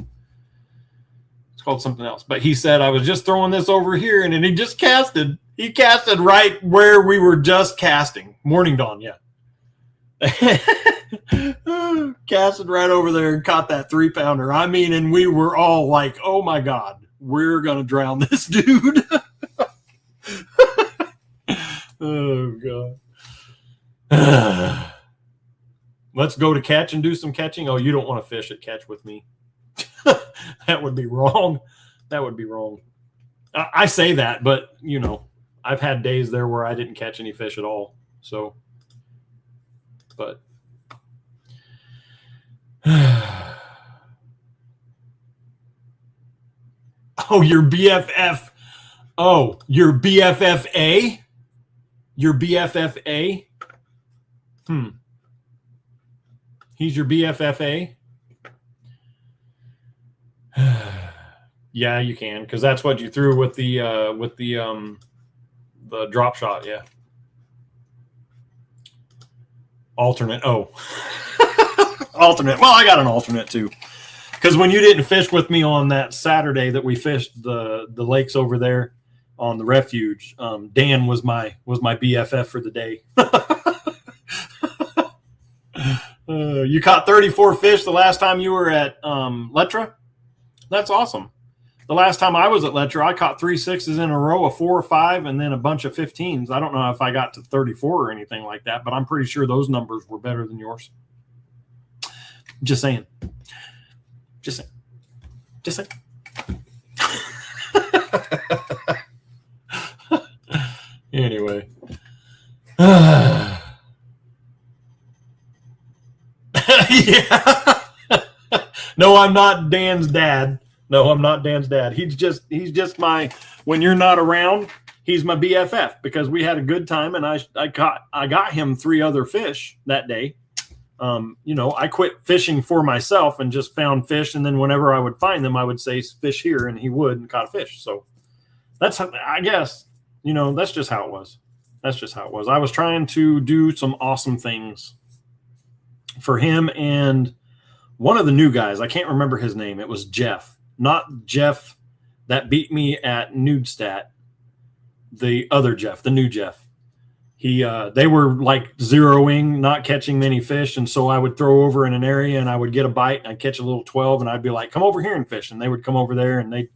But he said, I was just throwing this over here, and then he just casted. He casted right where we were just casting. Morning Dawn, yeah. Casted right over there and caught that 3-pounder. I mean, and we were all like, oh my God, we're going to drown this dude. Oh God. Let's go to catch and do some catching. Oh, you don't want to fish at catch with me. That would be wrong. I say that, but I've had days there where I didn't catch any fish at all. So, but oh, your BFF. Oh, your BFFA? Your BFFA? He's your BFFA? Yeah, you can, because that's what you threw with the drop shot, yeah. Alternate. Oh. Alternate. Well, I got an alternate too. Because when you didn't fish with me on that Saturday that we fished the lakes over there on the refuge, Dan was my BFF for the day. You caught 34 fish the last time you were at Letra? That's awesome. The last time I was at Letra, I caught 3 6s in a row, a 4 or 5, and then a bunch of 15s. I don't know if I got to 34 or anything like that, but I'm pretty sure those numbers were better than yours. Just saying. Yeah. Anyway. Yeah. No, I'm not Dan's dad. No, I'm not Dan's dad. He's just my, when you're not around, he's my BFF, because we had a good time, and I got him 3 other fish that day. You know, I quit fishing for myself and just found fish, and then whenever I would find them, I would say fish here, and he would and caught a fish. So that's, I guess, you know, that's just how it was. That's just how it was. I was trying to do some awesome things for him and one of the new guys. I can't remember his name. It was Jeff, not Jeff that beat me at Nudestat. The other Jeff, the new Jeff. They were like zeroing, not catching many fish, and so I would throw over in an area and I would get a bite and I'd catch a little 12 and I'd be like, come over here and fish, and they would come over there and they'd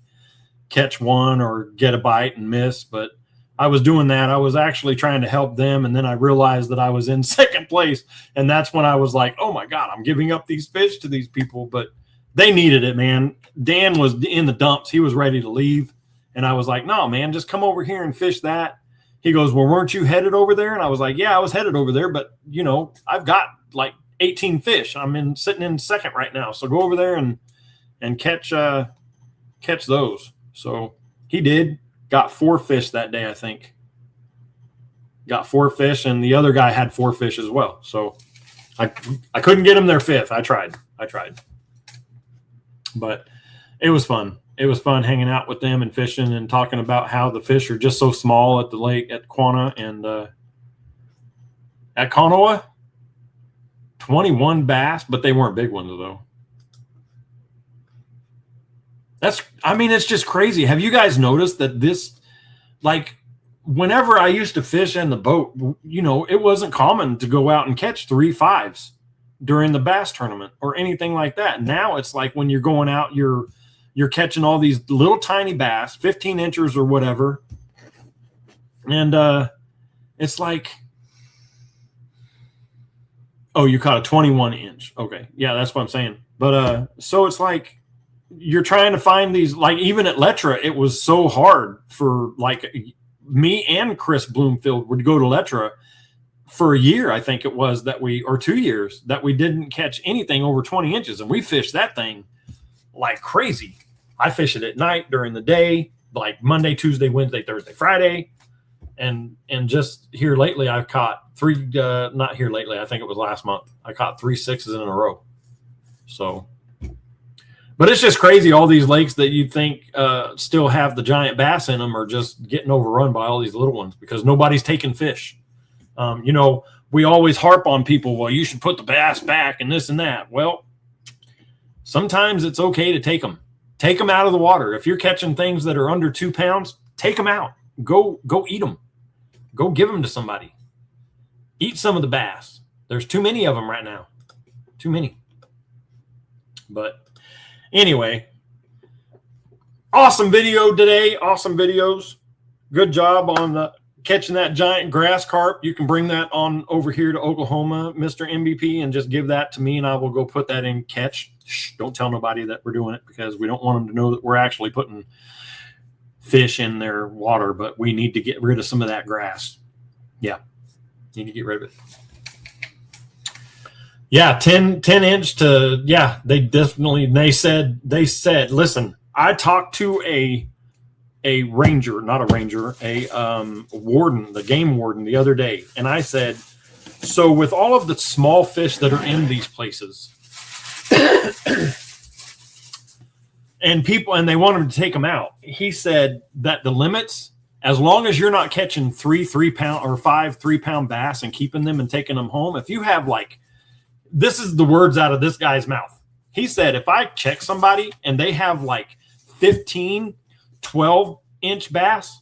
catch one or get a bite and miss. But I was doing that. I was actually trying to help them, and then I realized that I was in second place, and that's when I was like, oh my God, I'm giving up these fish to these people. But they needed it, man. Dan was in the dumps. He was ready to leave, and I was like, no, man, just come over here and fish that. He goes, well, weren't you headed over there? And I was like, yeah, I was headed over there, but, you know, I've got like 18 fish. I'm sitting in second right now, so go over there and catch those. So he did. Got 4 fish that day, I think. Got 4 fish, and the other guy had 4 fish as well. So I couldn't get him their 5th. I tried. But it was fun. It was fun hanging out with them and fishing and talking about how the fish are just so small at the lake at Quanah and at Konoha. 21 bass, but they weren't big ones though. It's just crazy. Have you guys noticed that this, like, whenever I used to fish in the boat, you know, it wasn't common to go out and catch 3 5s during the bass tournament or anything like that. Now it's like when you're going out, you're catching all these little tiny bass, 15 inches or whatever. And it's like, oh, you caught a 21 inch. Okay. Yeah, that's what I'm saying. But so it's like, you're trying to find these, like even at Letra, it was so hard for like me and Chris Bloomfield would go to Letra for a year. I think it was or 2 years that we didn't catch anything over 20 inches. And we fished that thing like crazy. I fish it at night, during the day, like Monday, Tuesday, Wednesday, Thursday, Friday. And just here lately, I've caught 3, not here lately, I think it was last month. I caught 3 6s in a row. So, but it's just crazy. All these lakes that you think still have the giant bass in them are just getting overrun by all these little ones because nobody's taking fish. You know, we always harp on people, well, you should put the bass back and this and that. Well, sometimes it's okay to take them. Take them out of the water. If you're catching things that are under 2 pounds, take them out. Go eat them. Go give them to somebody. Eat some of the bass. There's too many of them right now. Too many. But anyway, awesome video today. Awesome videos. Good job on catching that giant grass carp. You can bring that on over here to Oklahoma, Mr. MVP, and just give that to me, and I will go put that in catch. Shh, don't tell nobody that we're doing it because we don't want them to know that we're actually putting fish in their water, but we need to get rid of some of that grass. Yeah, need to get rid of it. Yeah, 10 inch to, yeah, they said, listen, I talked to a ranger, not a ranger, a warden, the game warden the other day. And I said, so with all of the small fish that are in these places and they wanted to take them out, he said that the limits, as long as you're not catching 3 pound or 5 3-pound bass and keeping them and taking them home, if you have like, this is the words out of this guy's mouth. He said, if I check somebody and they have like 15, 12-inch bass,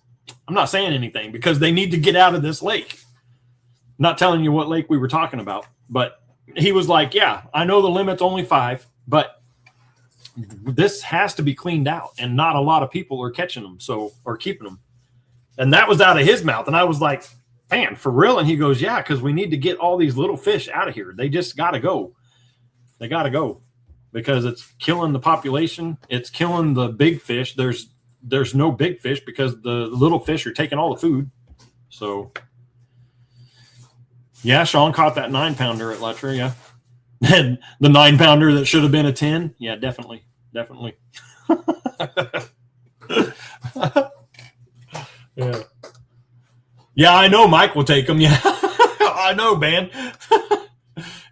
I'm not saying anything because they need to get out of this lake. Not telling you what lake we were talking about, but he was like, yeah, I know the limit's only 5, but this has to be cleaned out and not a lot of people are catching them, or keeping them. And that was out of his mouth. And I was like, man, for real? And he goes, yeah, because we need to get all these little fish out of here. They just got to go. They got to go because it's killing the population. It's killing the big fish. There's no big fish because the little fish are taking all the food. So, yeah, Sean caught that 9-pounder at Letcher. Yeah. And the 9-pounder that should have been a 10. Yeah, definitely. Definitely. Yeah. Yeah, I know Mike will take them. Yeah. I know, man.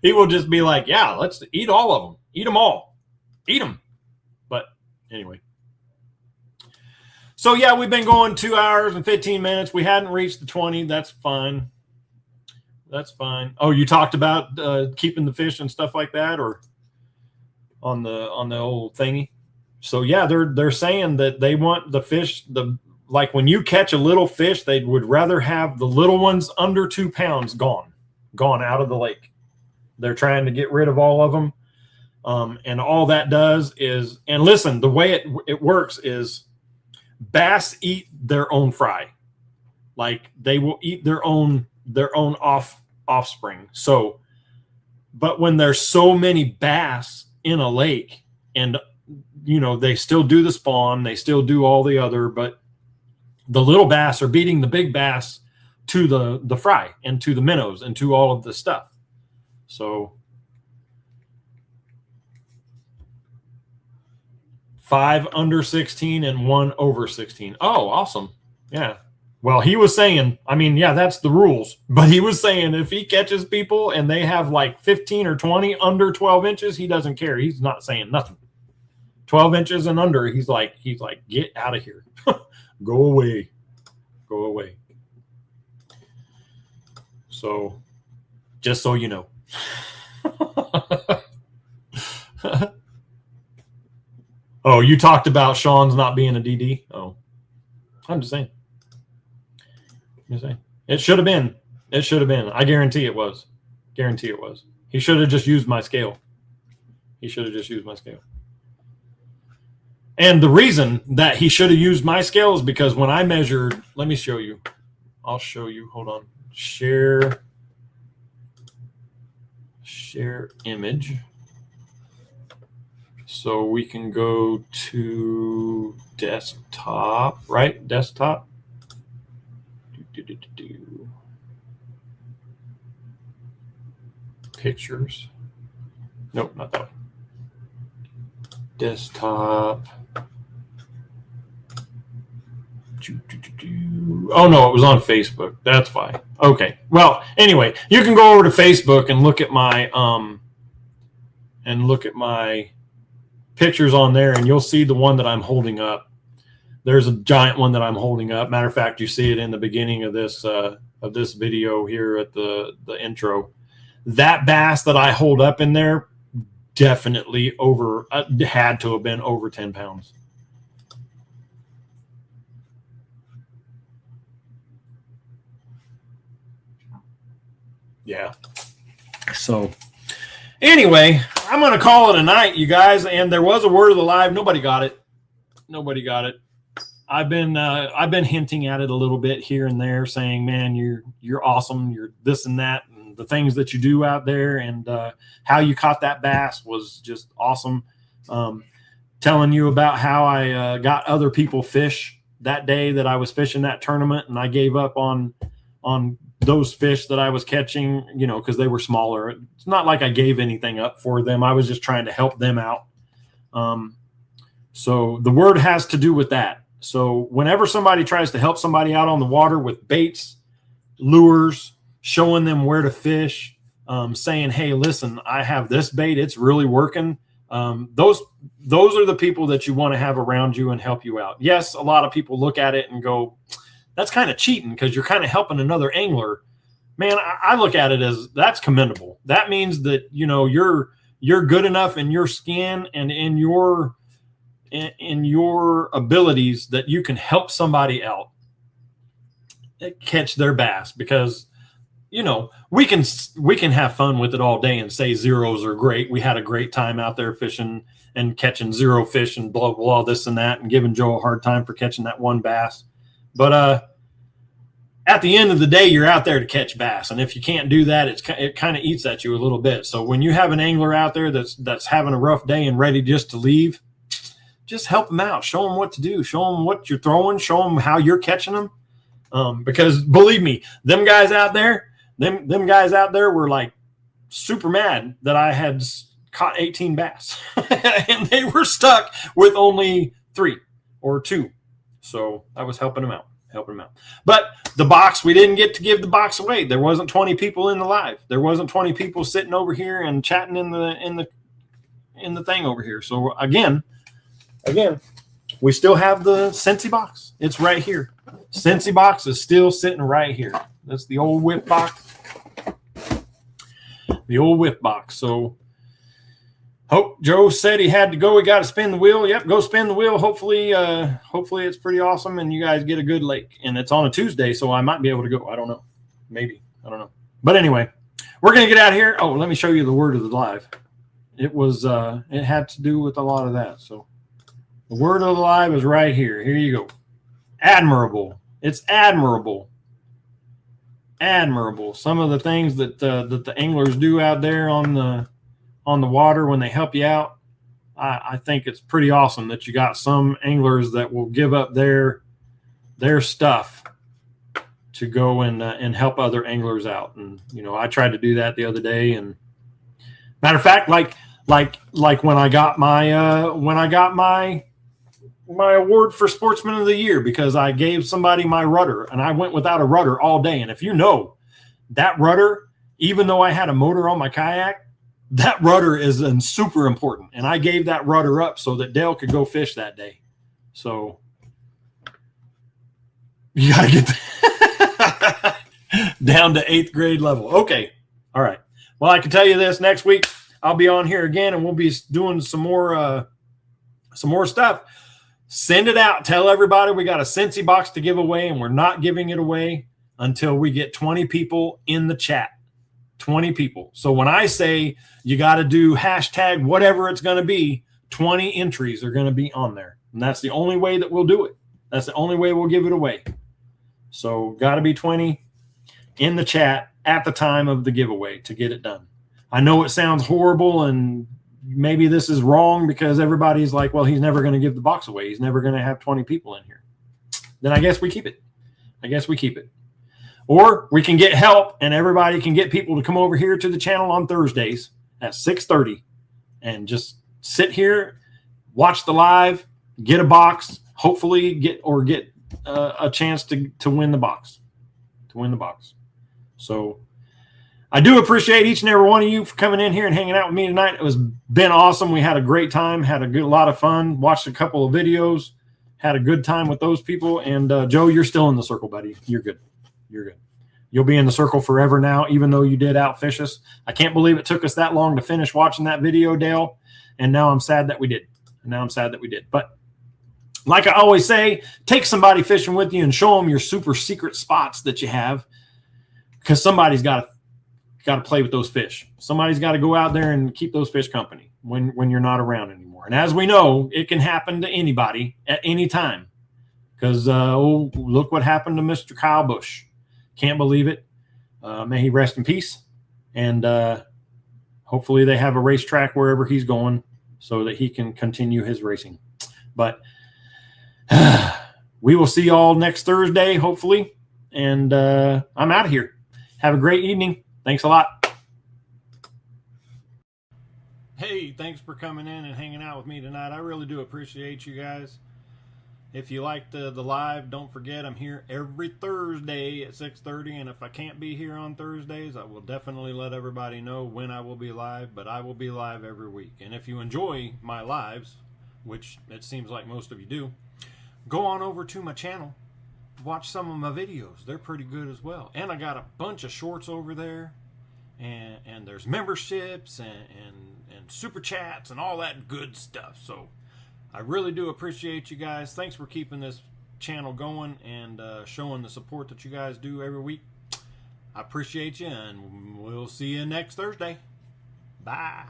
He will just be like, yeah, let's eat all of them. Eat them all. Eat them. But anyway. So, yeah, we've been going 2 hours and 15 minutes. We hadn't reached the 20. That's fine. That's fine. Oh, you talked about keeping the fish and stuff like that, or on the old thingy. So, yeah, they're saying that they want the fish, like when you catch a little fish, they would rather have the little ones under 2 pounds gone out of the lake. They're trying to get rid of all of them. And all that does is, and listen, the way it works is bass eat their own fry. Like they will eat their own offspring. So, but when there's so many bass in a lake and, they still do the spawn, they still do all the other, but the little bass are beating the big bass to the fry and to the minnows and to all of the stuff. So 5 under 16 and 1 over 16. Oh, awesome. Yeah. Well, he was saying, that's the rules. But he was saying if he catches people and they have like 15 or 20 under 12 inches, he doesn't care. He's not saying nothing. 12 inches and under, he's like, get out of here. Go away. Go away. So, just so you know. Oh, you talked about Sean's not being a DD? Oh, I'm just saying. It should have been. It should have been. I guarantee it was. Guarantee it was. He should have just used my scale. And the reason that he should have used my scale is because when I measured, let me show you. I'll show you. Hold on. Share image. So we can go to desktop, right? Desktop. Pictures. Nope, not that one. Desktop. Oh no, it was on Facebook. That's why. Okay. Well, anyway, you can go over to Facebook and look at my pictures on there, and you'll see the one that I'm holding up. There's a giant one that I'm holding up. Matter of fact, you see it in the beginning of this video here at the intro. That bass that I hold up in there definitely had to have been over 10 pounds. Yeah. So anyway, I'm going to call it a night, you guys. And there was a word of the live. Nobody got it. I've been hinting at it a little bit here and there, saying, man, you're awesome. You're this and that. And the things that you do out there and how you caught that bass was just awesome. Telling you about how I got other people fish that day that I was fishing that tournament, and I gave up on those fish that I was catching, because they were smaller. It's not like I gave anything up for them. I was just trying to help them out. So the word has to do with that. So whenever somebody tries to help somebody out on the water with baits, lures, showing them where to fish, saying, hey, listen, I have this bait, it's really working. Those are the people that you want to have around you and help you out. Yes, a lot of people look at it and go, that's kind of cheating because you're kind of helping another angler. Man, I look at it as that's commendable. That means that, you're good enough in your skin and in your abilities that you can help somebody out catch their bass, because we can have fun with it all day and say zeros are great. We had a great time out there fishing and catching zero fish and blah blah this and that, and giving Joe a hard time for catching that one bass. But at the end of the day, you're out there to catch bass, and if you can't do that, it kind of eats at you a little bit. So when you have an angler out there that's having a rough day and ready just to leave, just help them out. Show them what to do. Show them what you're throwing. Show them how you're catching them. Because believe me, them guys out there were like super mad that I had caught 18 bass and they were stuck with only 3 or 2. So I was helping them out. But the box, we didn't get to give the box away. There wasn't 20 people in the live. There wasn't 20 people sitting over here and chatting in the thing over here. So again, we still have the SCENTSY box. It's right here. SCENTSY box is still sitting right here. That's the old whip box. The old whip box. So Joe said he had to go. We got to spin the wheel. Yep, go spin the wheel. Hopefully it's pretty awesome and you guys get a good lake. And it's on a Tuesday, so I might be able to go. I don't know. Maybe. I don't know. But anyway, we're going to get out of here. Oh, let me show you the word of the live. It was it had to do with a lot of that. So the word of the live is right here. Here you go. Admirable. It's admirable. Admirable. Some of the things that the anglers do out there on the water when they help you out, I think it's pretty awesome that you got some anglers that will give up their stuff to go and help other anglers out. And I tried to do that the other day. And matter of fact, like when I got my award for Sportsman of the Year, because I gave somebody my rudder and I went without a rudder all day. And if you know that rudder, even though I had a motor on my kayak, that rudder is super important. And I gave that rudder up so that Dale could go fish that day. So you got to get down to 8th grade level. Okay. All right. Well, I can tell you this, next week I'll be on here again and we'll be doing some more stuff. Send it out. Tell everybody we got a SCENTSY box to give away, and we're not giving it away until we get 20 people in the chat. 20 people. So when I say you got to do hashtag whatever it's going to be, 20 entries are going to be on there. And that's the only way that we'll do it. That's the only way we'll give it away. So got to be 20 in the chat at the time of the giveaway to get it done. I know it sounds horrible and maybe this is wrong because everybody's like, well, he's never going to give the box away. He's never going to have 20 people in here. Then I guess we keep it. Or we can get help and everybody can get people to come over here to the channel on Thursdays at 6:30 and just sit here, watch the live, get a box, hopefully get a chance to win the box. So I do appreciate each and every one of you for coming in here and hanging out with me tonight. It was been awesome. We had a great time, had a lot of fun, watched a couple of videos, had a good time with those people. And Joe, you're still in the circle, buddy. You're good. You'll be in the circle forever now, even though you did outfish us. I can't believe it took us that long to finish watching that video, Dale. And now I'm sad that we did. But like I always say, take somebody fishing with you and show them your super secret spots that you have, because somebody's got to play with those fish. Somebody's got to go out there and keep those fish company when you're not around anymore. And as we know, it can happen to anybody at any time. Because, look what happened to Mr. Kyle Busch. Can't believe it. May he rest in peace. And hopefully they have a racetrack wherever he's going so that he can continue his racing. But we will see y'all next Thursday, hopefully. And I'm out of here. Have a great evening. Thanks a lot. Hey, thanks for coming in and hanging out with me tonight. I really do appreciate you guys. If you liked the live, don't forget I'm here every Thursday at 6:30. And if I can't be here on Thursdays, I will definitely let everybody know when I will be live. But I will be live every week. And if you enjoy my lives, which it seems like most of you do, go on over to my channel. Watch some of my videos. They're pretty good as well. And I got a bunch of shorts over there. And there's memberships and super chats and all that good stuff. So I really do appreciate you guys. Thanks for keeping this channel going and showing the support that you guys do every week. I appreciate you, and we'll see you next Thursday. Bye.